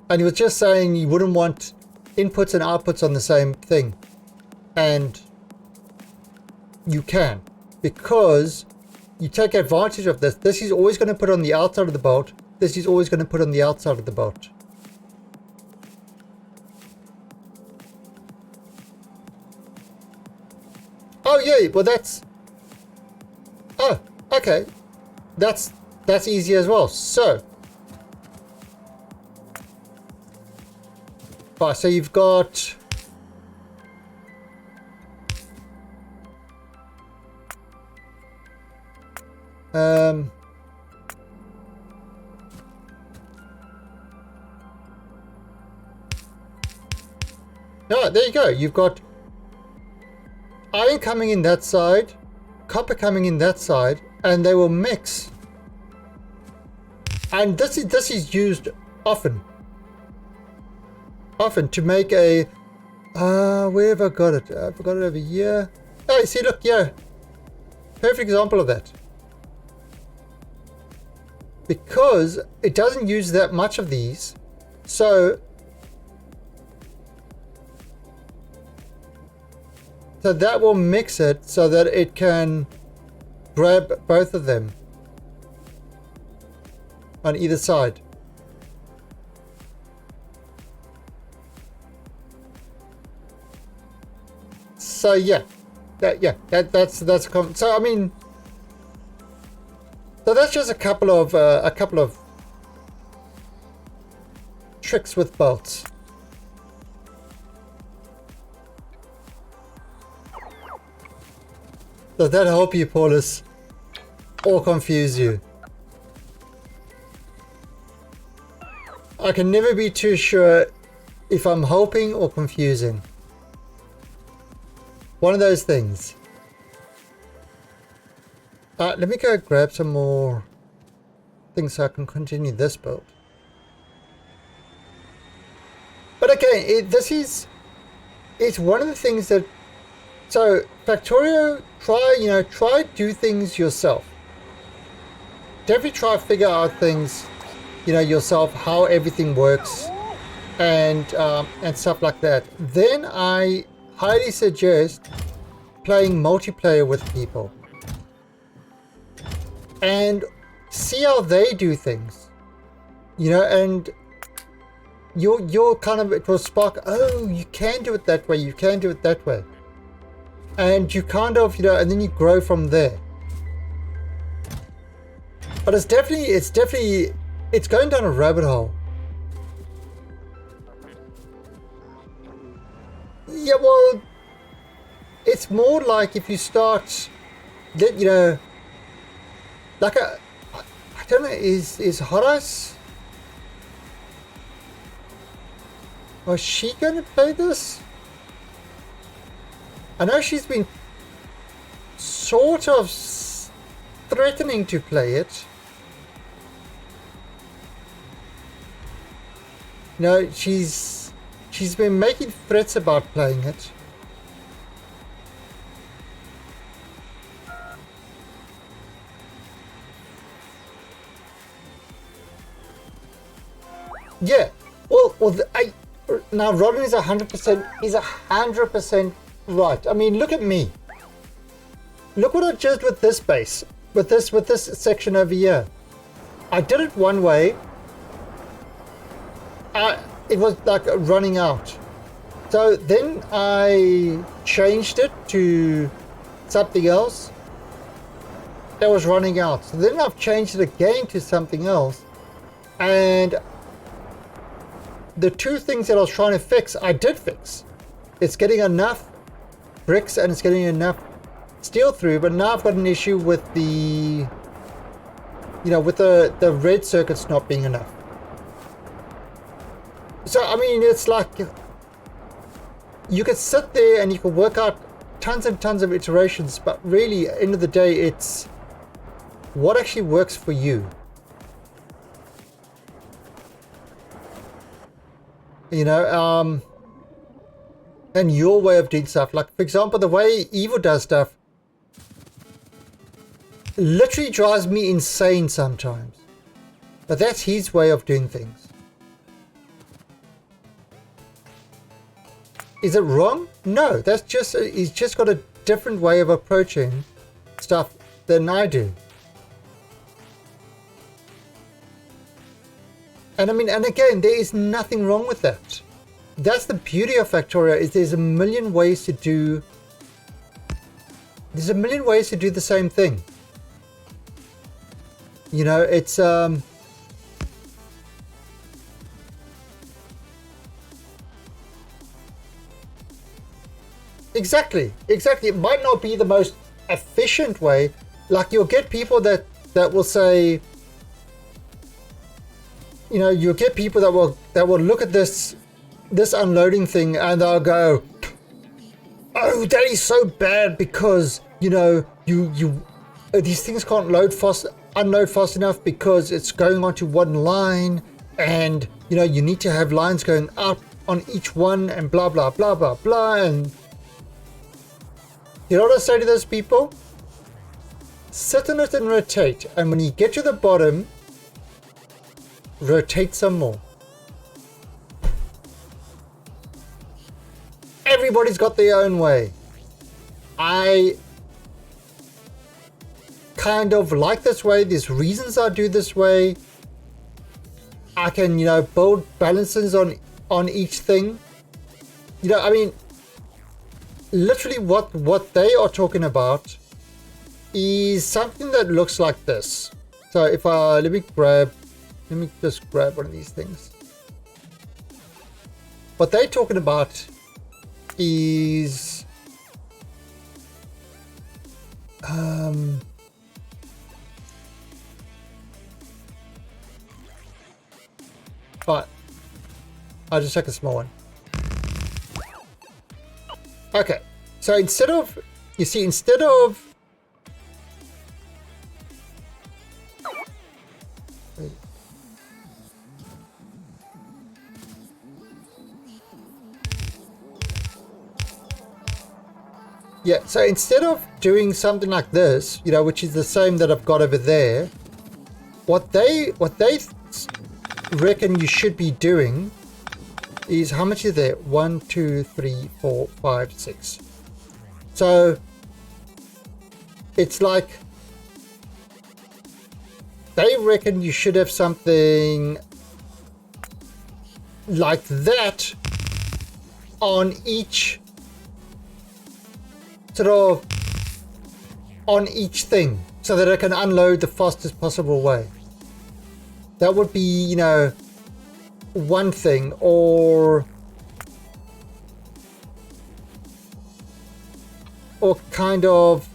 And he was just saying you wouldn't want inputs and outputs on the same thing. And you can, because you take advantage of this. This is always going to put on the outside of the bolt. This is always going to put on the outside of the bolt. Oh yeah, well that's... Oh, okay. That's easy as well. So... Right, so you've got... No, there you go. You've got iron coming in that side, copper coming in that side, and they will mix. And this is used often to make a where have I got it? I've got it over here. Oh, you see, look, yeah, perfect example of that, because it doesn't use that much of these, so that will mix it so that it can grab both of them on either side. So yeah, that's so I mean, so that's just a couple of tricks with bolts. Does that help you, Paulus, or confuse you? I can never be too sure if I'm helping or confusing. One of those things. Let me go grab some more things so I can continue this build. But again, it's one of the things that... So, Factorio, try do things yourself. Definitely try figure out things, yourself, how everything works, and stuff like that. Then I highly suggest playing multiplayer with people and see how they do things, and you'll kind of, it will spark, oh, you can do it that way, you can do it that way. And you kind of, and then you grow from there. But it's going down a rabbit hole. Yeah, well, it's more like if you start, like I don't know, is Horace, was she going to play this? I know she's been sort of threatening to play it. She's been making threats about playing it. Yeah. Well, now Rodden is 100% right. I mean, look at me. Look what I did with this base, with this section over here. I did it one way. It was like running out. So then I changed it to something else that was running out. So then I've changed it again to something else. And the two things that I was trying to fix, I did fix. It's getting enough bricks and it's getting enough steel through, but now I've got an issue with the the red circuits not being enough. So I mean, it's like you could sit there and you could work out tons and tons of iterations, but really at the end of the day, it's what actually works for you. You know, and your way of doing stuff. Like, for example, the way Evil does stuff literally drives me insane sometimes. But that's his way of doing things. Is it wrong? No, that's just, he's just got a different way of approaching stuff than I do. And I mean, and again, there is nothing wrong with that. That's the beauty of Factorio, is there's a million ways to do, the same thing. You know, it's exactly. It might not be the most efficient way. Like, you'll get people that will say, you know, you'll get people that will look at this unloading thing and they'll go, oh, that is so bad because, you know, you these things can't unload fast enough because it's going onto one line, and you know, you need to have lines going up on each one and blah blah blah blah blah. And you know what I say to those people? Sit on it and rotate, and when you get to the bottom, rotate some more. Everybody's got their own way. I kind of like this way. There's reasons I do this way. I can, you know, build balances on each thing. You know, I mean, literally what they are talking about is something that looks like this. So if I let me just grab one of these things. What they're talking about is but I'll just take a small one. Okay, so instead of yeah, so instead of doing something like this, you know, which is the same that I've got over there, what they reckon you should be doing is, how much is there? 1, 2, 3, 4, 5, 6. So it's like they reckon you should have something like that on each thing, so that it can unload the fastest possible way. That would be, you know, one thing. Or kind of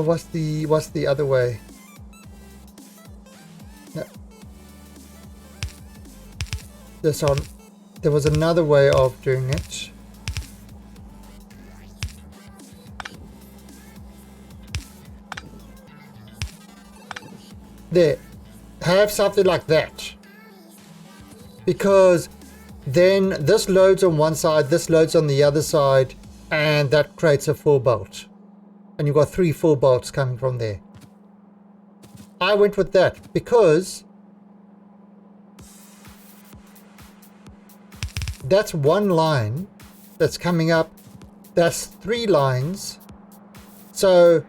what's the other way? No. This one. There was another way of doing it. There, have something like that, because then this loads on one side, this loads on the other side, and that creates a full bolt, and you've got 3 full bolts coming from there. I went with that because that's one line that's coming up, that's 3 lines. So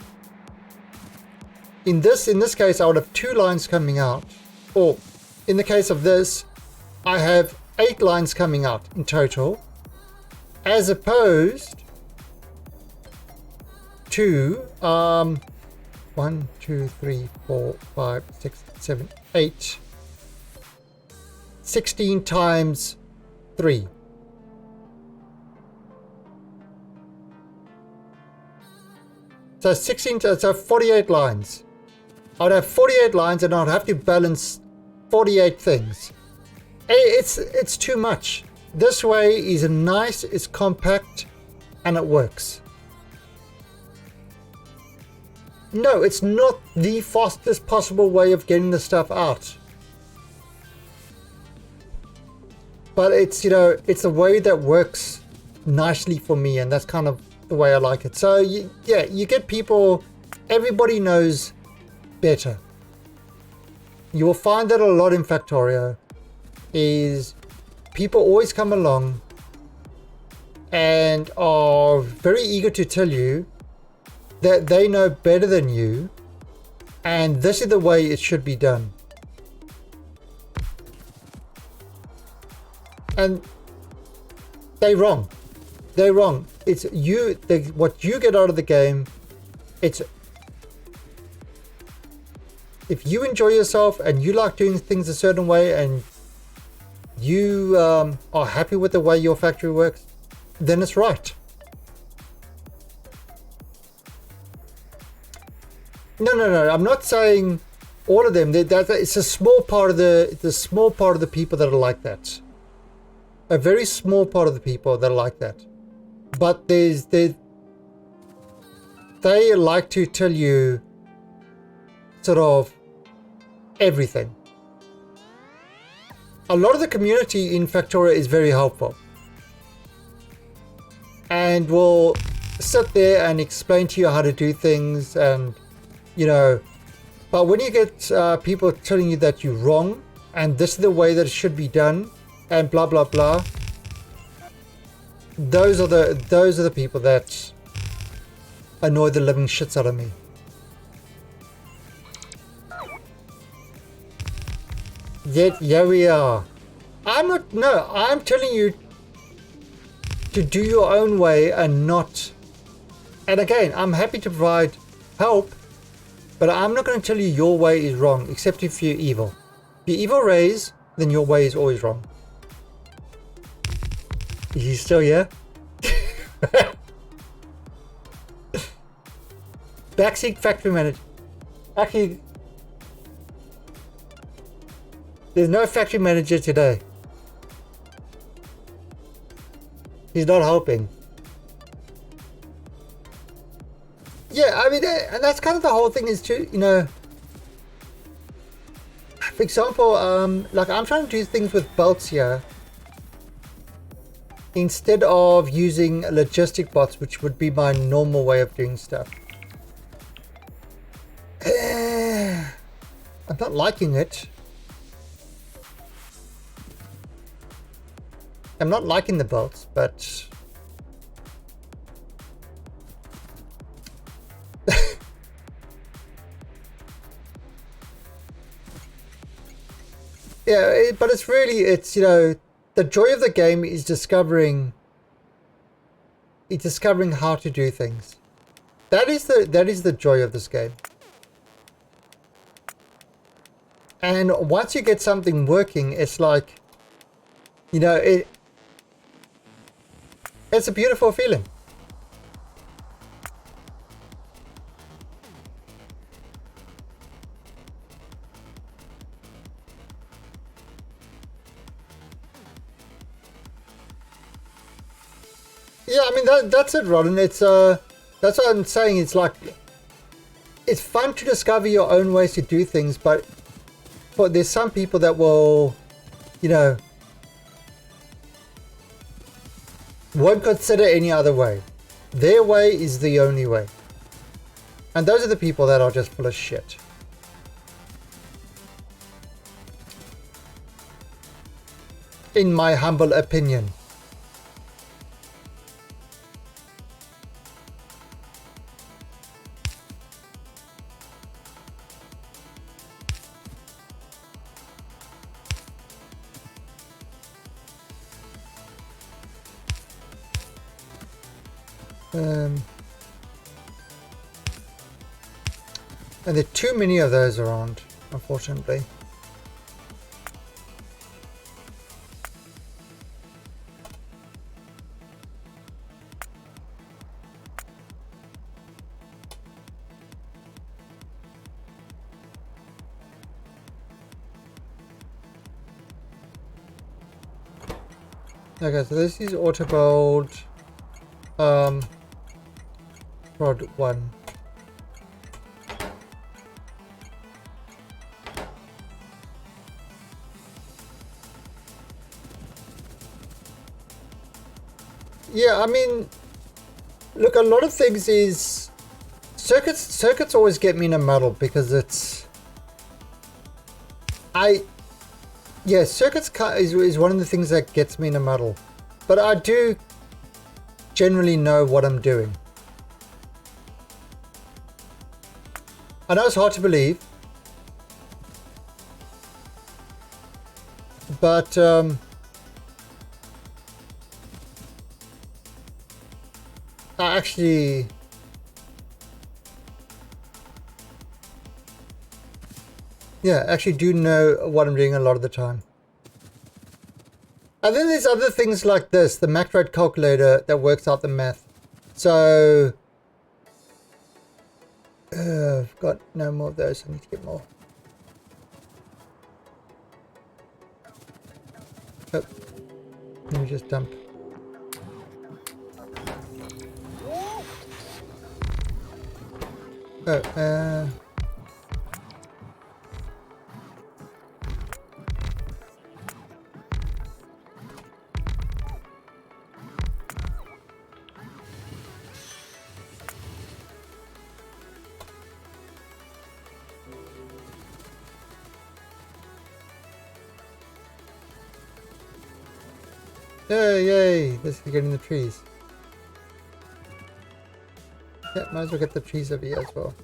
in this case, I would have 2 lines coming out, or in the case of this, I have 8 lines coming out in total, as opposed to 1, 2, 3, 4, 5, 6, 7, 8, 16 times 3. So 48 lines. I'd have 48 lines and I'd have to balance 48 things. It's too much. This way is nice, it's compact, and it works. No, it's not the fastest possible way of getting the stuff out. But it's, you know, it's a way that works nicely for me, and that's kind of the way I like it. So, yeah, you get people, everybody knows better. You will find that a lot in Factorio is people always come along and are very eager to tell you that they know better than you, and this is the way it should be done. And they're wrong. They're wrong. It's you, what you get out of the game. It's if you enjoy yourself and you like doing things a certain way, and you are happy with the way your factory works, then it's right. No. I'm not saying all of them. It's a small part of the people that are like that. A very small part of the people that are like that. But they like to tell you sort of everything. A lot of the community in Factorio is very helpful and will sit there and explain to you how to do things, and you know, but when you get people telling you that you're wrong and this is the way that it should be done and blah blah blah, those are the people that annoy the living shits out of me. Yet, yeah, we are. I'm telling you to do your own way and not. And again, I'm happy to provide help, but I'm not going to tell you your way is wrong, except if you're evil. If you're evil rays, then your way is always wrong. Is he still here? Backseat factory manager. Actually, there's no factory manager today. He's not helping. Yeah, I mean, and that's kind of the whole thing is to, you know, for example, like I'm trying to do things with belts here instead of using logistic bots, which would be my normal way of doing stuff. I'm not liking it. I'm not liking the belts, but yeah, but it's, you know, the joy of the game is discovering how to do things. That is the joy of this game. And once you get something working, it's like, you know, it's a beautiful feeling. Yeah, I mean that's it, Rodden. It's that's what I'm saying. It's like it's fun to discover your own ways to do things, but there's some people that will, you know, won't consider any other way. Their way is the only way. And those are the people that are just full of shit. In my humble opinion. And there are too many of those around, unfortunately. Okay, so this is auto build prod 1. yeah, I mean, look, a lot of things is circuits always get me in a muddle because it's yeah, circuits is one of the things that gets me in a muddle, but I do generally know what I'm doing. I know it's hard to believe, but I actually do know what I'm doing a lot of the time. And then there's other things like this, the macro calculator that works out the math. So I've got no more of those. I need to get more. Oh, let me just dump. Oh, yay! This is getting the trees. Yeah, might as well get the trees over here as well.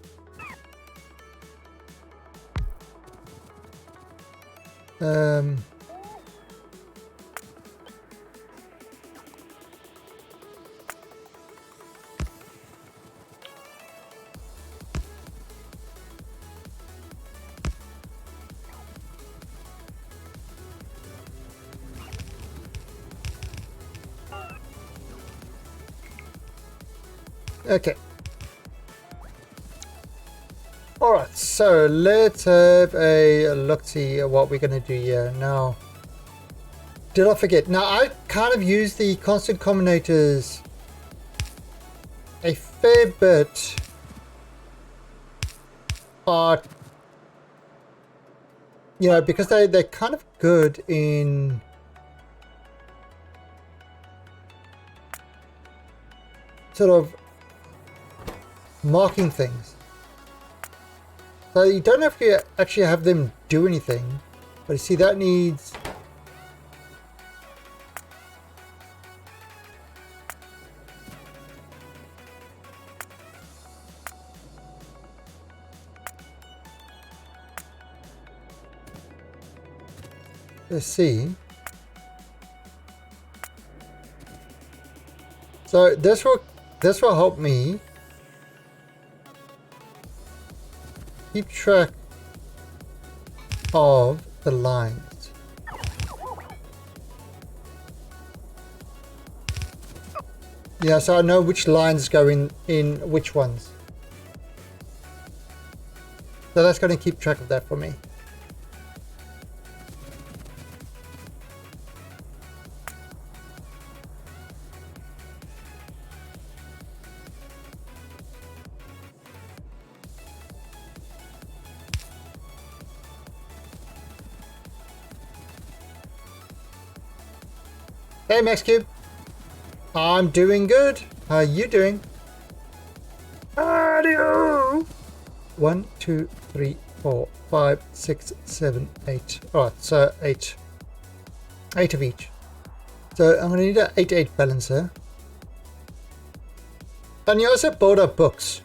Okay. Alright, so let's have a look-see at what we're going to do here. Now, did I forget? Now, I kind of use the constant combinators a fair bit, but, you know, because they're kind of good in sort of marking things. So you don't have to actually have them do anything, but you see that needs let's see. So this will help me keep track of the lines. Yeah, so I know which lines go in which ones. So that's going to keep track of that for me. Hey Max Cube, I'm doing good. How are you doing? Audio. 1, 2, 3, 4, 5, 6, 7, 8. Alright, so 8 of each. So I'm gonna need an 8-8 balancer. And you also build up books,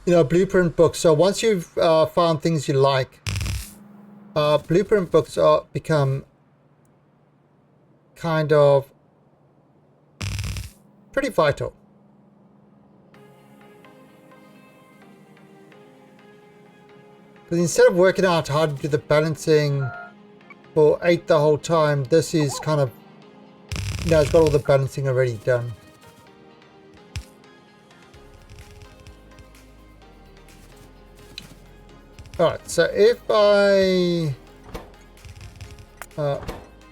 you know, blueprint books. So once you've found things you like, blueprint books become kind of pretty vital. Because instead of working out how to do the balancing for 8 the whole time, this is kind of, you know, it's got all the balancing already done. Alright, so if I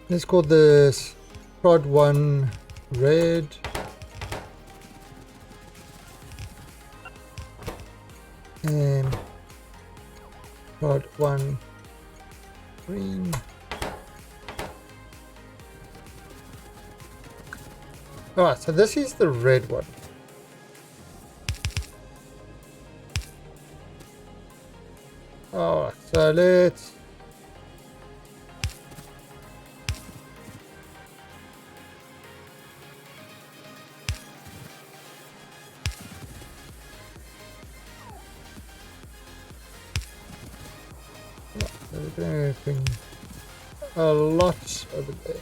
let's call this prod 1 red, and prod 1 green, Alright, so this is the red one. Alright, so let's... We're going to bring a lot over there.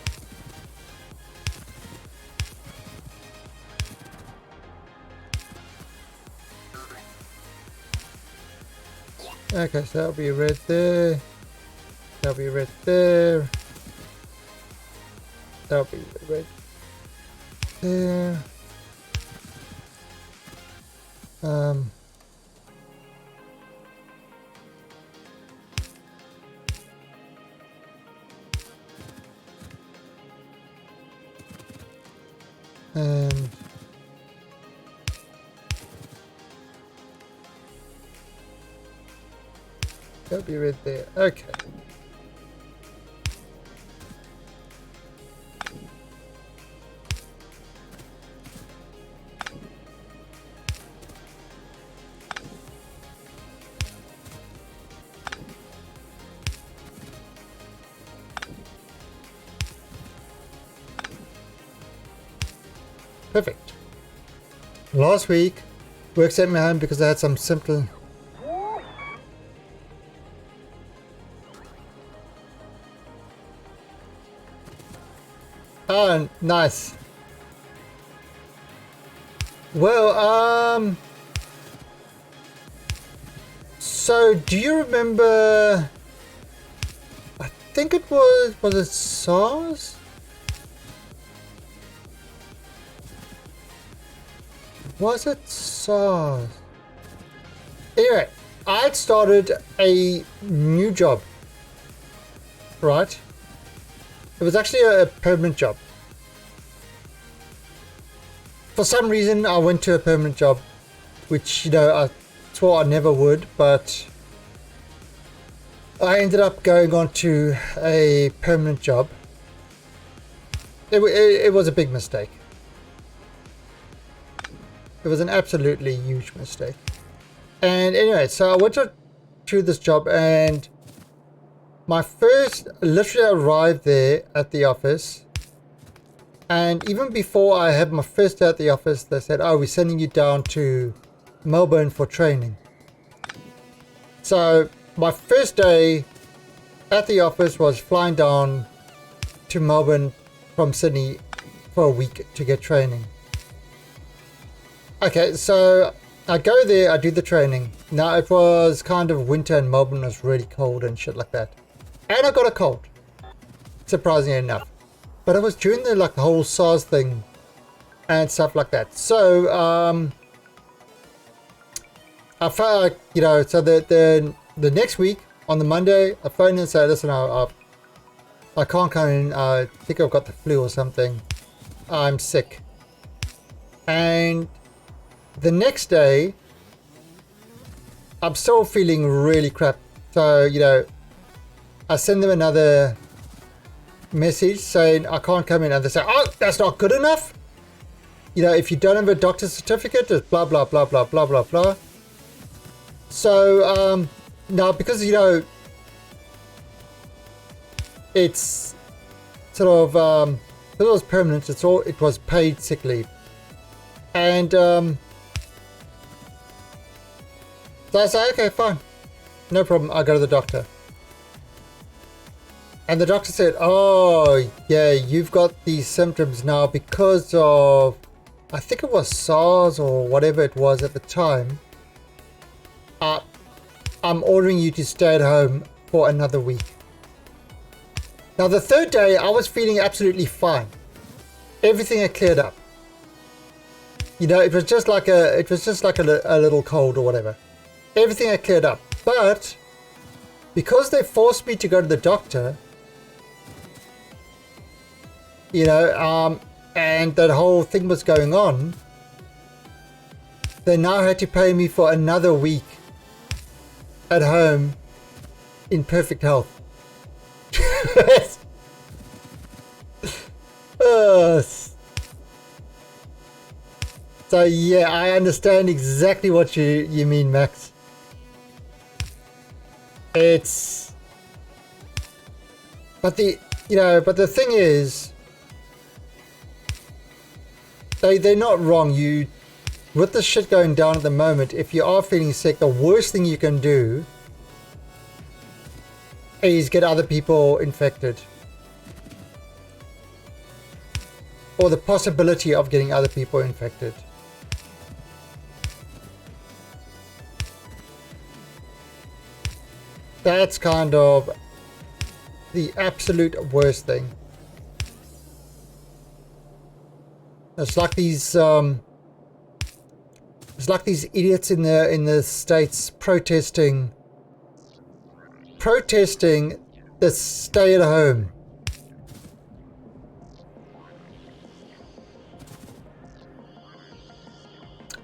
Okay, so that'll be red there. That'll be red there. That'll be red there. And that'll be red there. Okay. Perfect. Last week, work sent me home because I had some simple... Oh, nice. Well, so do you remember... I think it was it SARS? Was it SARS? Anyway, I'd started a new job, right? It was actually a permanent job. For some reason, I went to a permanent job, which, you know, I swore I never would, but I ended up going on to a permanent job. It was a big mistake. It was an absolutely huge mistake. And anyway, so I went to this job, and my first, literally arrived there at the office. And even before I had my first day at the office, they said, oh, we're sending you down to Melbourne for training. So my first day at the office was flying down to Melbourne from Sydney for a week to get training. Okay, so I go there, I do the training. Now it was kind of winter and Melbourne was really cold and shit like that. And I got a cold, surprisingly enough. But it was during the the whole SARS thing and stuff like that. So I felt like, you know, so the next week on the Monday, I phoned and said, listen, I can't come in. I think I've got the flu or something. I'm sick. And the next day, I'm still feeling really crap. So, you know, I send them another message saying I can't come in, and they say, oh, that's not good enough. You know, if you don't have a doctor's certificate, it's blah, blah, blah, blah, blah, blah, blah. So, now because, you know, it's sort of, because it was permanent, it was paid sick leave. And, so I say, okay, fine. No problem. I'll go to the doctor. And the doctor said, oh, yeah, you've got these symptoms now because of, I think it was SARS or whatever it was at the time. I'm ordering you to stay at home for another week. Now, the third day, I was feeling absolutely fine. Everything had cleared up. You know, it was just like a little cold or whatever. Everything had cleared up. But because they forced me to go to the doctor, you know, and that whole thing was going on, they now had to pay me for another week at home in perfect health. So yeah, I understand exactly what you mean, Max. It's, but the thing is, they're not wrong. You, with the shit going down at the moment, if you are feeling sick, the worst thing you can do is get other people infected, or the possibility of getting other people infected. That's kind of the absolute worst thing. It's like these idiots in the States protesting the stay at home.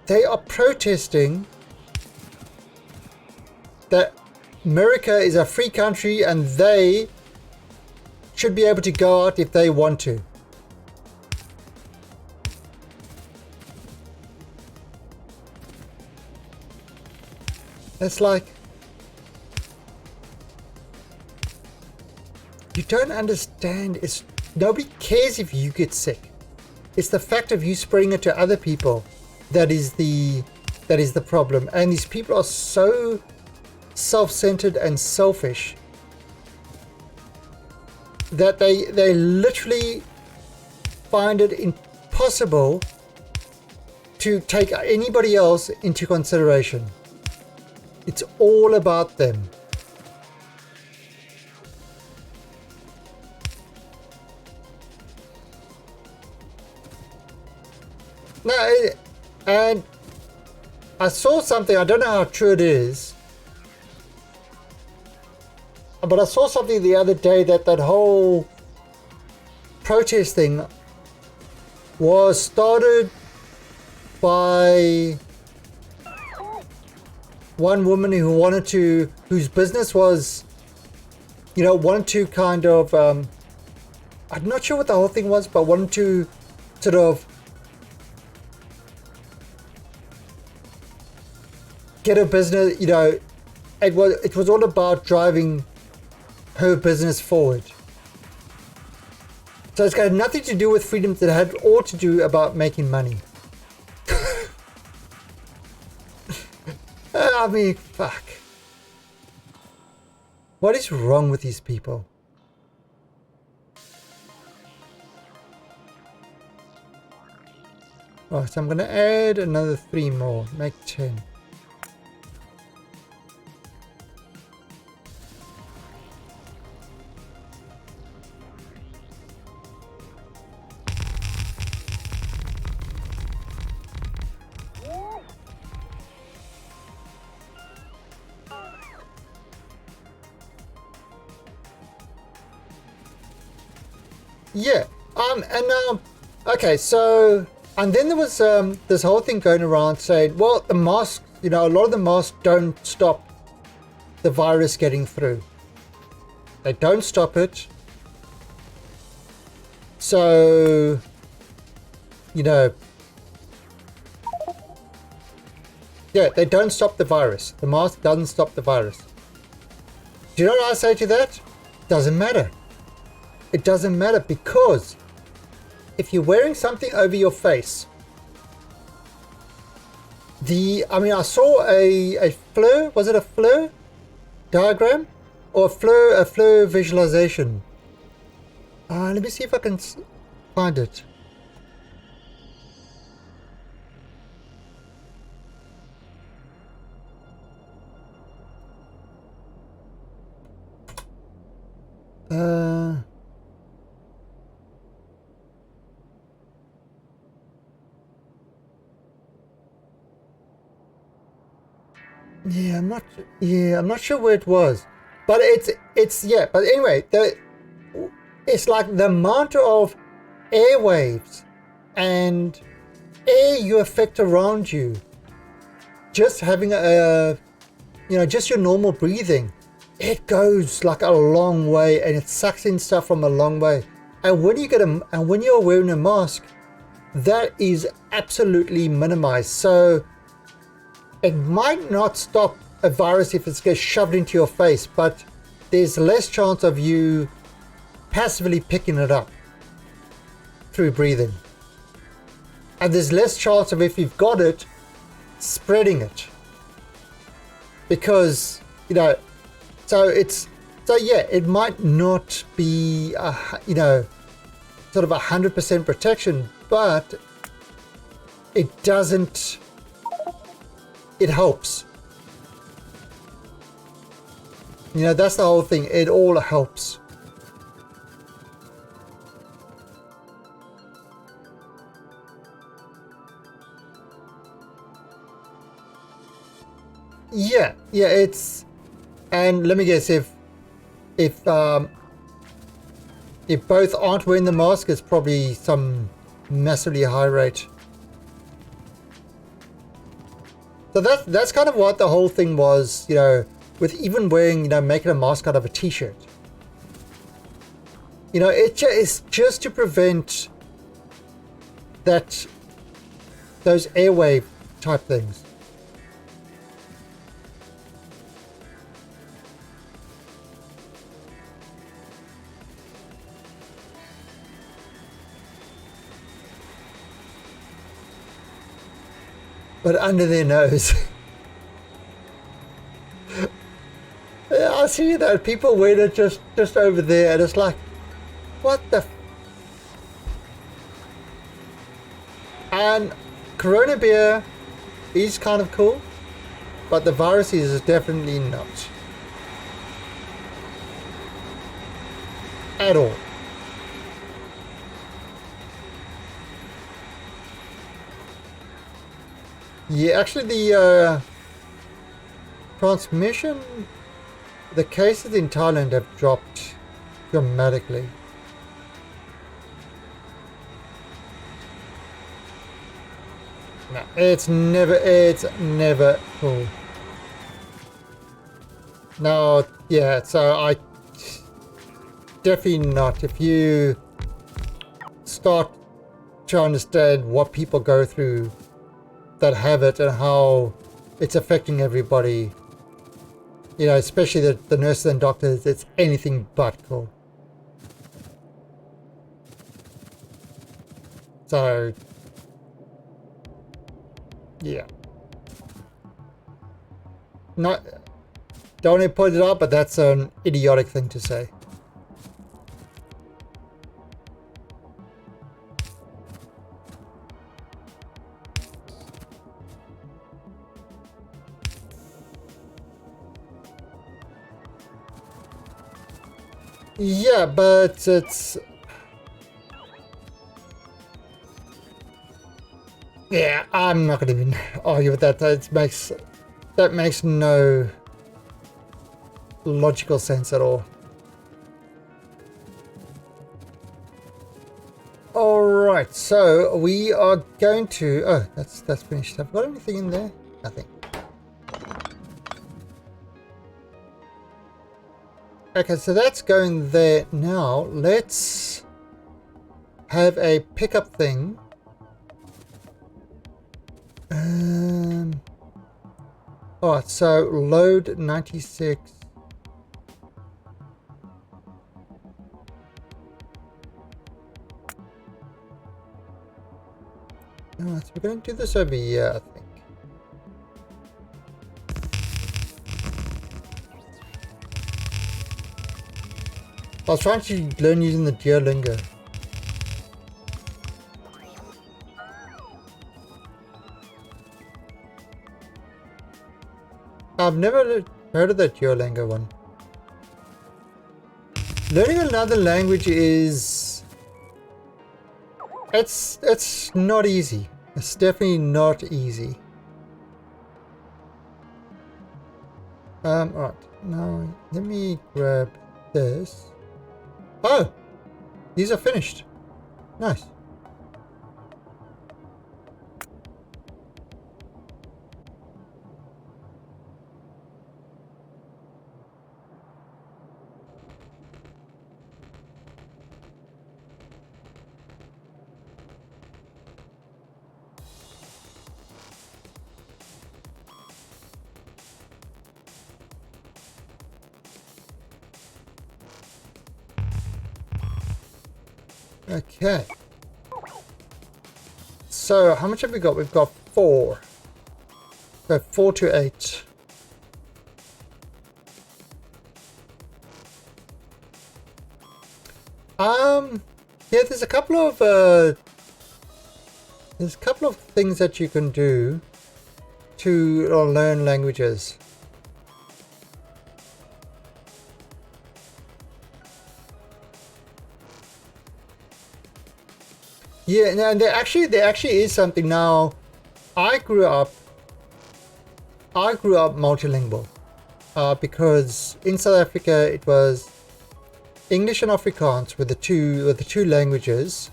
They are protesting that America is a free country and they should be able to go out if they want to. It's like, you don't understand. It's, nobody cares if you get sick. It's the fact of you spreading it to other people that is the problem. And these people are so self-centered and selfish that they literally find it impossible to take anybody else into consideration. It's all about them. No, and I saw something, I don't know how true it is, but I saw something the other day that whole protest thing was started by one woman whose business was, wanted to kind of, I'm not sure what the whole thing was, but wanted to sort of get a business, it was all about driving her business forward. So it's got nothing to do with freedom, that had all to do about making money. I mean, fuck. What is wrong with these people? Oh, so I'm going to add another 3 more, make 10. Yeah, okay, so, and then there was this whole thing going around saying, well, the masks, a lot of the masks don't stop the virus getting through. They don't stop it. So, yeah, they don't stop the virus. The mask doesn't stop the virus. Do you know what I say to that? Doesn't matter. It doesn't matter, because if you're wearing something over your face, I saw a fleur, was it a fleur diagram or a fleur visualization? Let me see if I can find it. I'm not sure where it was, but but anyway, it's like the amount of airwaves and air you affect around you, just having just your normal breathing, it goes like a long way, and it sucks in stuff from a long way. And when you're wearing a mask, that is absolutely minimized. So it might not stop a virus if it gets shoved into your face, but there's less chance of you passively picking it up through breathing. And there's less chance of, if you've got it, spreading it. Because, you know, so yeah, it might not be, you know, sort of 100% protection, but it doesn't, it helps. You know, that's the whole thing. It all helps. Yeah, it's, and let me guess, if both aren't wearing the mask, it's probably some massively high rate. So that's kind of what the whole thing was, you know, with even wearing, you know, making a mask out of a t-shirt. You know, it's just to prevent those airwave type things. But under their nose. Yeah, I see that people wear it just over there, and it's like, what the? And Corona beer is kind of cool, but the virus is definitely not. At all. Yeah, actually the transmission, the cases in Thailand have dropped dramatically. No, it's never cool. No, yeah, so I definitely not. If you start to understand what people go through that have it and how it's affecting everybody, you know, especially the nurses and doctors, it's anything but cool. So, yeah. Not, don't want to point it out, but that's an idiotic thing to say. Yeah, but it's... Yeah, I'm not going to even argue with that. That makes no logical sense at all. Alright, so we are going to... Oh, that's finished. Have I got anything in there? Nothing. Okay, so that's going there now. Let's have a pickup thing. Alright, so load 96. Alright, so we're going to do this over here, I think. I was trying to learn using the Duolingo. I've never heard of that Duolingo one. Learning another language is... It's not easy. It's definitely not easy. Alright. Now, let me grab this. Oh! These are finished. Nice. Okay. So how much have we got? We've got 4. So 4 to 8. Yeah, there's a couple of things that you can do to learn languages. Yeah, and there actually is something now. I grew up multilingual because in South Africa it was English and Afrikaans were the two languages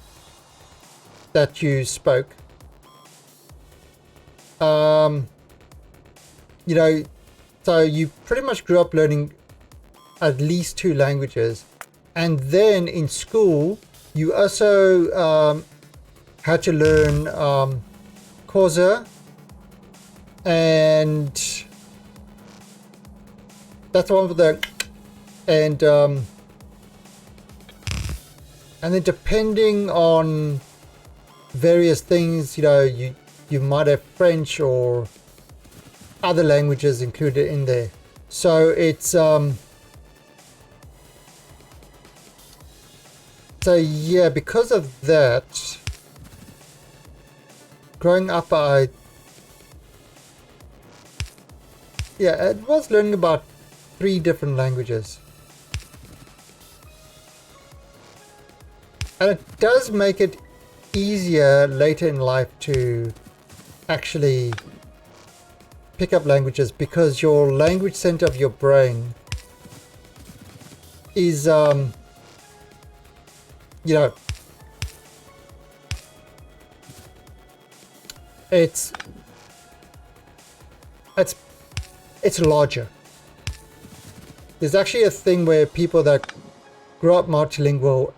that you spoke. You know, so you pretty much grew up learning at least 2 languages, and then in school you also had to learn Xhosa, and that's the one with the and then depending on various things, you know, you might have French or other languages included in there. So it's so yeah, because of that, growing up I was learning about 3 different languages. And it does make it easier later in life to actually pick up languages, because your language center of your brain is you know, it's larger. There's actually a thing where people that grow up multilingual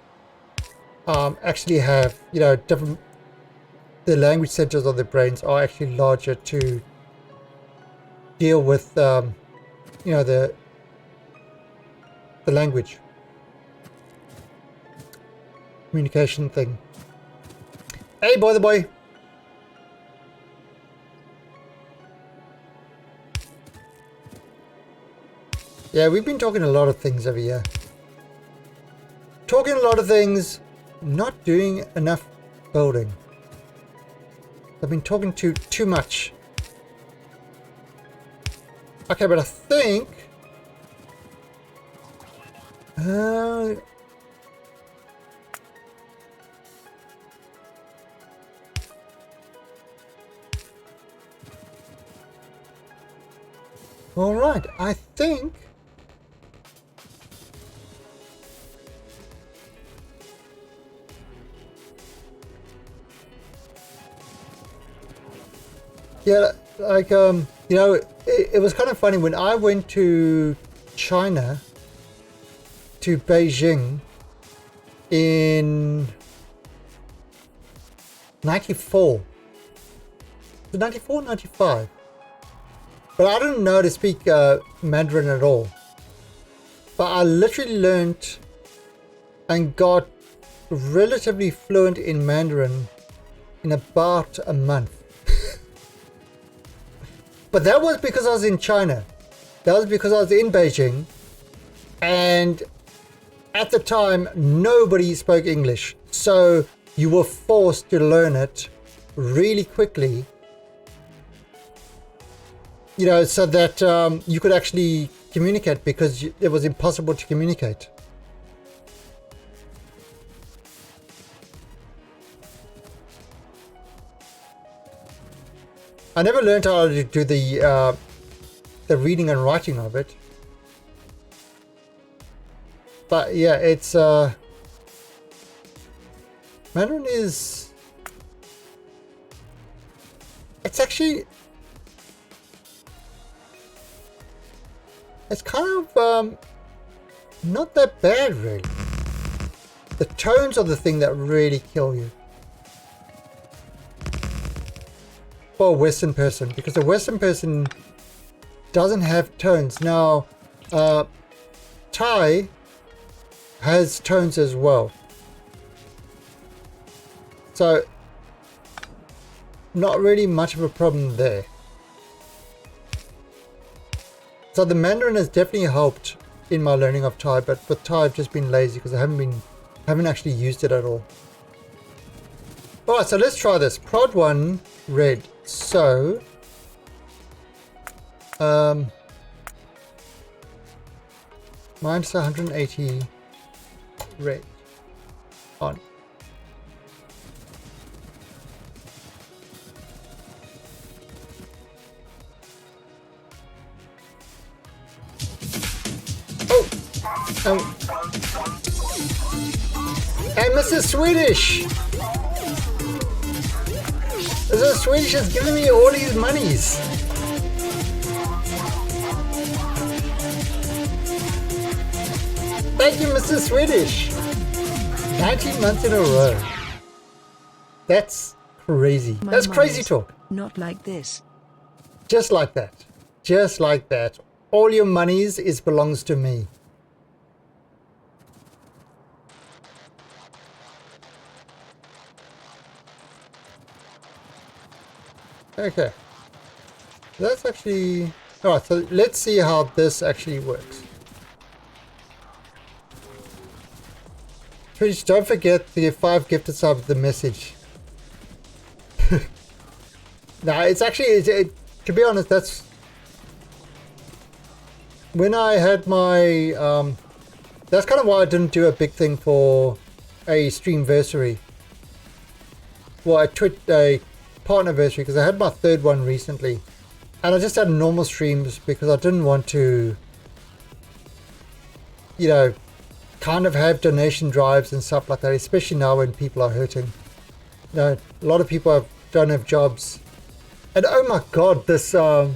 actually have, you know, the language centers of their brains are actually larger to deal with you know, the language communication thing. Hey, boy, the boy. Yeah, we've been talking a lot of things over here. Talking a lot of things, not doing enough building. I've been talking too much. Okay, but I think all right, I think yeah, like you know, it was kind of funny when I went to China, to Beijing in 94. 94, 95. But I didn't know to speak Mandarin at all. But I literally learned and got relatively fluent in Mandarin in about a month. But that was because I was in China. That was because I was in Beijing. And at the time, nobody spoke English. So you were forced to learn it really quickly. You know, so that you could actually communicate, because it was impossible to communicate. I never learned how to do the reading and writing of it. But yeah, it's Mandarin is, it's actually, it's kind of not that bad really. The tones are the thing that really kill you for a Western person, because a Western person doesn't have tones. Now Thai has tones as well, So, not really much of a problem there. So the Mandarin has definitely helped in my learning of Thai, but with Thai I've just been lazy because I haven't actually used it at all. Alright, so let's try this. Prod 1, red. So, minus 180, red. On. Oh! And Mr. Swedish! Mr. Swedish is giving me all these monies. Thank you, Mr. Swedish. 19 months in a row. That's crazy. That's crazy talk. Not like this. Just like that. Just like that. All your monies belongs to me. Okay. That's actually... Alright, so let's see how this actually works. Twitch, don't forget the 5 gifted subs with the message. No, it's actually... to be honest, that's... When I had my... that's kind of why I didn't do a big thing for a streamversary. Well, a partnerversary, because I had my 3rd one recently. And I just had normal streams because I didn't want to, you know, kind of have donation drives and stuff like that, especially now when people are hurting. You know, a lot of people don't have jobs. And oh my god, this, I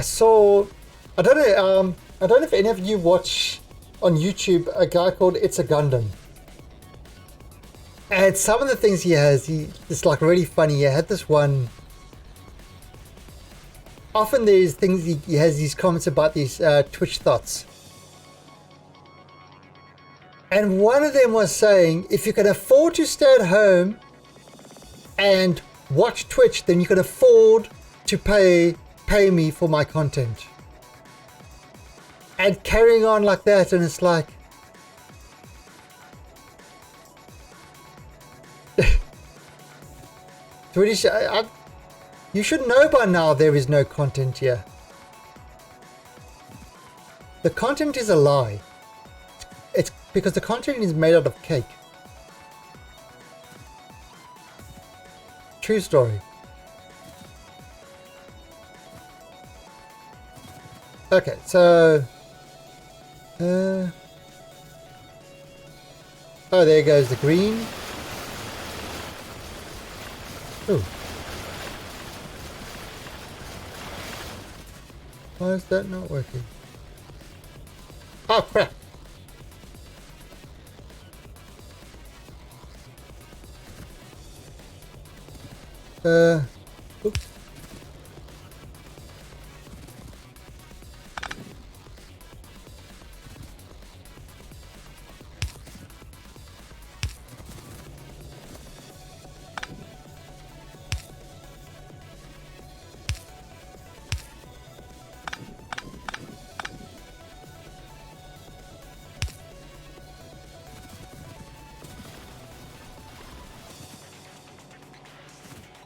saw, I don't know if any of you watch on YouTube a guy called It's a Gundam. And some of the things he has, it's like really funny. He had this one. Often there's things he has these comments about these Twitch thoughts. And one of them was saying, if you can afford to stay at home and watch Twitch, then you can afford to pay me for my content. And carrying on like that, and it's like, Swedish, you should know by now there is no content here. The content is a lie. It's because the content is made out of cake. True story. Okay, so... oh, there goes the green. Oh. Why is that not working? Oh crap! Oops.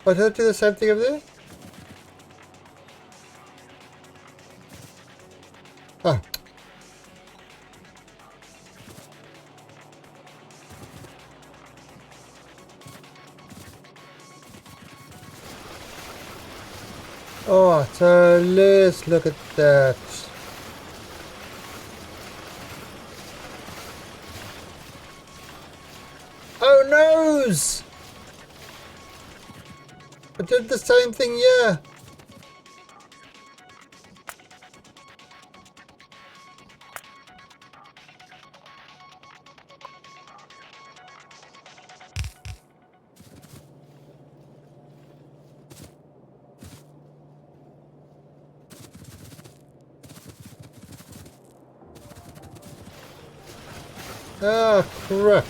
Oh, did I do the same thing over there? Oh. Oh, so let's look at that. Oh noes! I did the same thing, yeah. Ah, crap.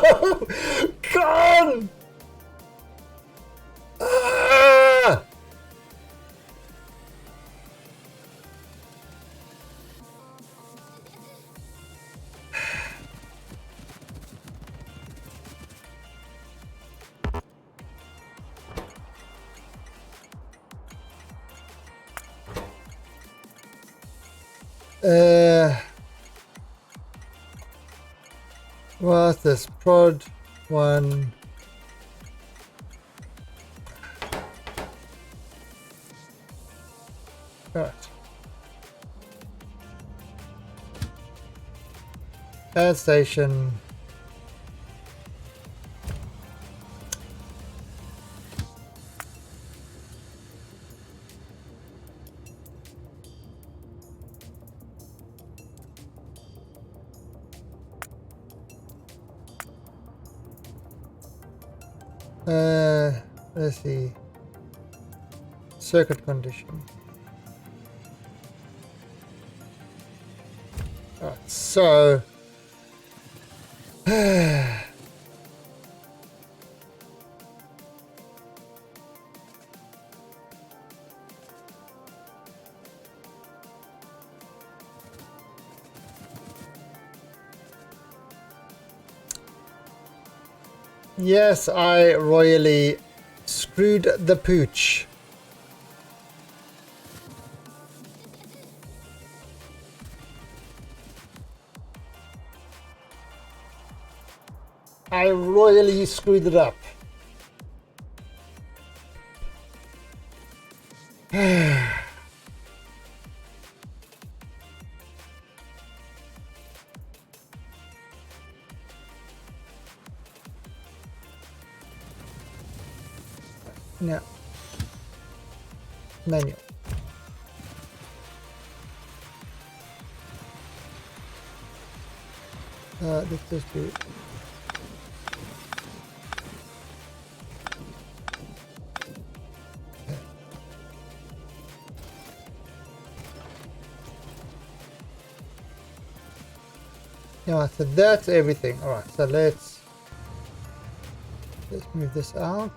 No! Gone! Ah! What's this? Prod 1. Right. Add station. Let's see. Circuit condition. Alright, so yes, I royally screwed the pooch. I royally screwed it up. No. Manual. Let's just do it. Yeah, so that's everything. All right, so let's move this out.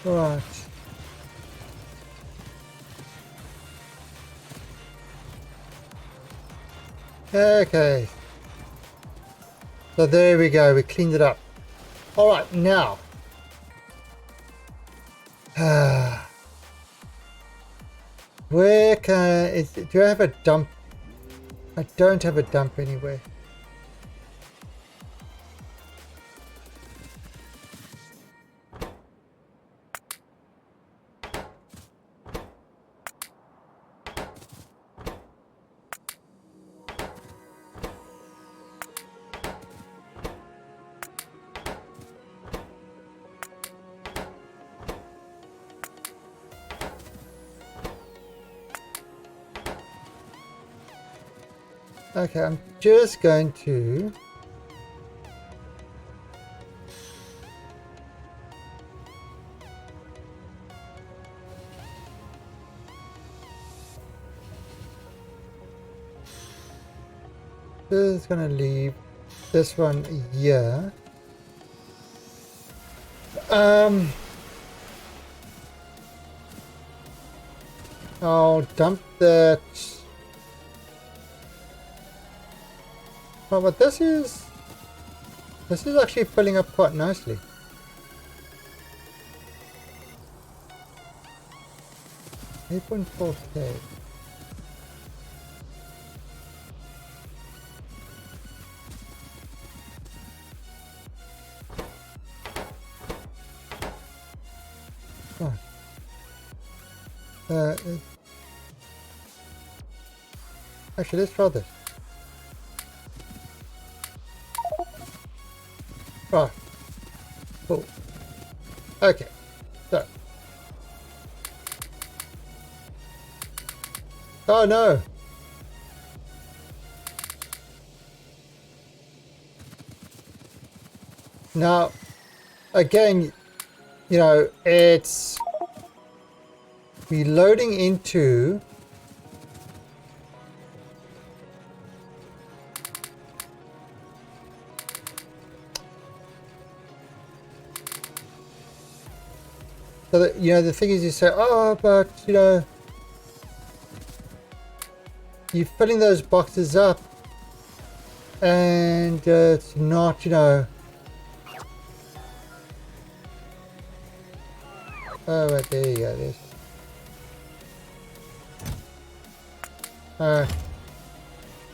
Right. Okay. So there we go. We cleaned it up. All right, now. Where can do I have a dump? I don't have a dump anywhere. Okay, I'm just going to leave this one here. I'll dump that. Oh, but this is actually filling up quite nicely. $8.4K. Oh. Actually, let's try this. Right. Cool. Okay. So. Oh no. Now, again, you know, it's reloading into so that, you know, the thing is you say, oh, but, you know, you're filling those boxes up and it's not, you know, oh, right, there you go, there's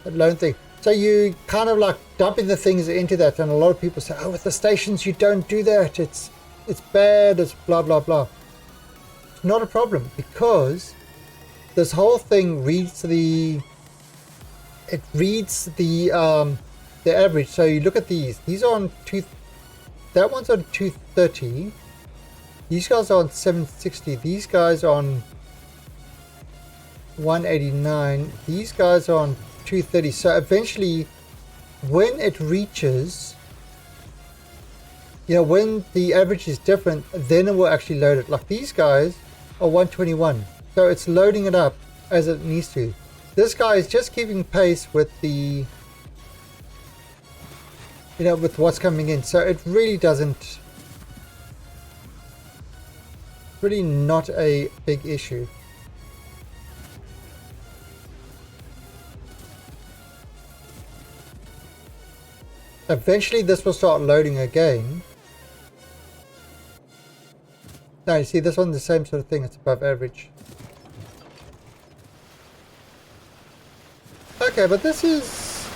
that loan thing. So you kind of like dumping the things into that, and a lot of people say, oh, with the stations you don't do that, it's bad, it's blah blah blah. It's not a problem, because this whole thing reads the average. So you look at these are on that one's on 230, these guys are on 760, these guys are on 189, these guys are on 230. So eventually when it reaches, you know, when the average is different, then it will actually load it. Like these guys are 121, so it's loading it up as it needs to. This guy is just keeping pace with the, you know, with what's coming in, so it really doesn't, really not a big issue. Eventually this will start loading again. Now you see this one's the same sort of thing, it's above average. Okay, but this is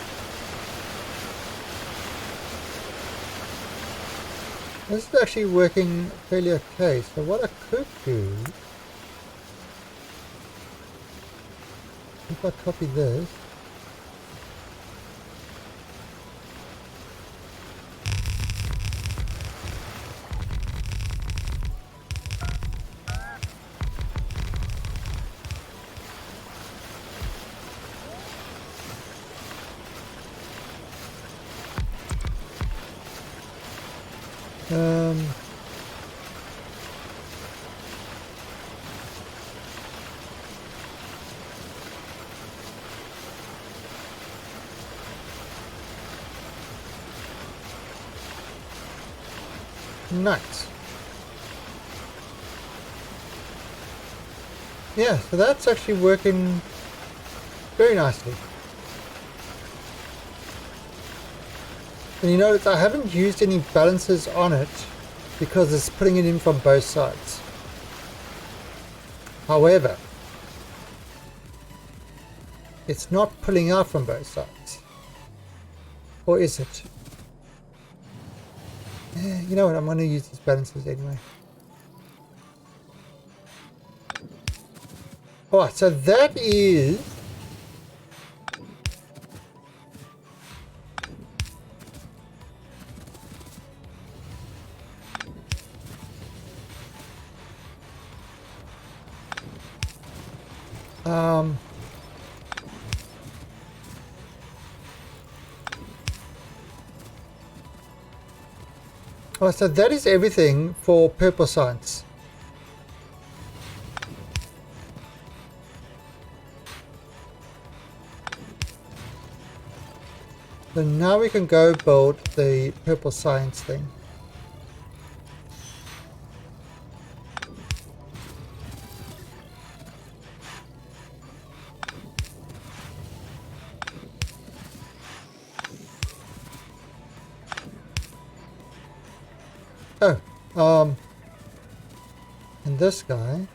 actually working fairly okay. So what I could do, if I copy this, nice. Yeah, so that's actually working very nicely. And you notice I haven't used any balances on it because it's putting it in from both sides. However, it's not pulling out from both sides. Or is it? Yeah, you know what, I'm going to use these balances anyway. Alright, so that is oh, so that is everything for purple science. So now we can go build the purple science thing. Oh, and this guy.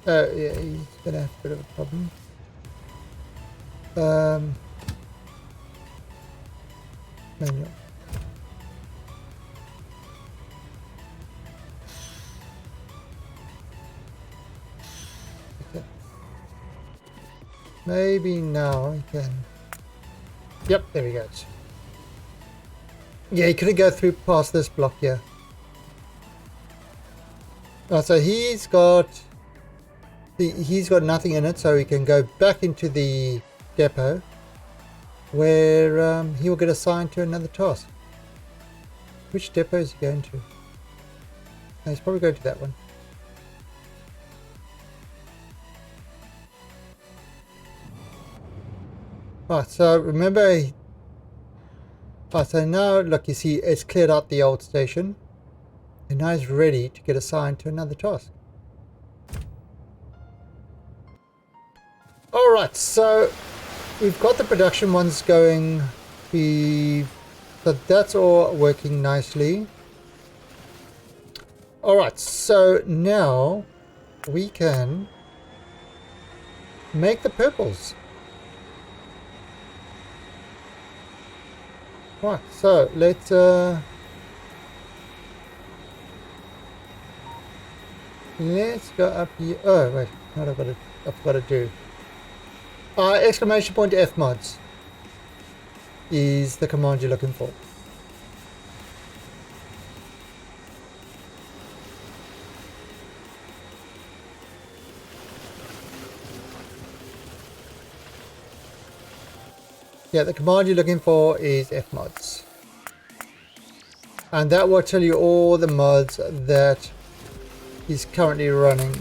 Oh, yeah, he's gonna have a bit of a problem. Manual. Okay. Maybe now we can. Yep, there he goes. Yeah, he couldn't go through past this block here. Oh, so he's got nothing in it, so he can go back into the depot where he will get assigned to another task. Which depot is he going to? No, he's probably going to that one. Right, so remember, so now look, you see it's cleared out the old station, and now he's ready to get assigned to another task. Alright, so we've got the production ones going, so that's all working nicely. Alright, so now we can make the purples. Right, so let's go up here. Oh wait, what I've got to do. Exclamation point F mods is the command you're looking for. Yeah, the command you're looking for is fmods. And that will tell you all the mods that he's currently running.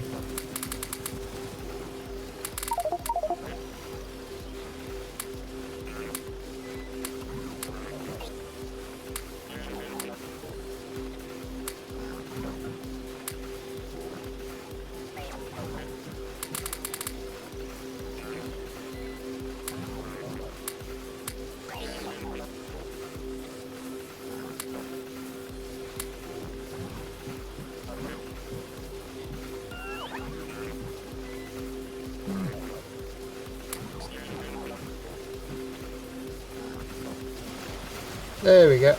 There we go.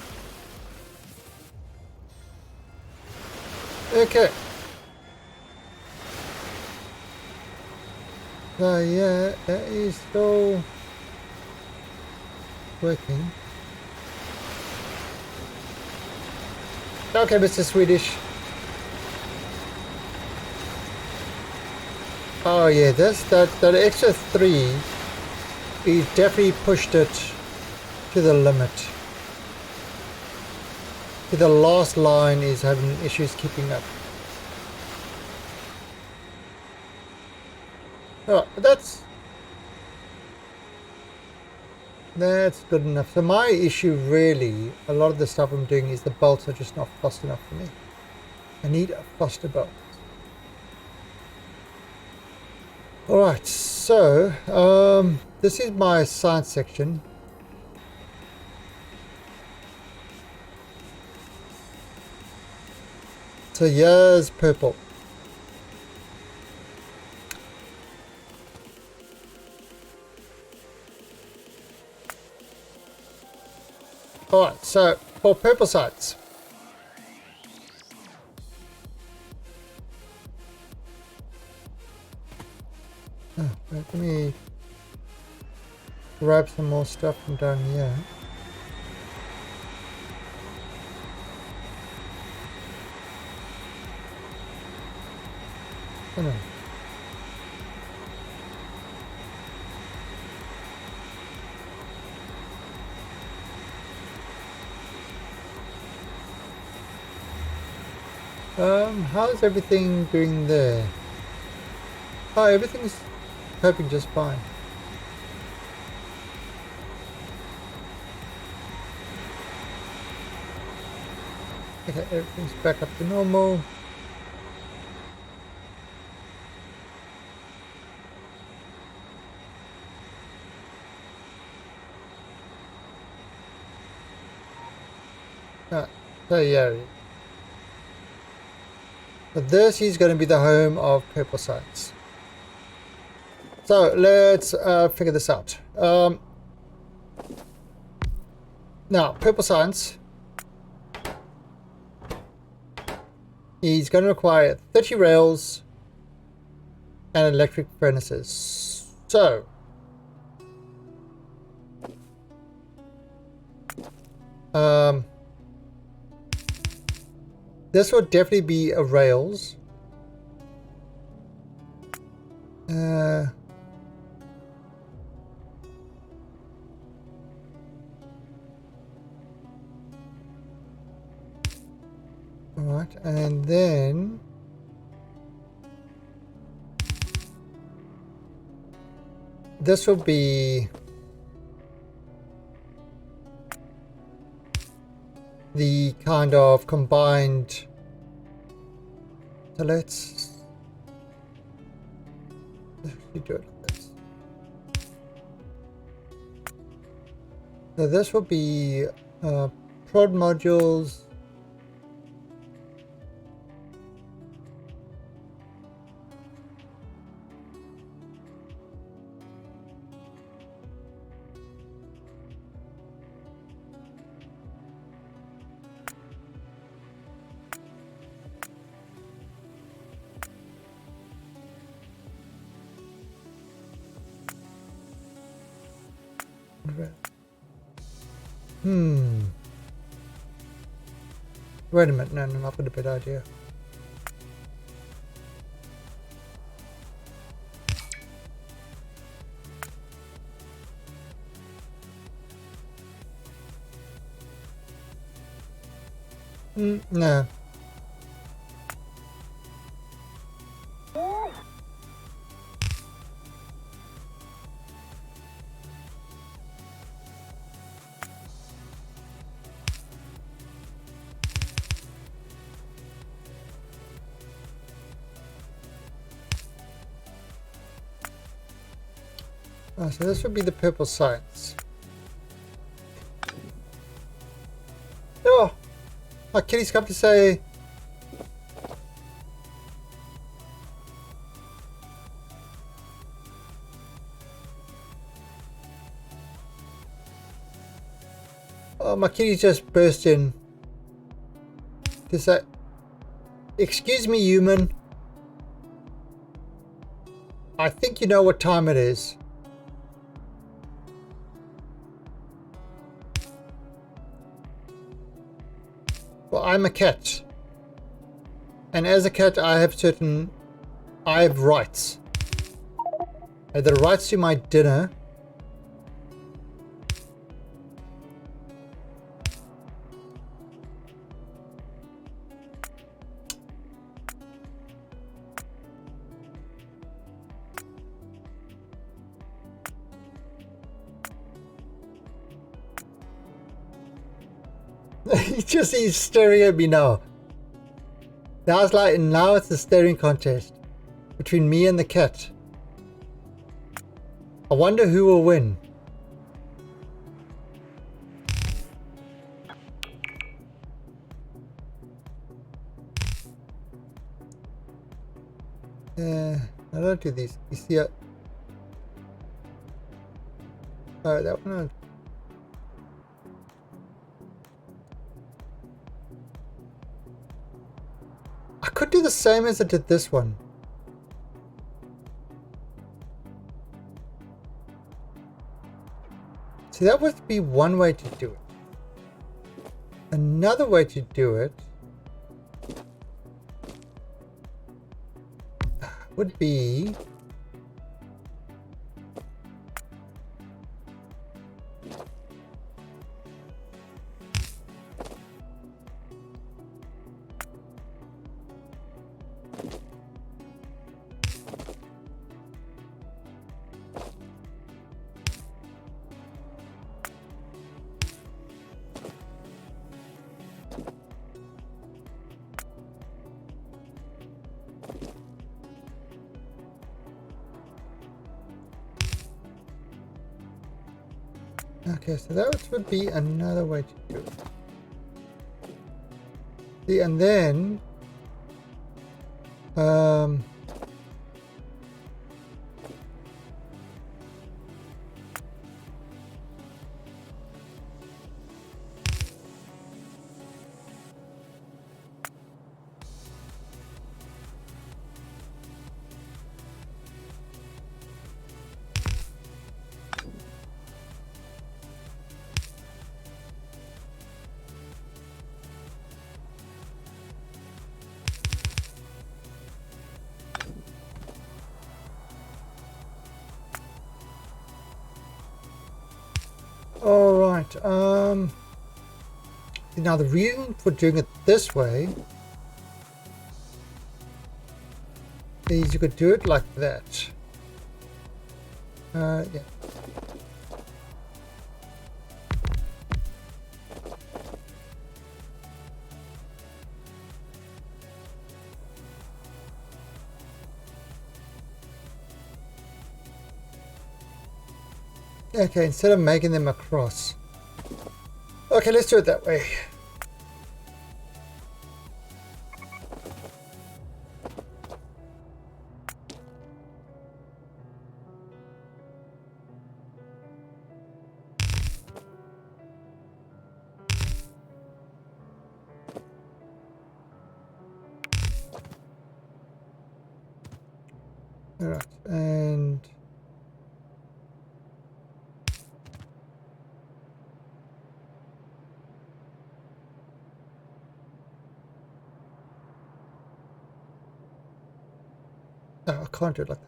Okay. So yeah, that is still working. Okay, Mr. Swedish. Oh yeah, that extra 3, he definitely pushed it to the limit. The last line is having issues keeping up. Oh, but that's good enough. So my issue really, a lot of the stuff I'm doing is the bolts are just not fast enough for me. I need a faster bolt. Alright, so this is my science section. So here's purple. Alright, so for purple sites. Oh, wait, let me grab some more stuff from down here. Oh no. How's everything doing there? Oh, everything's coping just fine. Okay, everything's back up to normal. So yeah. But this is going to be the home of purple sites. So let's figure this out. Now, purple science is going to require 30 rails and electric furnaces. So Um, this would definitely be a rails. Alright, and then this will be the kind of combined. So let's actually do it like this. So this will be prod modules. Wait a minute, no, I've got a better idea. No. Oh, so this would be the purple sights. Oh, my kitty's come to say. Oh, my kitty just burst in to say, "Excuse me, human. I think you know what time it is." Well, I'm a cat. And as a cat, I have rights. I have the rights to my dinner. He's staring at me now. Now it's a staring contest between me and the cat. I wonder who will win. I don't do these. You see it? Oh, that one. I could do the same as I did this one. See, that would be one way to do it. Another way to do it would be okay, so that would be another way to do it. See, and then Right. Now the reason for doing it this way is you could do it like that. Yeah. Okay, instead of making them across. Okay, let's do it that way. All right, and oh, I can't do it like that.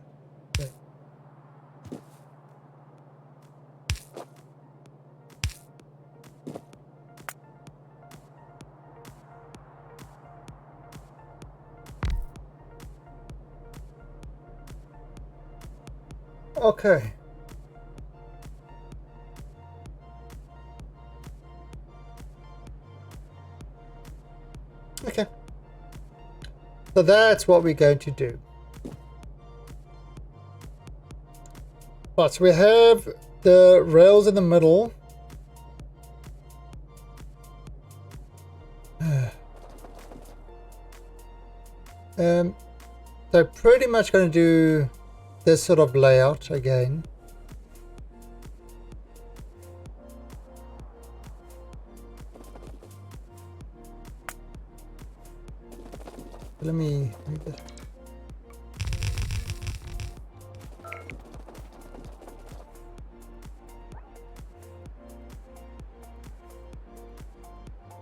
Okay. Okay. So that's what we're going to do. Right, so we have the rails in the middle. So pretty much going to do this sort of layout again. Let me move this.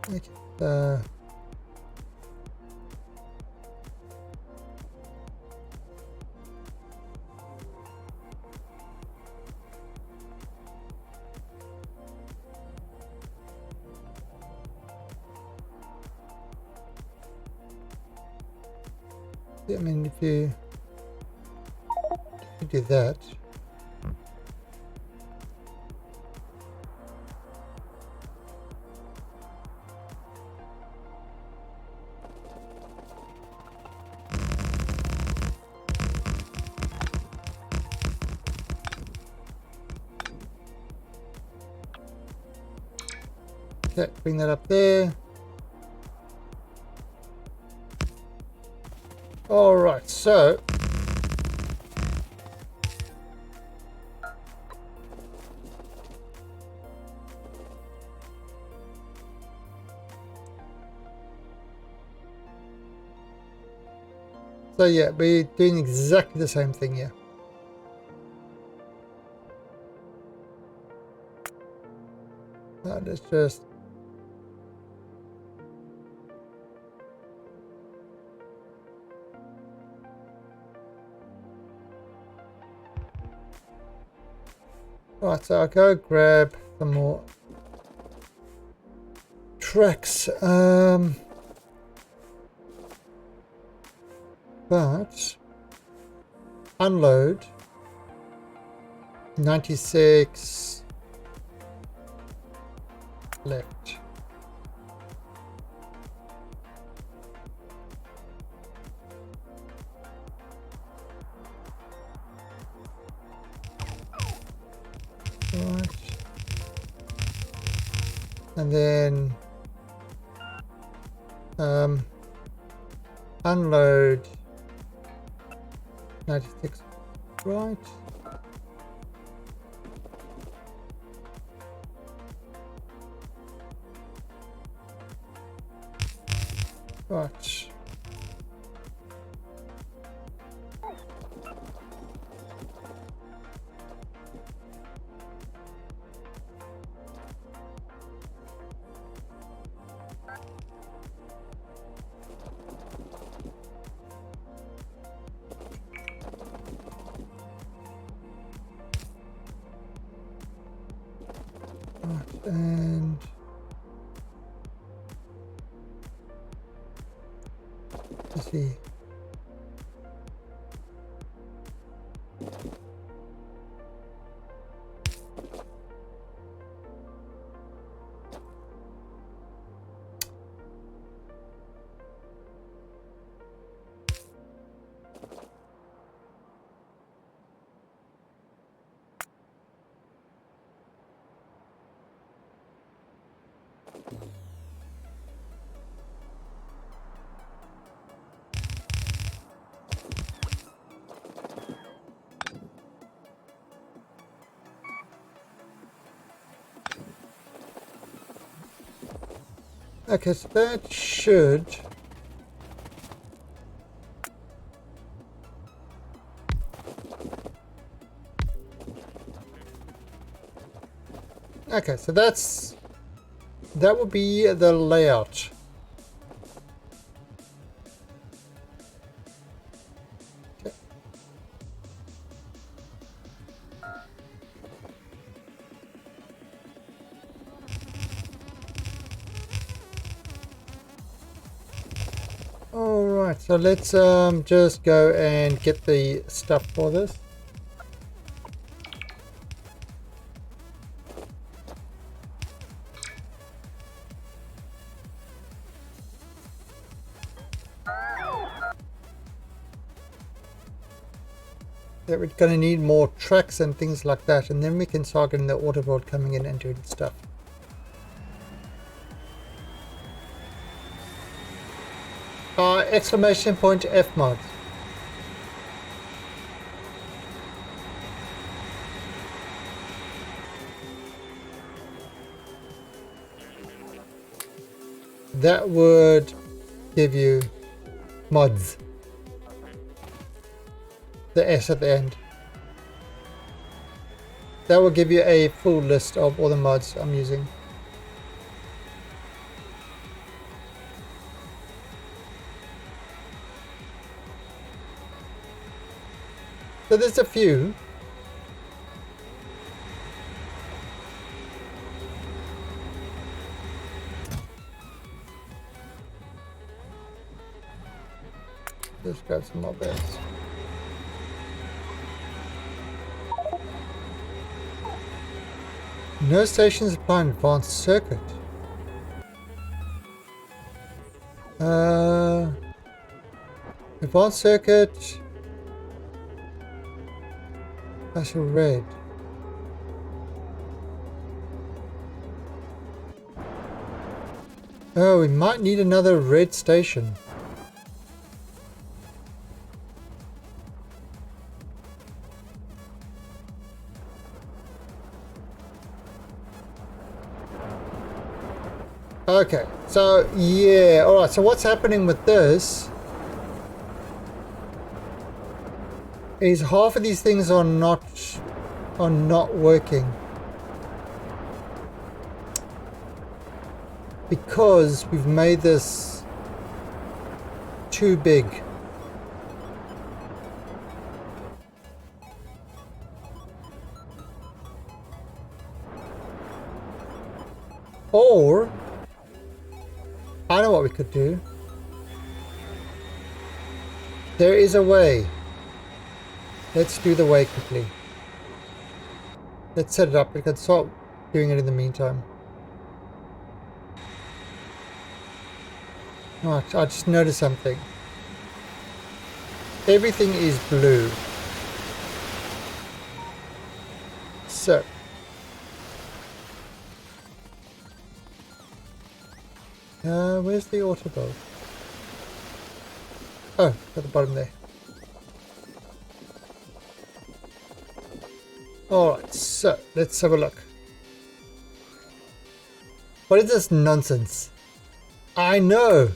Okay. I mean, if you do that. Okay, bring that up there. All right, so yeah, we're doing exactly the same thing here. Let's just right, so I'll go grab some more tracks. But unload 96 left. Right. And then unload 96 right. Right. Right, and let's see. Okay, so that should... Okay, so that will be the layout. Okay. All right, so let's just go and get the stuff for this. That we're going to need more tracks and things like that, and then we can start getting the auto build coming in and doing stuff. Exclamation point F mod. That would give you mods. The S at the end. That will give you a full list of all the mods I'm using. So there's a few. Let's grab some more beds. No stations apply an advanced circuit. Advanced circuit. That's a red. Oh, we might need another red station. Okay, so yeah, alright, so what's happening with this is half of these things are not working because we've made this too big. Or I know what we could do. There is a way. Let's do the way quickly. Let's set it up. We can start doing it in the meantime. Alright, I just noticed something. Everything is blue. So. Where's the auto build? Oh, at the bottom there. Alright, so let's have a look. What is this nonsense? I know!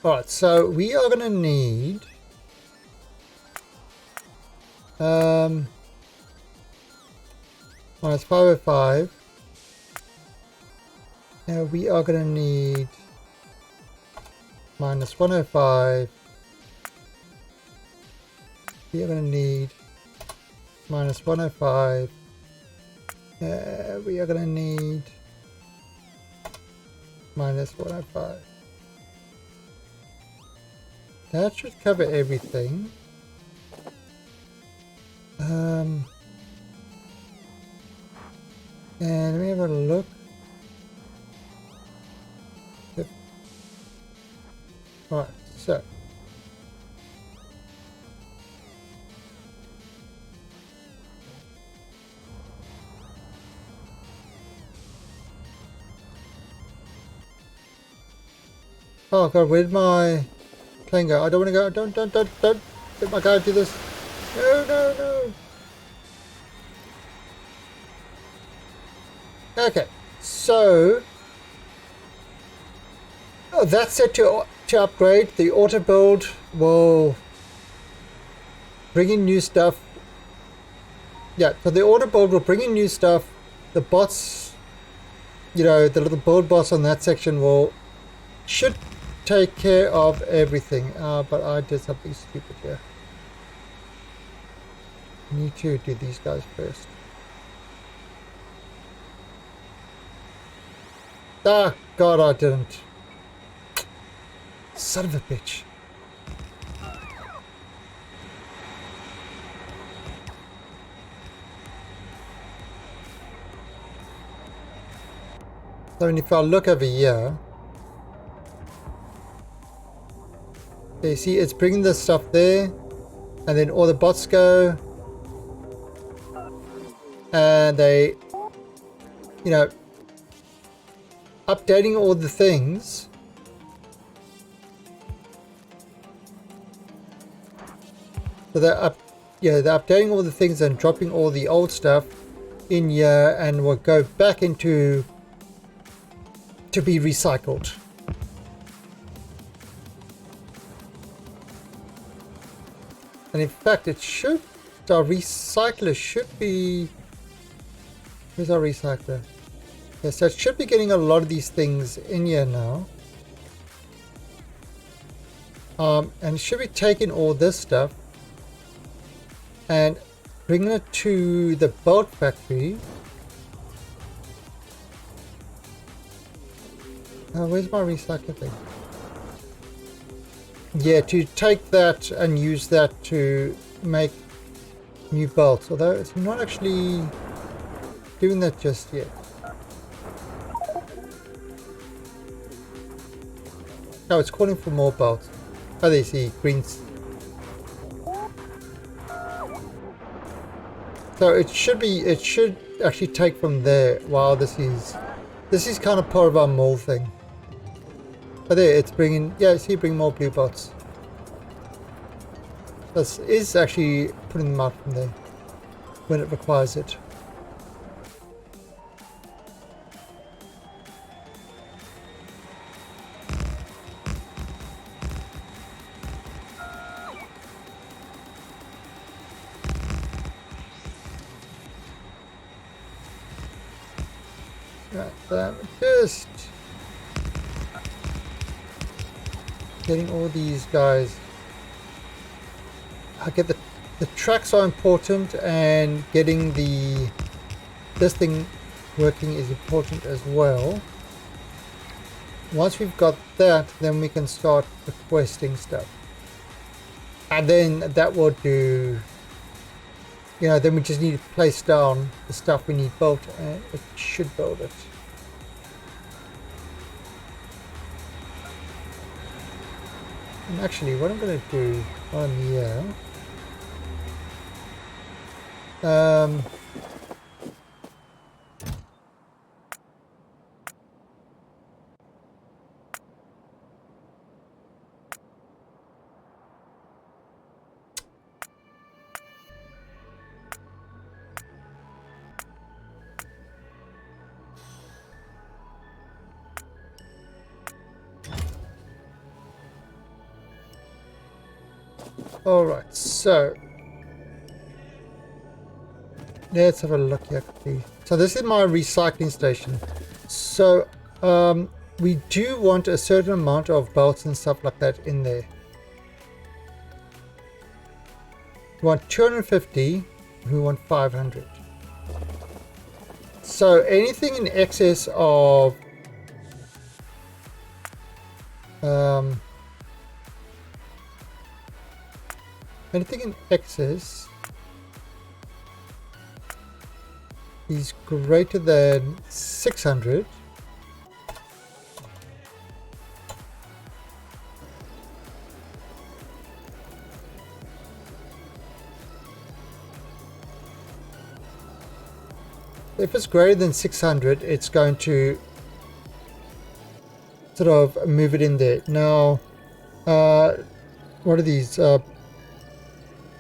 Alright, so we are gonna need minus 505. Now we are gonna need minus 105. We are gonna need minus 105. We are going to need minus 105. That should cover everything. And let me have a look. Alright, so. Oh god, where'd my plane go? I don't want to go. Don't let my guy do this. No. Okay, so that's set to upgrade. The auto build will bring in new stuff. Yeah, so the auto build will bring in new stuff. The bots, the little build bots on that section should take care of everything. But I did something stupid here. I need to do these guys first. Ah, God, I didn't. Son of a bitch. So if I look over here, you see it's bringing this stuff there, and then all the bots go, and they, updating all the things. So they're updating all the things and dropping all the old stuff in here, and will go back into to be recycled. And in fact, our recycler should be, where's our recycler? Yeah, so it should be getting a lot of these things in here now. And should be taking all this stuff and bringing it to the boat factory. Where's my recycler thing? Yeah, to take that and use that to make new bolts, although it's not actually doing that just yet. Oh, it's calling for more bolts. Oh, there you see, greens. So it should actually take from there. Wow, this is kind of part of our mole thing. But there, it's bringing, yeah, see, bring more blue bots. This is actually putting them out from there when it requires it. Right, just getting all these guys. I get the tracks are important, and getting this thing working is important as well. Once we've got that, then we can start requesting stuff, and then that will do. Then we just need to place down the stuff we need built, and it should build it. And actually, what I'm going to do on here, alright, so let's have a look here quickly. So this is my recycling station. So we do want a certain amount of bolts and stuff like that in there. We want 250 We want 500. So anything in excess of anything in excess is greater than 600. If it's greater than 600, it's going to sort of move it in there. Now, what are these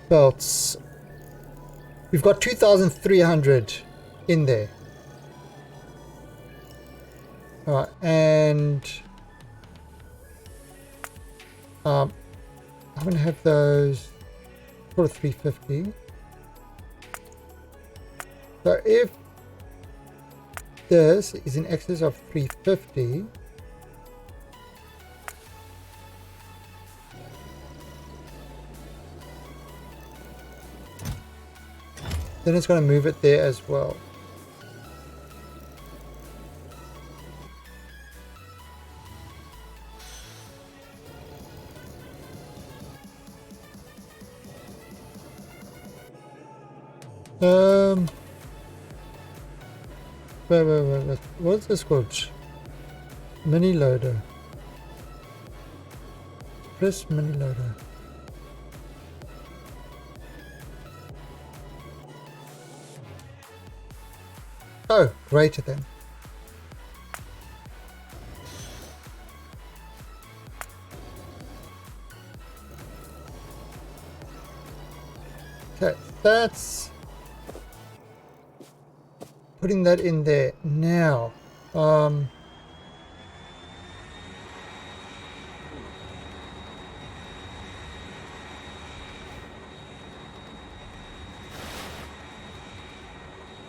belts? We've got 2,300 in there. All right, and I'm going to have those for 350. So if this is in excess of 350, then it's going to move it there as well. Wait. What's this called? Mini loader. Press mini loader. Oh, greater than. Okay, that's putting that in there now. So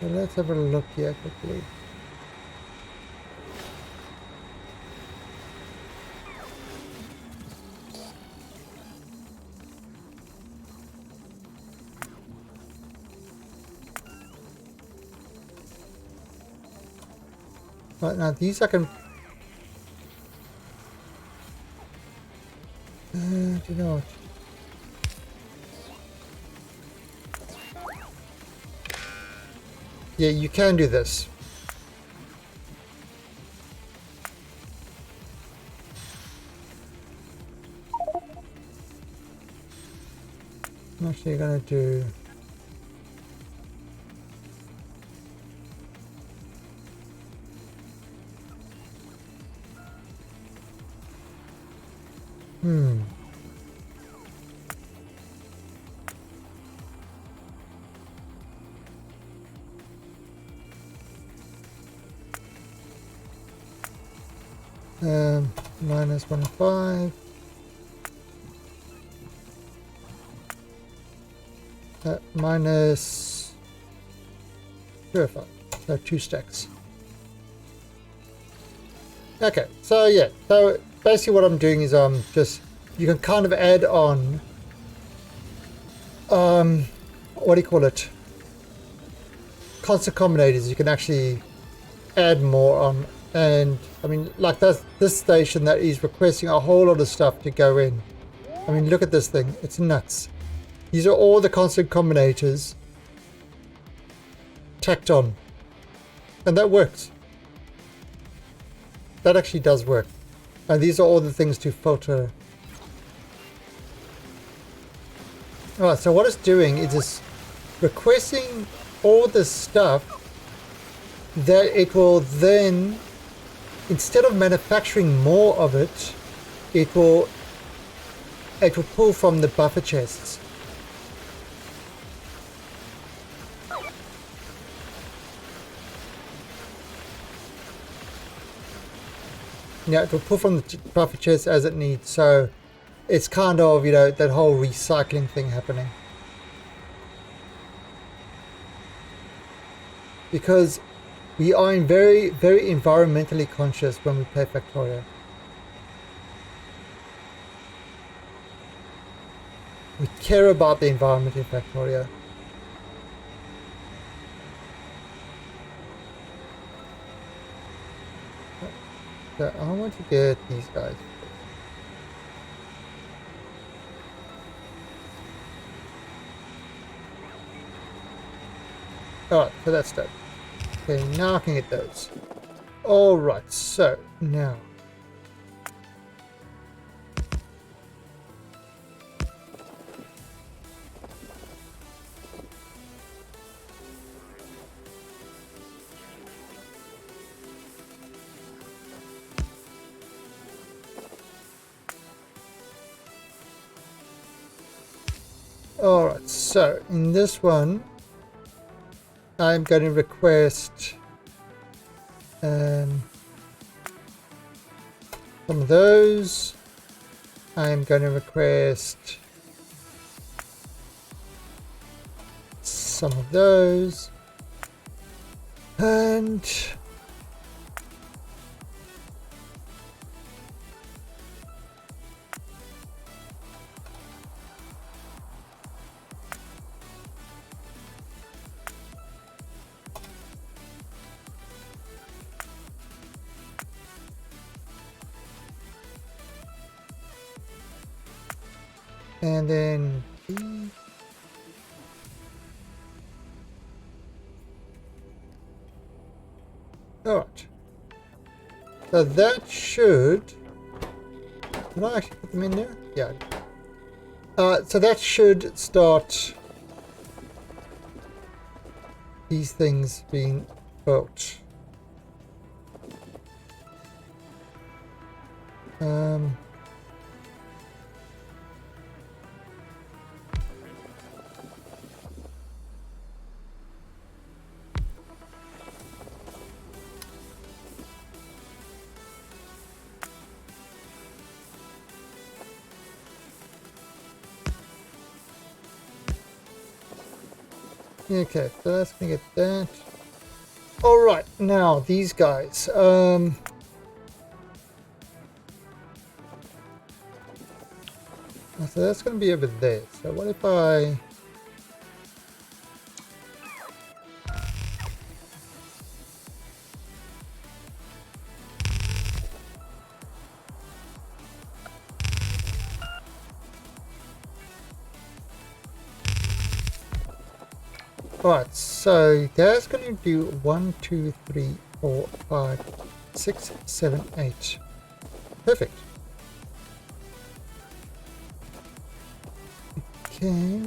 let's have a look here quickly. Right, now these I can... do you know what? Yeah, you can do this. I'm actually gonna do... minus 1.5. Minus 0.5. So 2 stacks. Okay, so yeah, so basically what I'm doing is just, you can kind of add on what do you call it, constant combinators. You can actually add more on, and I mean, like this station that is requesting a whole lot of stuff to go in. I mean, look at this thing, it's nuts. These are all the constant combinators tacked on, and that works. That actually does work. And these are all the things to filter. Alright, so what it's doing is it's requesting all this stuff that it will then, instead of manufacturing more of it, it will pull from the buffer chests. Yeah, it will pull from the buffer chest as it needs. So it's kind of, you know, that whole recycling thing happening. Because we are very, very environmentally conscious when we play Factorio. We care about the environment in Factorio. So I want to get these guys. Alright, so that's done. Okay, now I can get those. Alright, so now. Alright, so in this one, I'm going to request some of those. I'm going to request some of those. And then alright. So that should... Did I actually put them in there? Yeah. So that should start these things being built. Okay, so that's gonna get that. Alright, now these guys. So that's gonna be over there. So what if I... Alright, so that's going to do 1, 2, 3, 4, 5, 6, 7, 8. Perfect. Okay.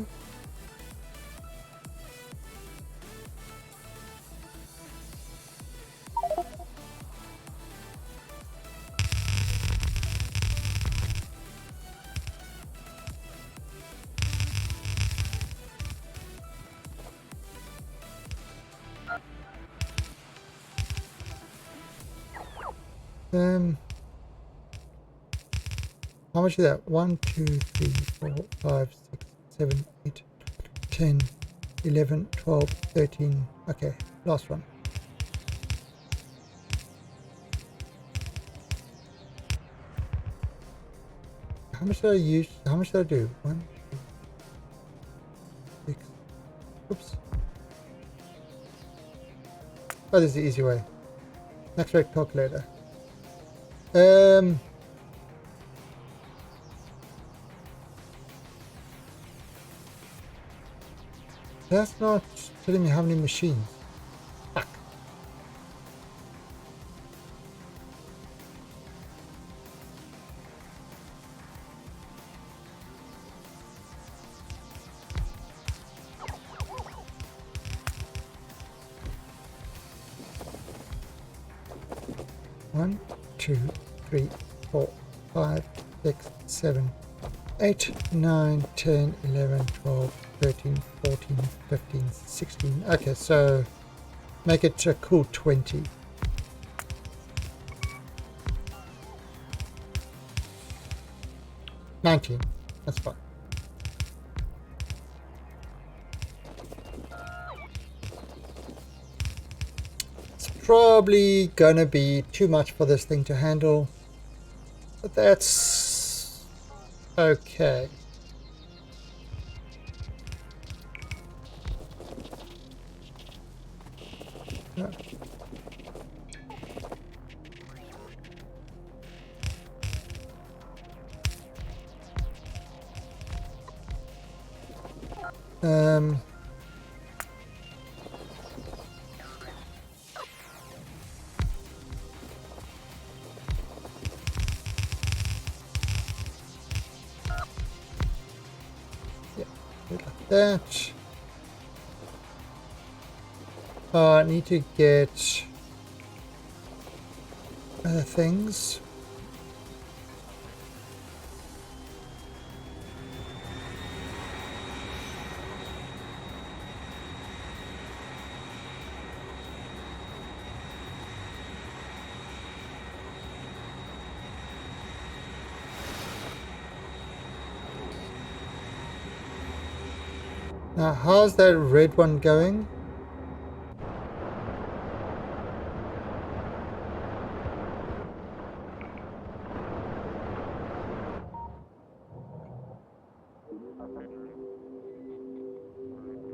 How much is that? 1, 2, 3, 4, 5, 6, 7, 8, 10, 11, 12, 13. Okay, last one. How much did I use? How much did I do? 1, 2, 6. Oops. Oh, this is the easy way. Max rate calculator. That's not telling me how many machines. Fuck. One, 2, 3, 4, 5, 6, 7, 8, 9, 10, 11, 12, 13, 14, 15, 16. Okay, so make it a cool 20. $19. That's fine. It's probably gonna be too much for this thing to handle, but that's okay. Um, yeah, like that. I need to get other things. Now, how's that red one going?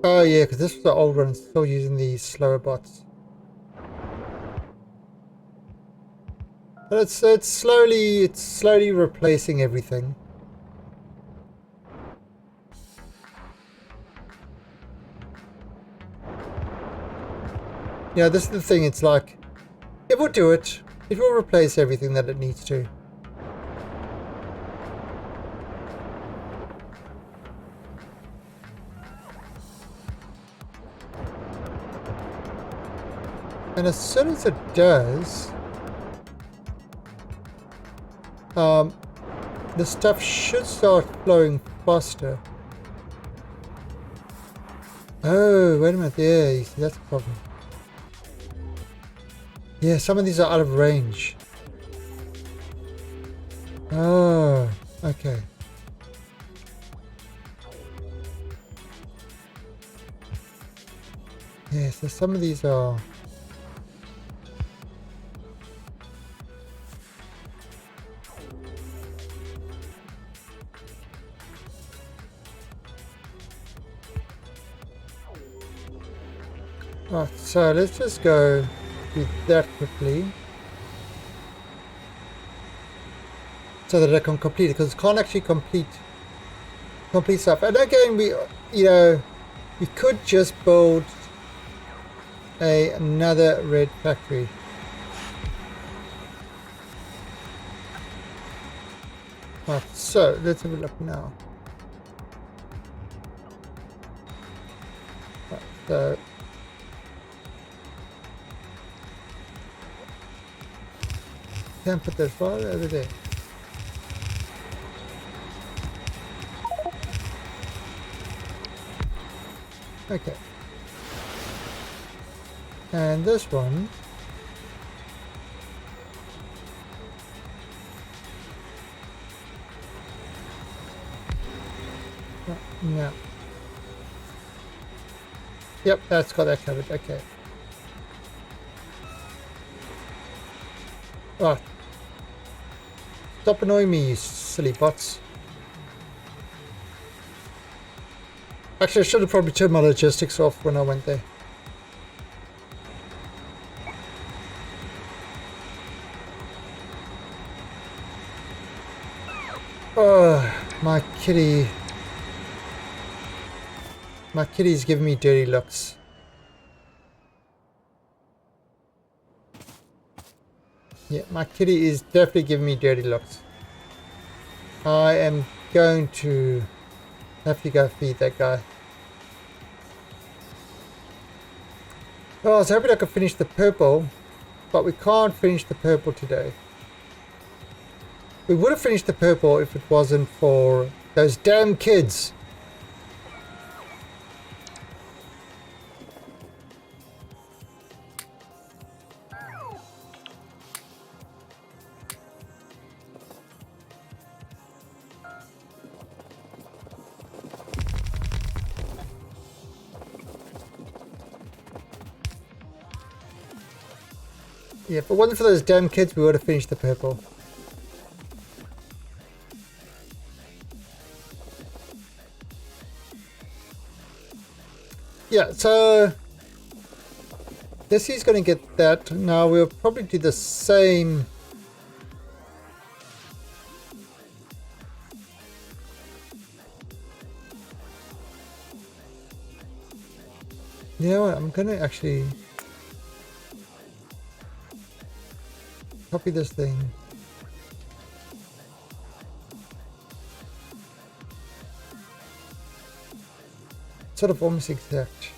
Oh yeah, because this was the old one, still using the slower bots. But it's slowly replacing everything. Yeah, this is the thing, it's like, it will do it. It will replace everything that it needs to. And as soon as it does, the stuff should start flowing faster. Oh, wait a minute, yeah, you see, that's the problem. Yeah, some of these are out of range. Oh, okay. Yeah, so some of these are... Right, so let's just go do that quickly. So that I can complete it, because it can't actually complete stuff. And again, we could just build another red factory. Right, so let's have a look now. Right, so can't put that far over there. Okay. And this one. No. Yep, that's got that covered. Okay. Right. Stop annoying me, you silly bots. Actually, I should have probably turned my logistics off when I went there. Oh, my kitty. My kitty's giving me dirty looks. Yeah, my kitty is definitely giving me dirty looks. I am going to have to go feed that guy. Well, I was hoping I could finish the purple, but we can't finish the purple today. We would have finished the purple if it wasn't for those damn kids. Yeah, if it wasn't for those damn kids, we would have finished the purple. Yeah, so Jesse's going to get that. Now we'll probably do the same. You know what? I'm gonna actually copy this thing. Sort of almost exact.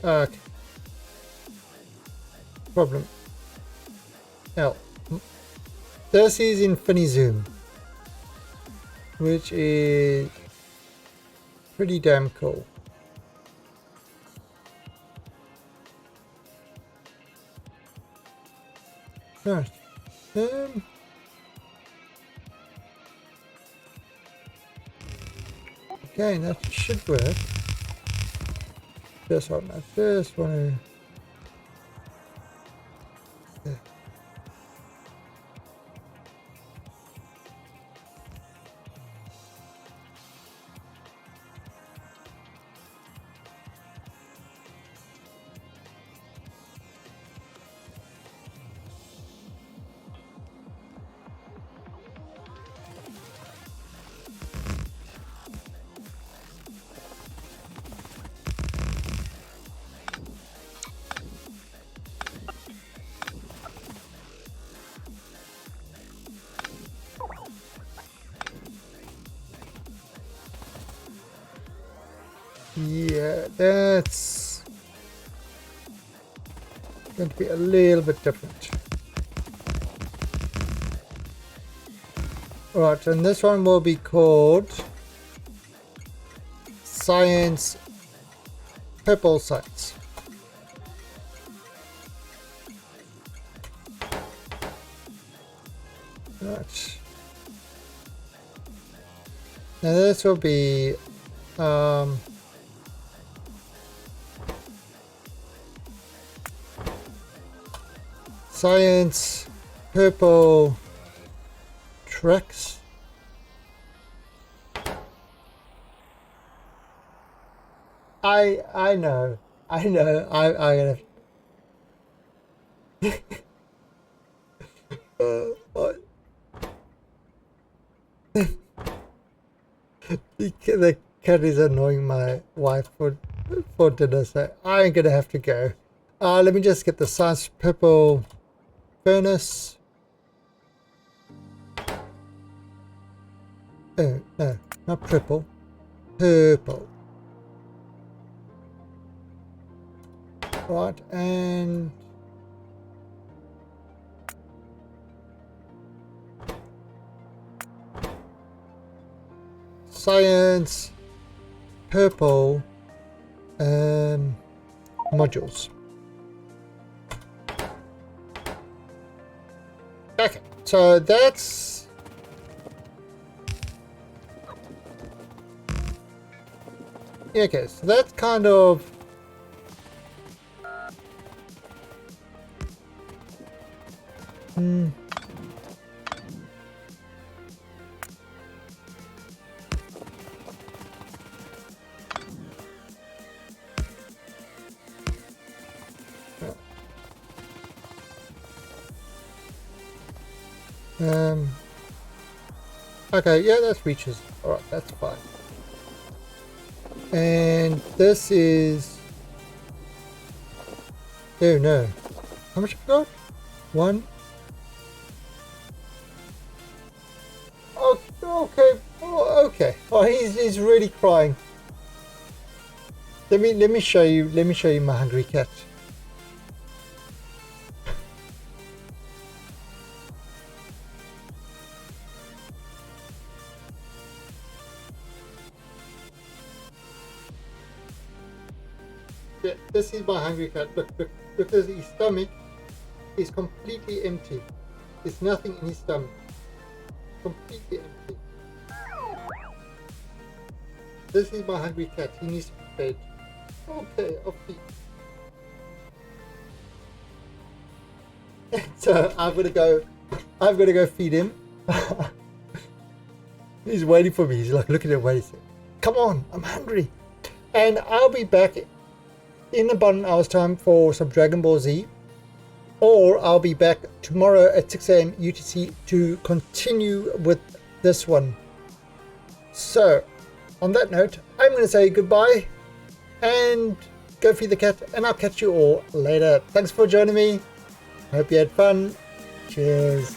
Okay. Problem. L. This is Infini Zoom, which is pretty damn cool. Right. Okay, that should work. Just on that. Just want to. Yeah. Yeah, that's going to be a little bit different. Right, and this one will be called Science, Purple Science. Right. Now this will be Science, Purple Tracks. I know, I gotta. What? The cat is annoying my wife for dinner, so I'm gonna have to go. Let me just get the Science Purple Furnace. Oh no, not purple, purple. Right, and Science Purple modules. Okay, so that's okay, so that's kind of okay, yeah, that's reaches. Alright, that's fine. And this is oh no. How much have I got? One. Oh, okay. Oh, okay. Oh, he's really crying. Let me show you. Let me show you my hungry cat. Yeah, this is my hungry cat. Look, because his stomach is completely empty. There's nothing in his stomach. Completely empty. This is my hungry cat. He needs to be fed. Okay, I'll feed. So I'm gonna go feed him. He's waiting for me. He's like looking at me. Come on, I'm hungry. And I'll be back in about an hour's time for some Dragon Ball Z. Or I'll be back tomorrow at 6 AM UTC to continue with this one. So, on that note, I'm going to say goodbye and go feed the cat, and I'll catch you all later. Thanks for joining me. Hope you had fun. Cheers.